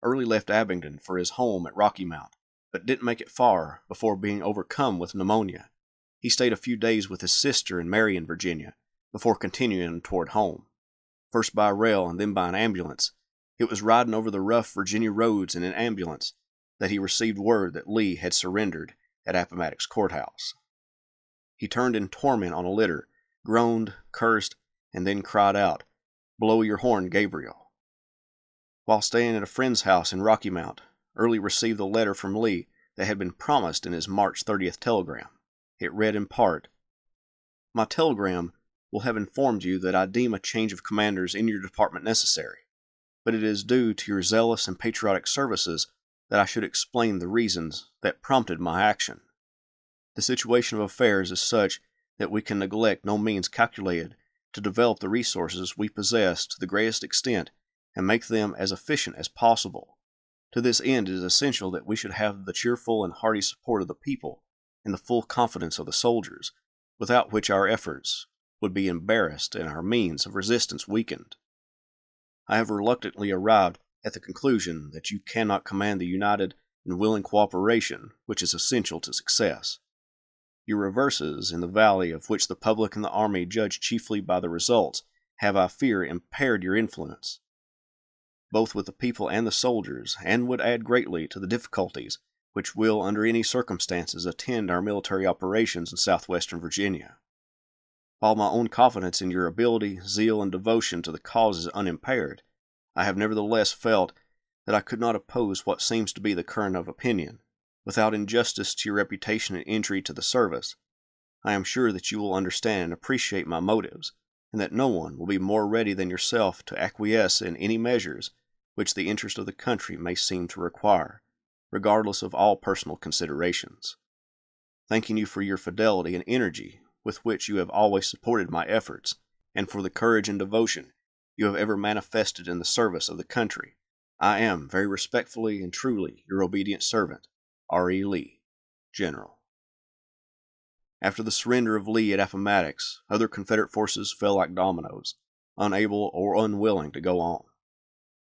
Early left Abingdon for his home at Rocky Mount, but didn't make it far before being overcome with pneumonia. He stayed a few days with his sister in Marion, Virginia, before continuing toward home. First by rail and then by an ambulance, it was riding over the rough Virginia roads in an ambulance that he received word that Lee had surrendered at Appomattox Courthouse. He turned in torment on a litter, groaned, cursed, and then cried out, "Blow your horn, Gabriel." While staying at a friend's house in Rocky Mount, Early received a letter from Lee that had been promised in his March 30th telegram. It read in part, "My telegram will have informed you that I deem a change of commanders in your department necessary, but it is due to your zealous and patriotic services that I should explain the reasons that prompted my action. The situation of affairs is such that we can neglect no means calculated to develop the resources we possess to the greatest extent and make them as efficient as possible. To this end, it is essential that we should have the cheerful and hearty support of the people and the full confidence of the soldiers, without which our efforts would be embarrassed and our means of resistance weakened. I have reluctantly arrived at the conclusion that you cannot command the united and willing cooperation which is essential to success. Your reverses in the valley, of which the public and the army judge chiefly by the results, have, I fear, impaired your influence, both with the people and the soldiers, and would add greatly to the difficulties which will, under any circumstances, attend our military operations in southwestern Virginia. While my own confidence in your ability, zeal, and devotion to the cause is unimpaired, I have nevertheless felt that I could not oppose what seems to be the current of opinion, without injustice to your reputation and injury to the service. I am sure that you will understand and appreciate my motives, and that no one will be more ready than yourself to acquiesce in any measures which the interest of the country may seem to require, regardless of all personal considerations. Thanking you for your fidelity and energy with which you have always supported my efforts, and for the courage and devotion you have ever manifested in the service of the country, I am very respectfully and truly your obedient servant, R.E. Lee, General. After the surrender of Lee at Appomattox, other Confederate forces fell like dominoes, unable or unwilling to go on.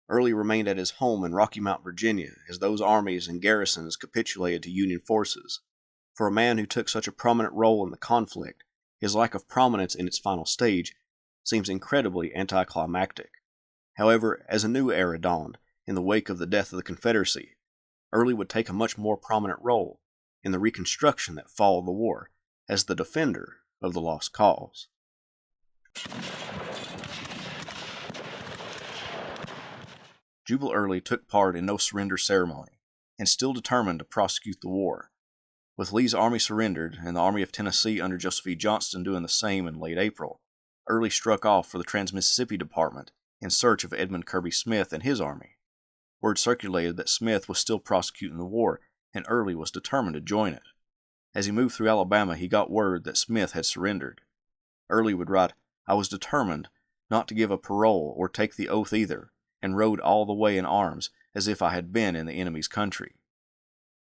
Early remained at his home in Rocky Mount, Virginia, as those armies and garrisons capitulated to Union forces. For a man who took such a prominent role in the conflict, his lack of prominence in its final stage seems incredibly anticlimactic. However, as a new era dawned in the wake of the death of the Confederacy, Early would take a much more prominent role in the reconstruction that followed the war as the defender of the lost cause. Jubal Early took part in no surrender ceremony, and still determined to prosecute the war. With Lee's army surrendered, and the Army of Tennessee under Joseph E. Johnston doing the same in late April, Early struck off for the Trans-Mississippi Department in search of Edmund Kirby Smith and his army. Word circulated that Smith was still prosecuting the war, and Early was determined to join it. As he moved through Alabama, he got word that Smith had surrendered. Early would write, "I was determined not to give a parole or take the oath either, and rode all the way in arms as if I had been in the enemy's country."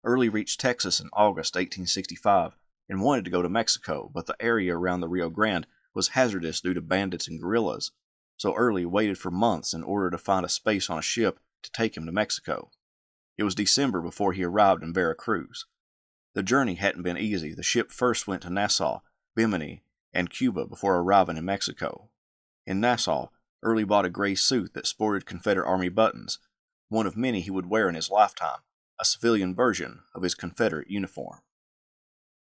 Early reached Texas in August 1865 and wanted to go to Mexico, but the area around the Rio Grande was hazardous due to bandits and guerrillas, so Early waited for months in order to find a space on a ship to take him to Mexico. It was December before he arrived in Veracruz. The journey hadn't been easy. The ship first went to Nassau, Bimini, and Cuba before arriving in Mexico. In Nassau, Early bought a gray suit that sported Confederate Army buttons, one of many he would wear in his lifetime, a civilian version of his Confederate uniform.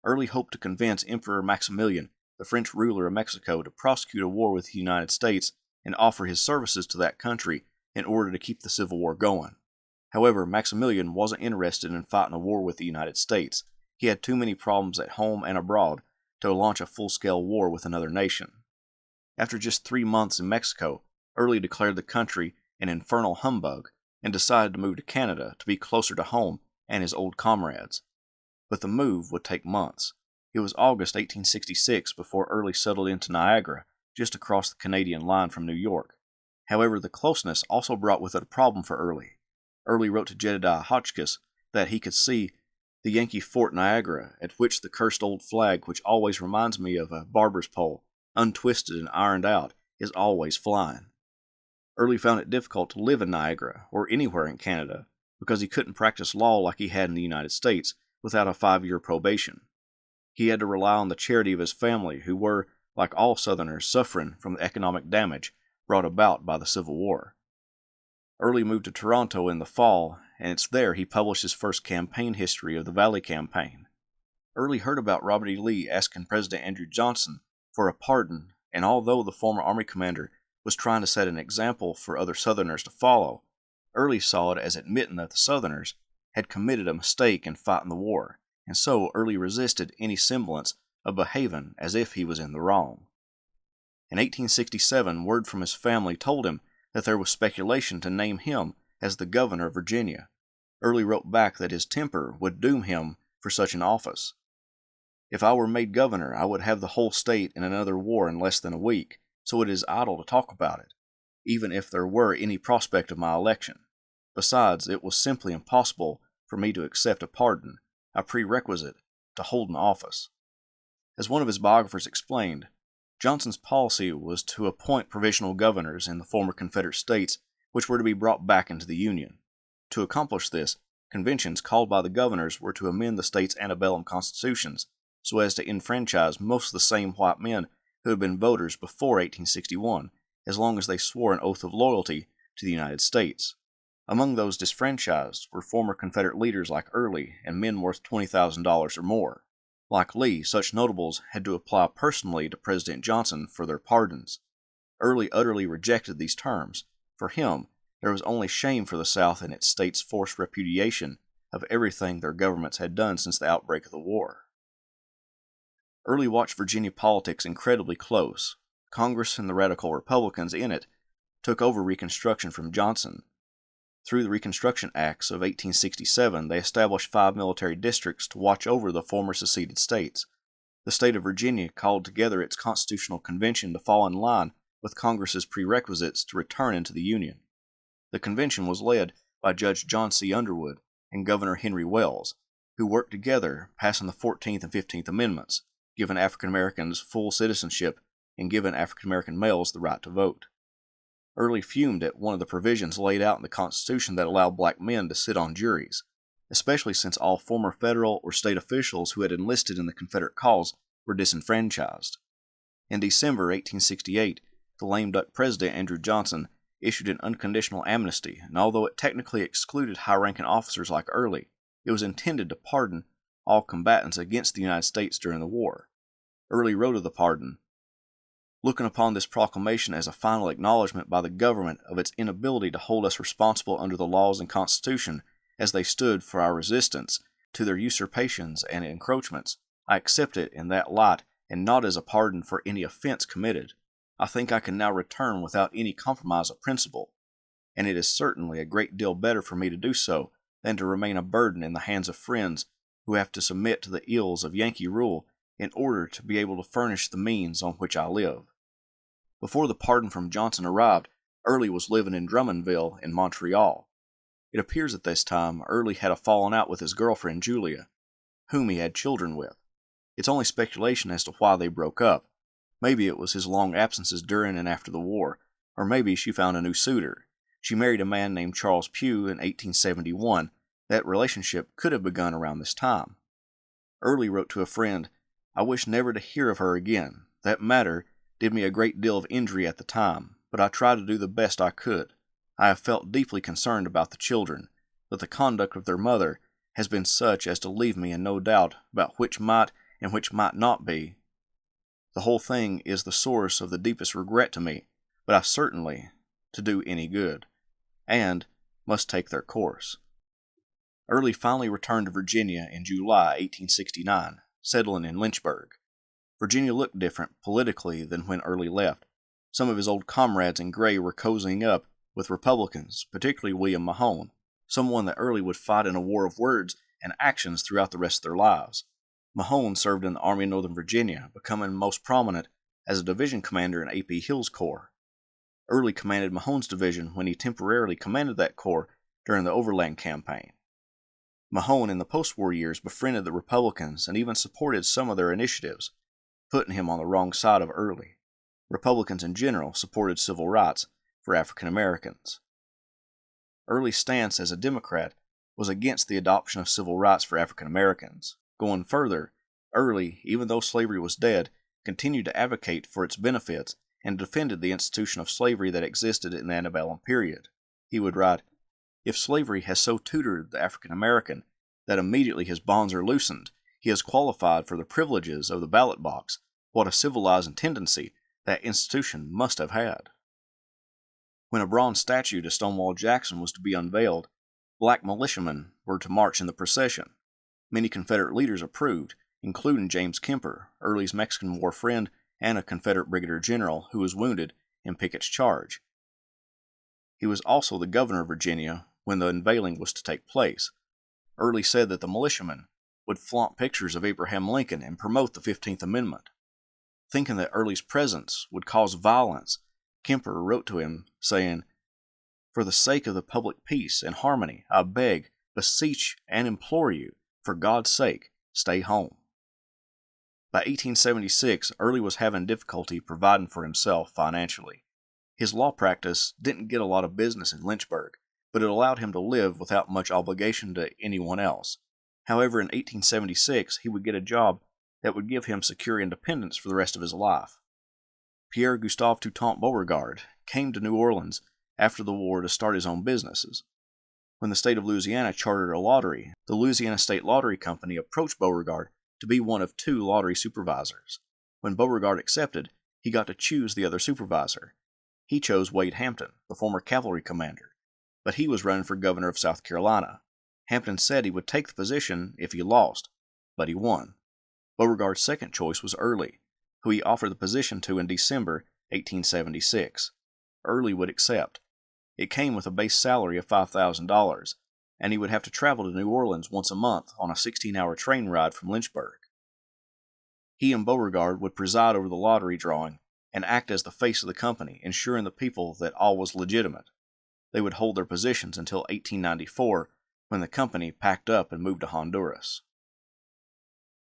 Early hoped to convince Emperor Maximilian, the French ruler of Mexico, to prosecute a war with the United States and offer his services to that country in order to keep the Civil War going. However, Maximilian wasn't interested in fighting a war with the United States. He had too many problems at home and abroad to launch a full-scale war with another nation. After just 3 months in Mexico, Early declared the country an infernal humbug and decided to move to Canada to be closer to home and his old comrades. But the move would take months. It was August 1866 before Early settled into Niagara, just across the Canadian line from New York. However, the closeness also brought with it a problem for Early. Early wrote to Jedediah Hotchkiss that he could see the Yankee Fort Niagara, at which the cursed old flag, which always reminds me of a barber's pole, untwisted and ironed out, is always flying. Early found it difficult to live in Niagara or anywhere in Canada because he couldn't practice law like he had in the United States without a 5-year probation. He had to rely on the charity of his family, who were, like all Southerners, suffering from the economic damage brought about by the Civil War. Early moved to Toronto in the fall, and it's there he published his first campaign history of the Valley Campaign. Early heard about Robert E. Lee asking President Andrew Johnson for a pardon and although the former Army commander was trying to set an example for other Southerners to follow, Early saw it as admitting that the Southerners had committed a mistake in fighting the war, and so Early resisted any semblance of behaving as if he was in the wrong. In 1867, word from his family told him that there was speculation to name him as the governor of Virginia. Early wrote back that his temper would doom him for such an office. If I were made governor, I would have the whole state in another war in less than a week, so it is idle to talk about it, even if there were any prospect of my election. Besides, it was simply impossible for me to accept a pardon, a prerequisite to hold an office. As one of his biographers explained, Johnson's policy was to appoint provisional governors in the former Confederate states which were to be brought back into the Union. To accomplish this, conventions called by the governors were to amend the state's antebellum constitutions so as to enfranchise most of the same white men who had been voters before 1861, as long as they swore an oath of loyalty to the United States. Among those disfranchised were former Confederate leaders like Early and men worth $20,000 or more. Like Lee, such notables had to apply personally to President Johnson for their pardons. Early utterly rejected these terms. For him, there was only shame for the South in its state's forced repudiation of everything their governments had done since the outbreak of the war. Early watched Virginia politics incredibly close. Congress and the radical Republicans in it took over Reconstruction from Johnson. Through the Reconstruction Acts of 1867, they established 5 military districts to watch over the former seceded states. The state of Virginia called together its constitutional convention to fall in line with Congress's prerequisites to return into the Union. The convention was led by Judge John C. Underwood and Governor Henry Wells, who worked together, passing the 14th and 15th Amendments, giving African Americans full citizenship and giving African American males the right to vote. Early fumed at one of the provisions laid out in the Constitution that allowed black men to sit on juries, especially since all former federal or state officials who had enlisted in the Confederate cause were disenfranchised. In December 1868, the lame duck president Andrew Johnson issued an unconditional amnesty, and although it technically excluded high-ranking officers like Early, it was intended to pardon all combatants against the United States during the war. Early wrote of the pardon, "Looking upon this proclamation as a final acknowledgment by the government of its inability to hold us responsible under the laws and Constitution as they stood for our resistance to their usurpations and encroachments, I accept it in that light and not as a pardon for any offense committed. I think I can now return without any compromise of principle, and it is certainly a great deal better for me to do so than to remain a burden in the hands of friends who have to submit to the ills of Yankee rule in order to be able to furnish the means on which I live." Before the pardon from Johnson arrived, Early was living in Drummondville in Montreal. It appears at this time Early had a falling out with his girlfriend Julia, whom he had children with. It's only speculation as to why they broke up. Maybe it was his long absences during and after the war, or maybe she found a new suitor. She married a man named Charles Pugh in 1871. That relationship could have begun around this time. Early wrote to a friend, "I wish never to hear of her again. That matter did me a great deal of injury at the time, but I tried to do the best I could. I have felt deeply concerned about the children, but the conduct of their mother has been such as to leave me in no doubt about which might and which might not be. The whole thing is the source of the deepest regret to me, but I certainly, to do any good, and must take their course." Early finally returned to Virginia in July 1869, settling in Lynchburg. Virginia looked different politically than when Early left. Some of his old comrades in gray were cozying up with Republicans, particularly William Mahone, someone that Early would fight in a war of words and actions throughout the rest of their lives. Mahone served in the Army of Northern Virginia, becoming most prominent as a division commander in A.P. Hill's Corps. Early commanded Mahone's division when he temporarily commanded that corps during the Overland Campaign. Mahone in the post-war years befriended the Republicans and even supported some of their initiatives, putting him on the wrong side of Early. Republicans in general supported civil rights for African Americans. Early's stance as a Democrat was against the adoption of civil rights for African Americans. Going further, Early, even though slavery was dead, continued to advocate for its benefits and defended the institution of slavery that existed in the antebellum period. He would write, "If slavery has so tutored the African American that immediately his bonds are loosened, he is qualified for the privileges of the ballot box, what a civilizing tendency that institution must have had. When a bronze statue to Stonewall Jackson was to be unveiled, black militiamen were to march in the procession. Many Confederate leaders approved, including James Kemper, Early's Mexican War friend and a Confederate brigadier general who was wounded in Pickett's charge. He was also the governor of Virginia when the unveiling was to take place. Early said that the militiamen would flaunt pictures of Abraham Lincoln and promote the 15th Amendment. Thinking that Early's presence would cause violence, Kemper wrote to him saying, "For the sake of the public peace and harmony, I beg, beseech, and implore you, for God's sake, stay home." By 1876, Early was having difficulty providing for himself financially. His law practice didn't get a lot of business in Lynchburg, but it allowed him to live without much obligation to anyone else. However, in 1876, he would get a job that would give him secure independence for the rest of his life. Pierre Gustave Toutant Beauregard came to New Orleans after the war to start his own businesses. When the state of Louisiana chartered a lottery, the Louisiana State Lottery Company approached Beauregard to be one of 2 lottery supervisors. When Beauregard accepted, he got to choose the other supervisor. He chose Wade Hampton, the former cavalry commander, but he was running for governor of South Carolina. Hampton said he would take the position if he lost, but he won. Beauregard's second choice was Early, who he offered the position to in December 1876. Early would accept. It came with a base salary of $5,000, and he would have to travel to New Orleans once a month on a 16-hour train ride from Lynchburg. He and Beauregard would preside over the lottery drawing and act as the face of the company, ensuring the people that all was legitimate. They would hold their positions until 1894, when the company packed up and moved to Honduras.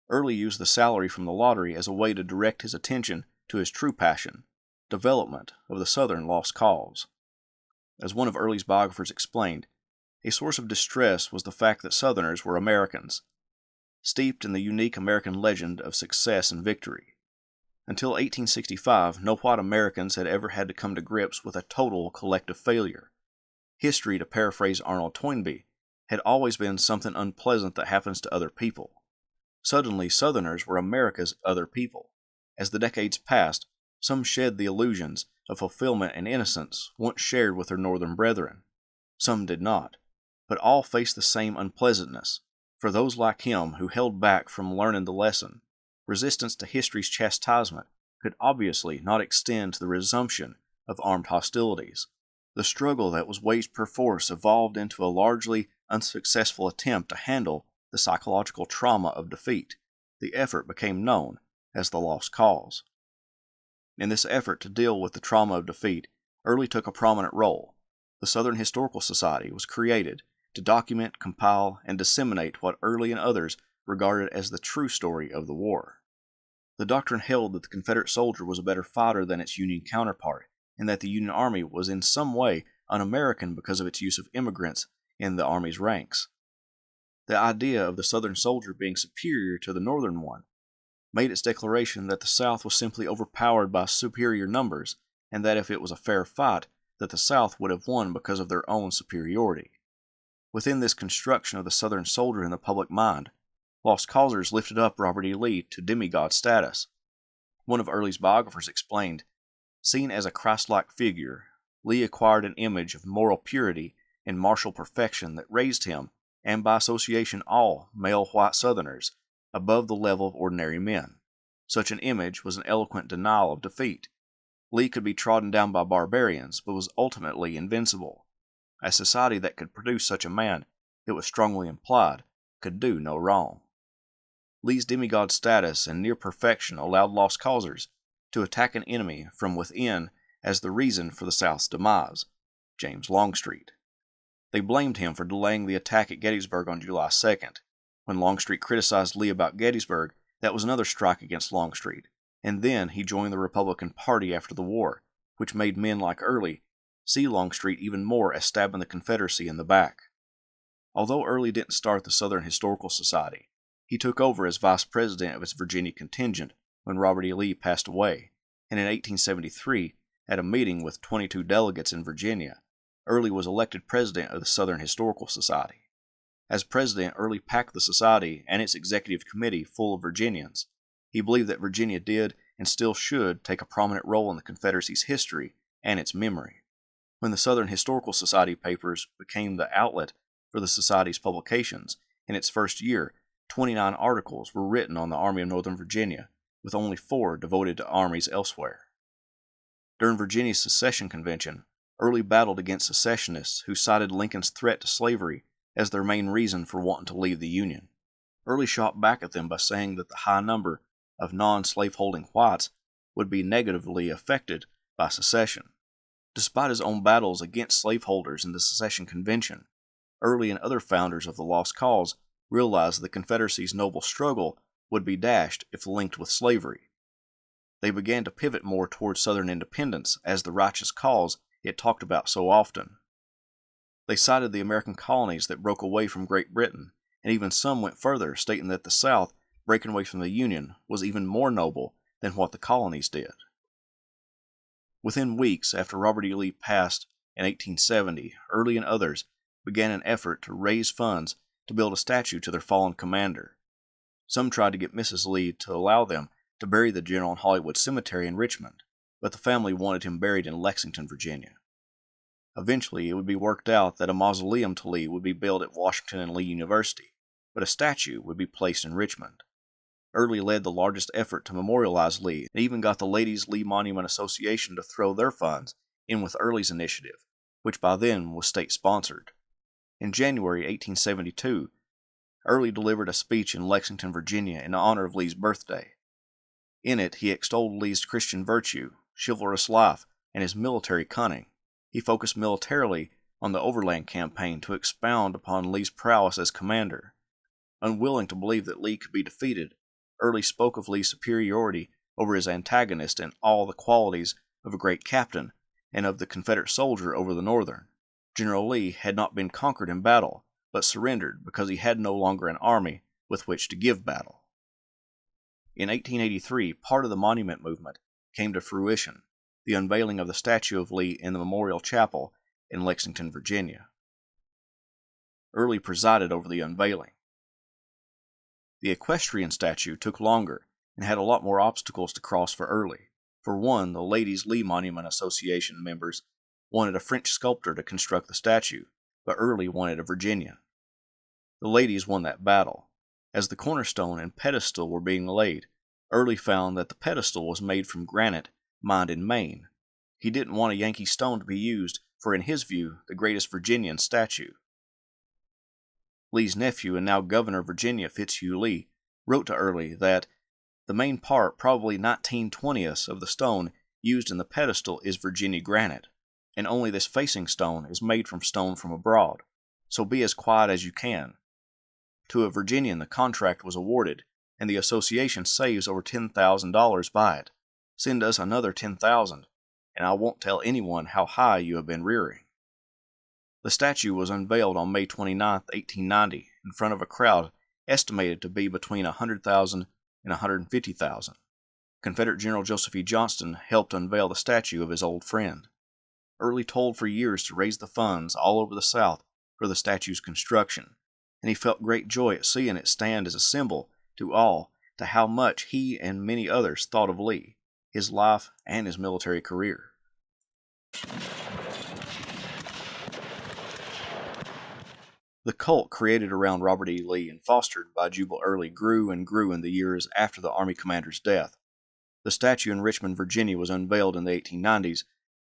Early used the salary from the lottery as a way to direct his attention to his true passion, development of the Southern lost cause. As one of Early's biographers explained, a source of distress was the fact that Southerners were Americans, steeped in the unique American legend of success and victory. Until 1865, no white Americans had ever had to come to grips with a total collective failure. History, to paraphrase Arnold Toynbee, had always been something unpleasant that happens to other people. Suddenly, Southerners were America's other people. As the decades passed, some shed the illusions of fulfillment and innocence once shared with their northern brethren. Some did not, but all faced the same unpleasantness. For those like him who held back from learning the lesson, resistance to history's chastisement could obviously not extend to the resumption of armed hostilities. The struggle that was waged perforce evolved into a largely unsuccessful attempt to handle the psychological trauma of defeat. The effort became known as the Lost Cause. In this effort to deal with the trauma of defeat, Early took a prominent role. The Southern Historical Society was created to document, compile, and disseminate what Early and others regarded as the true story of the war. The doctrine held that the Confederate soldier was a better fighter than its Union counterpart, and that the Union Army was in some way un-American because of its use of immigrants in the Army's ranks. The idea of the Southern soldier being superior to the Northern one made its declaration that the South was simply overpowered by superior numbers, and that if it was a fair fight, that the South would have won because of their own superiority. Within this construction of the Southern soldier in the public mind, Lost Causers lifted up Robert E. Lee to demigod status. One of Early's biographers explained, "Seen as a Christ-like figure, Lee acquired an image of moral purity and martial perfection that raised him, and by association all male white Southerners, above the level of ordinary men. Such an image was an eloquent denial of defeat. Lee could be trodden down by barbarians, but was ultimately invincible. A society that could produce such a man, it was strongly implied, could do no wrong." Lee's demigod status and near perfection allowed Lost Causers to attack an enemy from within as the reason for the South's demise, James Longstreet. They blamed him for delaying the attack at Gettysburg on July 2nd. When Longstreet criticized Lee about Gettysburg, that was another strike against Longstreet, and then he joined the Republican Party after the war, which made men like Early see Longstreet even more as stabbing the Confederacy in the back. Although Early didn't start the Southern Historical Society, he took over as vice president of its Virginia contingent when Robert E. Lee passed away, and in 1873, at a meeting with 22 delegates in Virginia, Early was elected president of the Southern Historical Society. As president, Early packed the society and its executive committee full of Virginians. He believed that Virginia did and still should take a prominent role in the Confederacy's history and its memory. When the Southern Historical Society papers became the outlet for the Society's publications, in its first year, 29 articles were written on the Army of Northern Virginia, with only 4 devoted to armies elsewhere. During Virginia's secession convention, Early battled against secessionists who cited Lincoln's threat to slavery as their main reason for wanting to leave the Union. Early shot back at them by saying that the high number of non-slaveholding whites would be negatively affected by secession. Despite his own battles against slaveholders in the secession convention, Early and other founders of the Lost Cause realized the Confederacy's noble struggle would be dashed if linked with slavery. They began to pivot more towards Southern independence as the righteous cause it talked about so often. They cited the American colonies that broke away from Great Britain, and even some went further, stating that the South breaking away from the Union was even more noble than what the colonies did. Within weeks after Robert E. Lee passed in 1870, Early and others began an effort to raise funds to build a statue to their fallen commander. Some tried to get Mrs. Lee to allow them to bury the general in Hollywood Cemetery in Richmond, but the family wanted him buried in Lexington, Virginia. Eventually, it would be worked out that a mausoleum to Lee would be built at Washington and Lee University, but a statue would be placed in Richmond. Early led the largest effort to memorialize Lee, and even got the Ladies Lee Monument Association to throw their funds in with Early's initiative, which by then was state-sponsored. In January 1872, Early delivered a speech in Lexington, Virginia in honor of Lee's birthday. In it, he extolled Lee's Christian virtue, chivalrous life, and his military cunning. He focused militarily on the Overland Campaign to expound upon Lee's prowess as commander. Unwilling to believe that Lee could be defeated, Early spoke of Lee's superiority over his antagonist in all the qualities of a great captain and of the Confederate soldier over the Northern. General Lee had not been conquered in battle, but surrendered because he had no longer an army with which to give battle. In 1883, part of the monument movement came to fruition, the unveiling of the statue of Lee in the Memorial Chapel in Lexington, Virginia. Early presided over the unveiling. The equestrian statue took longer and had a lot more obstacles to cross for Early. For one, the Ladies Lee Monument Association members wanted a French sculptor to construct the statue, but Early wanted a Virginian. The ladies won that battle. As the cornerstone and pedestal were being laid, Early found that the pedestal was made from granite mined in Maine. He didn't want a Yankee stone to be used for, in his view, the greatest Virginian statue. Lee's nephew and now Governor of Virginia, Fitzhugh Lee, wrote to Early that the main part, probably 19/20ths of the stone used in the pedestal, is Virginia granite, and only this facing stone is made from stone from abroad, so be as quiet as you can. To a Virginian the contract was awarded, and the association saves over $10,000 by it. Send us another 10,000, and I won't tell anyone how high you have been rearing. The statue was unveiled on May 29, 1890, in front of a crowd estimated to be between 100,000 and 150,000. Confederate General Joseph E. Johnston helped unveil the statue of his old friend. Early toiled for years to raise the funds all over the South for the statue's construction, and he felt great joy at seeing it stand as a symbol to all to how much he and many others thought of Lee, his life, and his military career. The cult created around Robert E. Lee and fostered by Jubal Early grew and grew in the years after the Army commander's death. The statue in Richmond, Virginia was unveiled in the 1890s,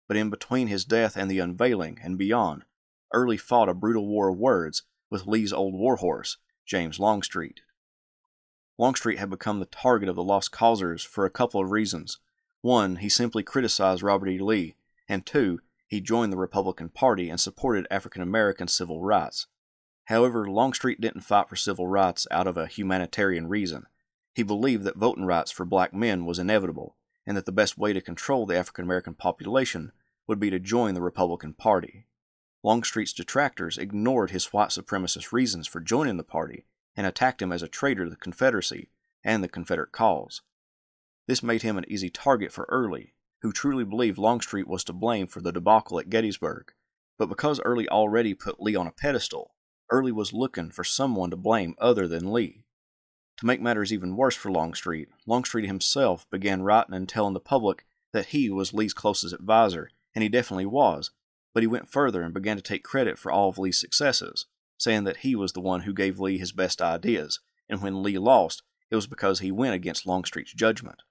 but in between his death and the unveiling and beyond, Early fought a brutal war of words with Lee's old warhorse, James Longstreet. Longstreet had become the target of the Lost Causers for a couple of reasons. One, he simply criticized Robert E. Lee, and two, he joined the Republican Party and supported African American civil rights. However, Longstreet didn't fight for civil rights out of a humanitarian reason. He believed that voting rights for black men was inevitable, and that the best way to control the African American population would be to join the Republican Party. Longstreet's detractors ignored his white supremacist reasons for joining the party and attacked him as a traitor to the Confederacy and the Confederate cause. This made him an easy target for Early, who truly believed Longstreet was to blame for the debacle at Gettysburg. But because Early already put Lee on a pedestal, Early was looking for someone to blame other than Lee. To make matters even worse for Longstreet, Longstreet himself began writing and telling the public that he was Lee's closest advisor, and he definitely was, but he went further and began to take credit for all of Lee's successes, saying that he was the one who gave Lee his best ideas, and when Lee lost, it was because he went against Longstreet's judgment.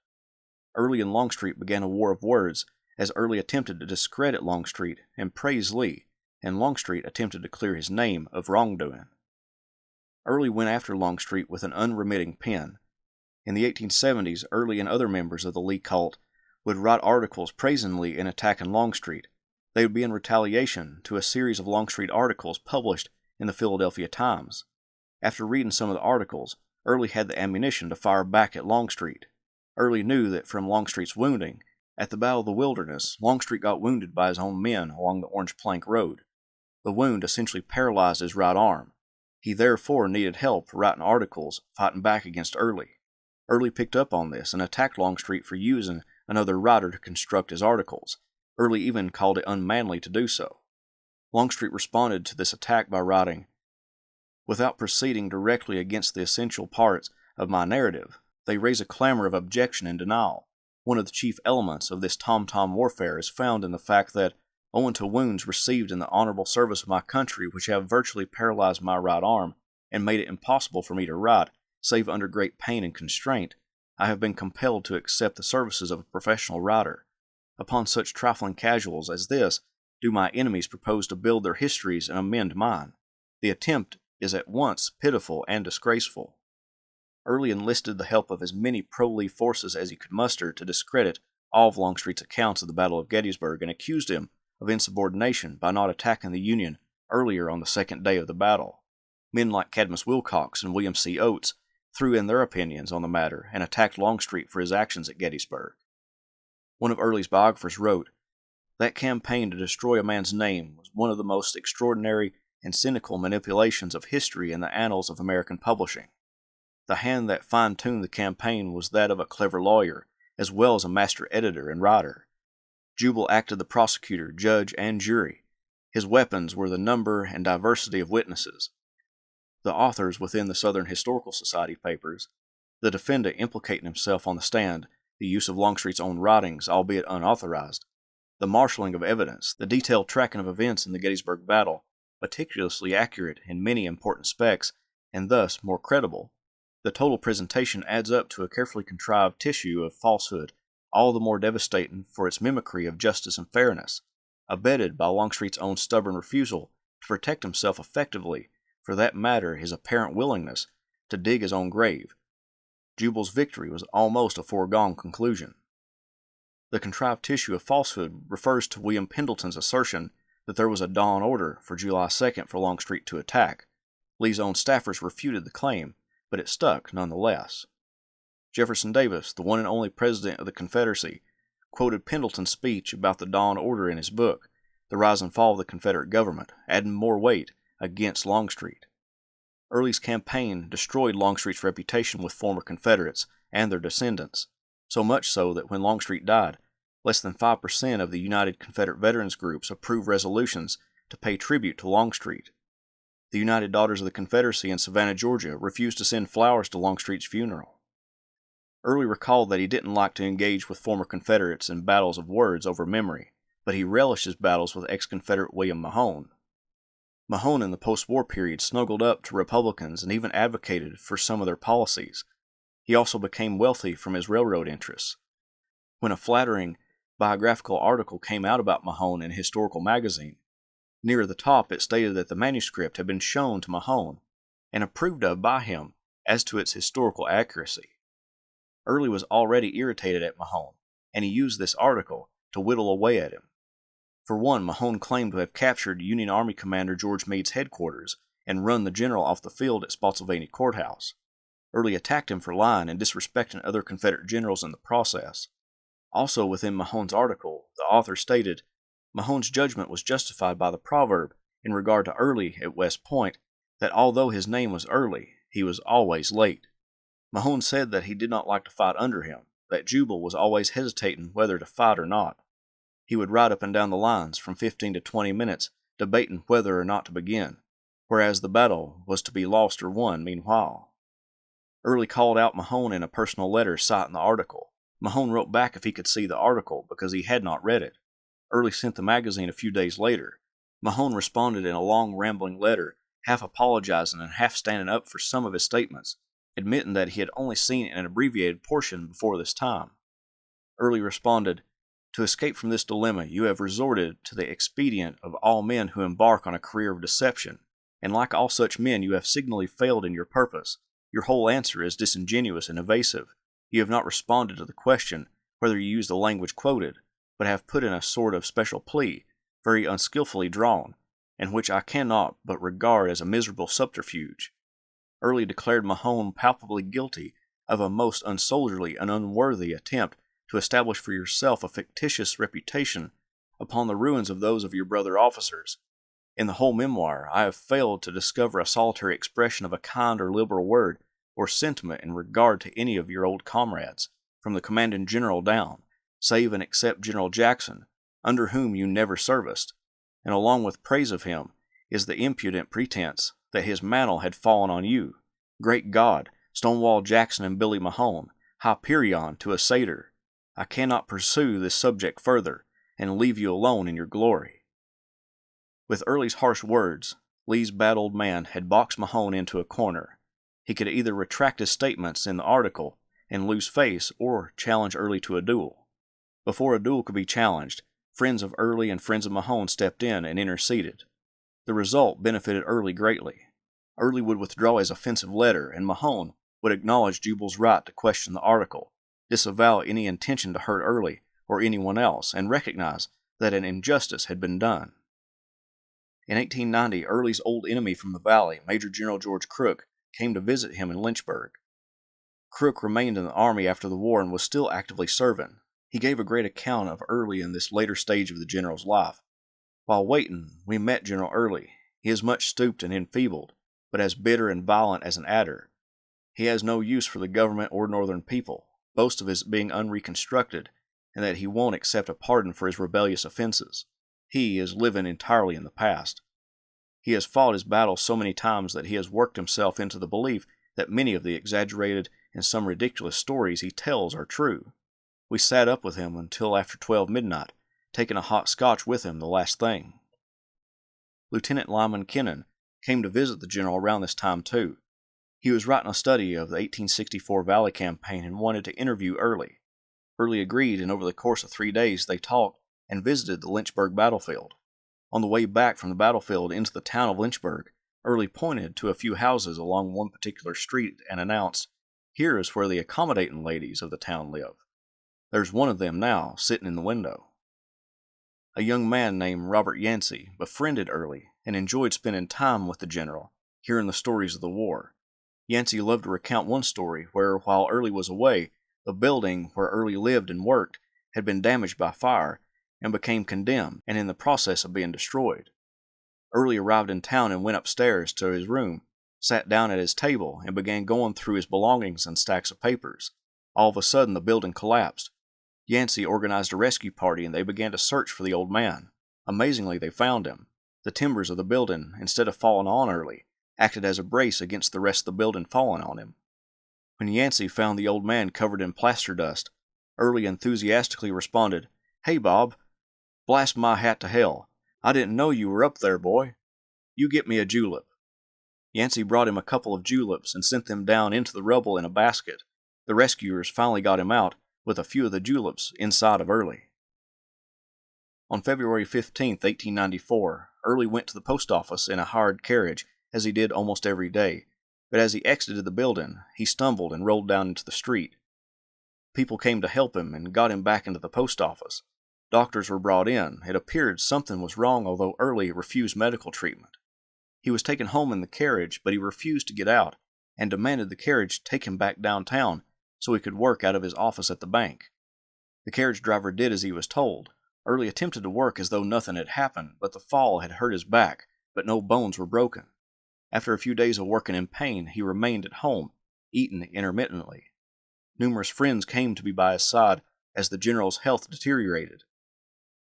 Early and Longstreet began a war of words, as Early attempted to discredit Longstreet and praise Lee, and Longstreet attempted to clear his name of wrongdoing. Early went after Longstreet with an unremitting pen. In the 1870s, Early and other members of the Lee cult would write articles praising Lee and attacking Longstreet. They would be in retaliation to a series of Longstreet articles published in the Philadelphia Times. After reading some of the articles, Early had the ammunition to fire back at Longstreet. Early knew that from Longstreet's wounding, at the Battle of the Wilderness, Longstreet got wounded by his own men along the Orange Plank Road. The wound essentially paralyzed his right arm. He therefore needed help writing articles fighting back against Early. Early picked up on this and attacked Longstreet for using another writer to construct his articles. Early even called it unmanly to do so. Longstreet responded to this attack by writing, "Without proceeding directly against the essential parts of my narrative, they raise a clamor of objection and denial. One of the chief elements of this tom-tom warfare is found in the fact that, owing to wounds received in the honorable service of my country which have virtually paralyzed my right arm, and made it impossible for me to write, save under great pain and constraint, I have been compelled to accept the services of a professional writer. Upon such trifling casuals as this, do my enemies propose to build their histories and amend mine. The attempt is at once pitiful and disgraceful." Early enlisted the help of as many pro-Lee forces as he could muster to discredit all of Longstreet's accounts of the Battle of Gettysburg and accused him of insubordination by not attacking the Union earlier on the second day of the battle. Men like Cadmus Wilcox and William C. Oates threw in their opinions on the matter and attacked Longstreet for his actions at Gettysburg. One of Early's biographers wrote, "That campaign to destroy a man's name was one of the most extraordinary and cynical manipulations of history in the annals of American publishing. The hand that fine-tuned the campaign was that of a clever lawyer, as well as a master editor and writer. Jubal acted the prosecutor, judge, and jury. His weapons were the number and diversity of witnesses. The authors within the Southern Historical Society papers, the defendant implicating himself on the stand, the use of Longstreet's own writings, albeit unauthorized, the marshaling of evidence, the detailed tracking of events in the Gettysburg battle, meticulously accurate in many important respects, and thus more credible. The total presentation adds up to a carefully contrived tissue of falsehood, all the more devastating for its mimicry of justice and fairness, abetted by Longstreet's own stubborn refusal to protect himself effectively, for that matter his apparent willingness to dig his own grave. Jubal's victory was almost a foregone conclusion." The contrived tissue of falsehood refers to William Pendleton's assertion that there was a dawn order for July 2nd for Longstreet to attack. Lee's own staffers refuted the claim, but it stuck nonetheless. Jefferson Davis, the one and only president of the Confederacy, quoted Pendleton's speech about the dawn order in his book, The Rise and Fall of the Confederate Government, adding more weight against Longstreet. Early's campaign destroyed Longstreet's reputation with former Confederates and their descendants, so much so that when Longstreet died, less than 5% of the United Confederate Veterans Groups approved resolutions to pay tribute to Longstreet. The United Daughters of the Confederacy in Savannah, Georgia, refused to send flowers to Longstreet's funeral. Early recalled that he didn't like to engage with former Confederates in battles of words over memory, but he relished his battles with ex-Confederate William Mahone. Mahone in the post-war period snuggled up to Republicans and even advocated for some of their policies. He also became wealthy from his railroad interests. When a flattering biographical article came out about Mahone in a historical magazine, near the top it stated that the manuscript had been shown to Mahone and approved of by him as to its historical accuracy. Early was already irritated at Mahone, and he used this article to whittle away at him. For one, Mahone claimed to have captured Union Army Commander George Meade's headquarters and run the general off the field at Spotsylvania Courthouse. Early attacked him for lying and disrespecting other Confederate generals in the process. Also within Mahone's article, the author stated, Mahone's judgment was justified by the proverb in regard to Early at West Point that although his name was Early, he was always late. Mahone said that he did not like to fight under him, that Jubal was always hesitating whether to fight or not. He would ride up and down the lines from 15 to 20 minutes debating whether or not to begin, whereas the battle was to be lost or won meanwhile. Early called out Mahone in a personal letter citing the article. Mahone wrote back if he could see the article because he had not read it. Early sent the magazine a few days later. Mahone responded in a long, rambling letter, half apologizing and half standing up for some of his statements, admitting that he had only seen an abbreviated portion before this time. Early responded, "To escape from this dilemma, you have resorted to the expedient of all men who embark on a career of deception, and like all such men, you have signally failed in your purpose. Your whole answer is disingenuous and evasive. You have not responded to the question whether you use the language quoted, but have put in a sort of special plea, very unskilfully drawn, and which I cannot but regard as a miserable subterfuge." Early declared Mahone palpably guilty of a most unsoldierly and unworthy attempt to establish for yourself a fictitious reputation upon the ruins of those of your brother officers. In the whole memoir, I have failed to discover a solitary expression of a kind or liberal word or sentiment in regard to any of your old comrades, from the commanding general down, save and except General Jackson, under whom you never serviced, and along with praise of him is the impudent pretense that his mantle had fallen on you. Great God, Stonewall Jackson and Billy Mahone, Hyperion to a satyr! I cannot pursue this subject further, and leave you alone in your glory. With Early's harsh words, Lee's bad old man had boxed Mahone into a corner. He could either retract his statements in the article and lose face, or challenge Early to a duel. Before a duel could be challenged, friends of Early and friends of Mahone stepped in and interceded. The result benefited Early greatly. Early would withdraw his offensive letter, and Mahone would acknowledge Jubal's right to question the article, disavow any intention to hurt Early or anyone else, and recognize that an injustice had been done. In 1890, Early's old enemy from the valley, Major General George Crook, came to visit him in Lynchburg. Crook remained in the army after the war and was still actively serving. He gave a great account of Early in this later stage of the general's life. While waiting, we met General Early. He is much stooped and enfeebled, but as bitter and violent as an adder. He has no use for the government or northern people, boasts of his being unreconstructed, and that he won't accept a pardon for his rebellious offenses. He is living entirely in the past. He has fought his battles so many times that he has worked himself into the belief that many of the exaggerated and some ridiculous stories he tells are true. We sat up with him until after 12 midnight, taking a hot scotch with him the last thing. Lieutenant Lyman Kennon came to visit the general around this time too. He was writing a study of the 1864 Valley Campaign and wanted to interview Early. Early agreed, and over the course of 3 days they talked and visited the Lynchburg battlefield. On the way back from the battlefield into the town of Lynchburg, Early pointed to a few houses along one particular street and announced, "Here is where the accommodating ladies of the town live. There's one of them now, sitting in the window." A young man named Robert Yancey befriended Early and enjoyed spending time with the general, hearing the stories of the war. Yancey loved to recount one story where, while Early was away, the building where Early lived and worked had been damaged by fire and became condemned and in the process of being destroyed. Early arrived in town and went upstairs to his room, sat down at his table, and began going through his belongings and stacks of papers. All of a sudden the building collapsed. Yancey organized a rescue party and they began to search for the old man. Amazingly, they found him. The timbers of the building, instead of falling on Early, acted as a brace against the rest of the building falling on him. When Yancey found the old man covered in plaster dust, Early enthusiastically responded, "Hey, Bob, blast my hat to hell. I didn't know you were up there, boy. You get me a julep." Yancey brought him a couple of juleps and sent them down into the rubble in a basket. The rescuers finally got him out with a few of the juleps inside of Early. On February 15, 1894, Early went to the post office in a hired carriage, as he did almost every day, but as he exited the building, he stumbled and rolled down into the street. People came to help him and got him back into the post office. Doctors were brought in. It appeared something was wrong, although Early refused medical treatment. He was taken home in the carriage, but he refused to get out and demanded the carriage take him back downtown so he could work out of his office at the bank. The carriage driver did as he was told. Early attempted to work as though nothing had happened, but the fall had hurt his back, but no bones were broken. After a few days of working in pain, he remained at home, eating intermittently. Numerous friends came to be by his side as the general's health deteriorated.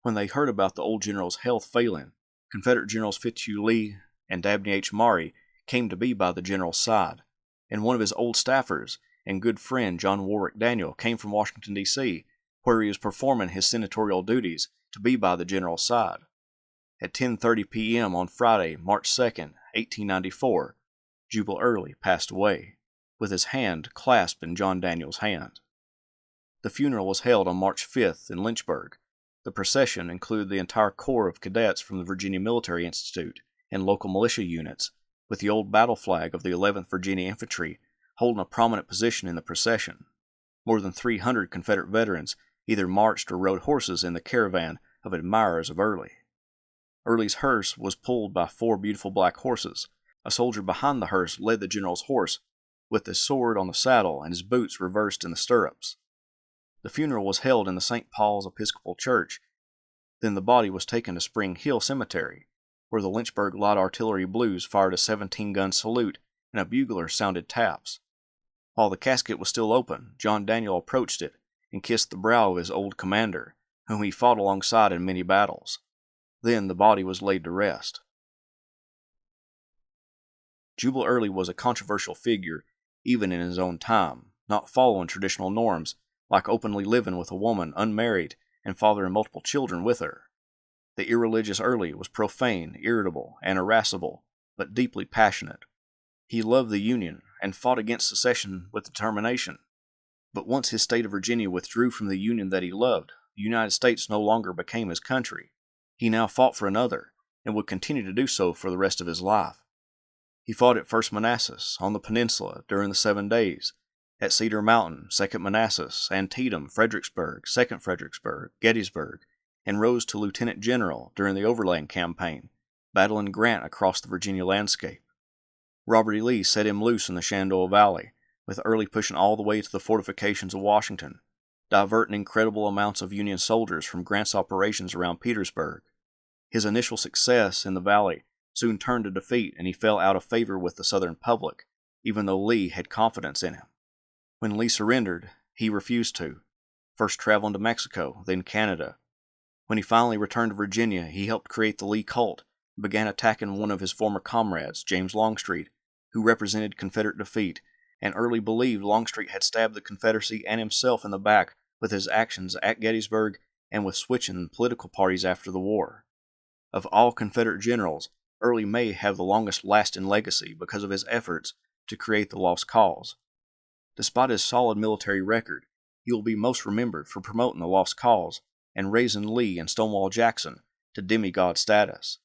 When they heard about the old general's health failing, Confederate Generals Fitzhugh Lee and Dabney H. Maury came to be by the general's side. and one of his old staffers and good friend John Warwick Daniel came from Washington, D.C., where he was performing his senatorial duties, to be by the general's side. At 10:30 p.m. on Friday, March 2nd, 1894, Jubal Early passed away, with his hand clasped in John Daniel's hand. The funeral was held on March 5th in Lynchburg. The procession included the entire corps of cadets from the Virginia Military Institute and local militia units, with the old battle flag of the 11th Virginia Infantry holding a prominent position in the procession. More than 300 Confederate veterans either marched or rode horses in the caravan of admirers of Early. Early's hearse was pulled by 4 beautiful black horses. A soldier behind the hearse led the general's horse, with his sword on the saddle and his boots reversed in the stirrups. The funeral was held in the St. Paul's Episcopal Church. Then the body was taken to Spring Hill Cemetery, where the Lynchburg Light Artillery Blues fired a 17-gun salute and a bugler sounded taps. While the casket was still open, John Daniel approached it and kissed the brow of his old commander, whom he fought alongside in many battles. Then the body was laid to rest. Jubal Early was a controversial figure, even in his own time, not following traditional norms, like openly living with a woman unmarried and fathering multiple children with her. The irreligious Early was profane, irritable, and irascible, but deeply passionate. He loved the Union and fought against secession with determination. But once his state of Virginia withdrew from the Union that he loved, the United States no longer became his country. He now fought for another, and would continue to do so for the rest of his life. He fought at First Manassas, on the Peninsula, during the 7 days, at Cedar Mountain, Second Manassas, Antietam, Fredericksburg, Second Fredericksburg, Gettysburg, and rose to Lieutenant General during the Overland Campaign, battling Grant across the Virginia landscape. Robert E. Lee set him loose in the Shenandoah Valley, with Early pushing all the way to the fortifications of Washington, diverting incredible amounts of Union soldiers from Grant's operations around Petersburg. His initial success in the valley soon turned to defeat, and he fell out of favor with the Southern public, even though Lee had confidence in him. When Lee surrendered, he refused to, first traveling to Mexico, then Canada. When he finally returned to Virginia, he helped create the Lee cult and began attacking one of his former comrades, James Longstreet, who represented Confederate defeat, and Early believed Longstreet had stabbed the Confederacy and himself in the back with his actions at Gettysburg and with switching political parties after the war. Of all Confederate generals, Early may have the longest lasting legacy because of his efforts to create the lost cause. Despite his solid military record, he will be most remembered for promoting the lost cause and raising Lee and Stonewall Jackson to demigod status.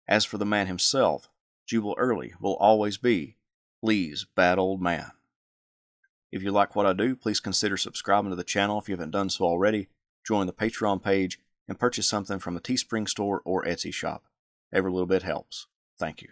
As for the man himself, Jubal Early will always be Lee's bad old man. If you like what I do, please consider subscribing to the channel if you haven't done so already, join the Patreon page, and purchase something from the Teespring store or Etsy shop. Every little bit helps. Thank you.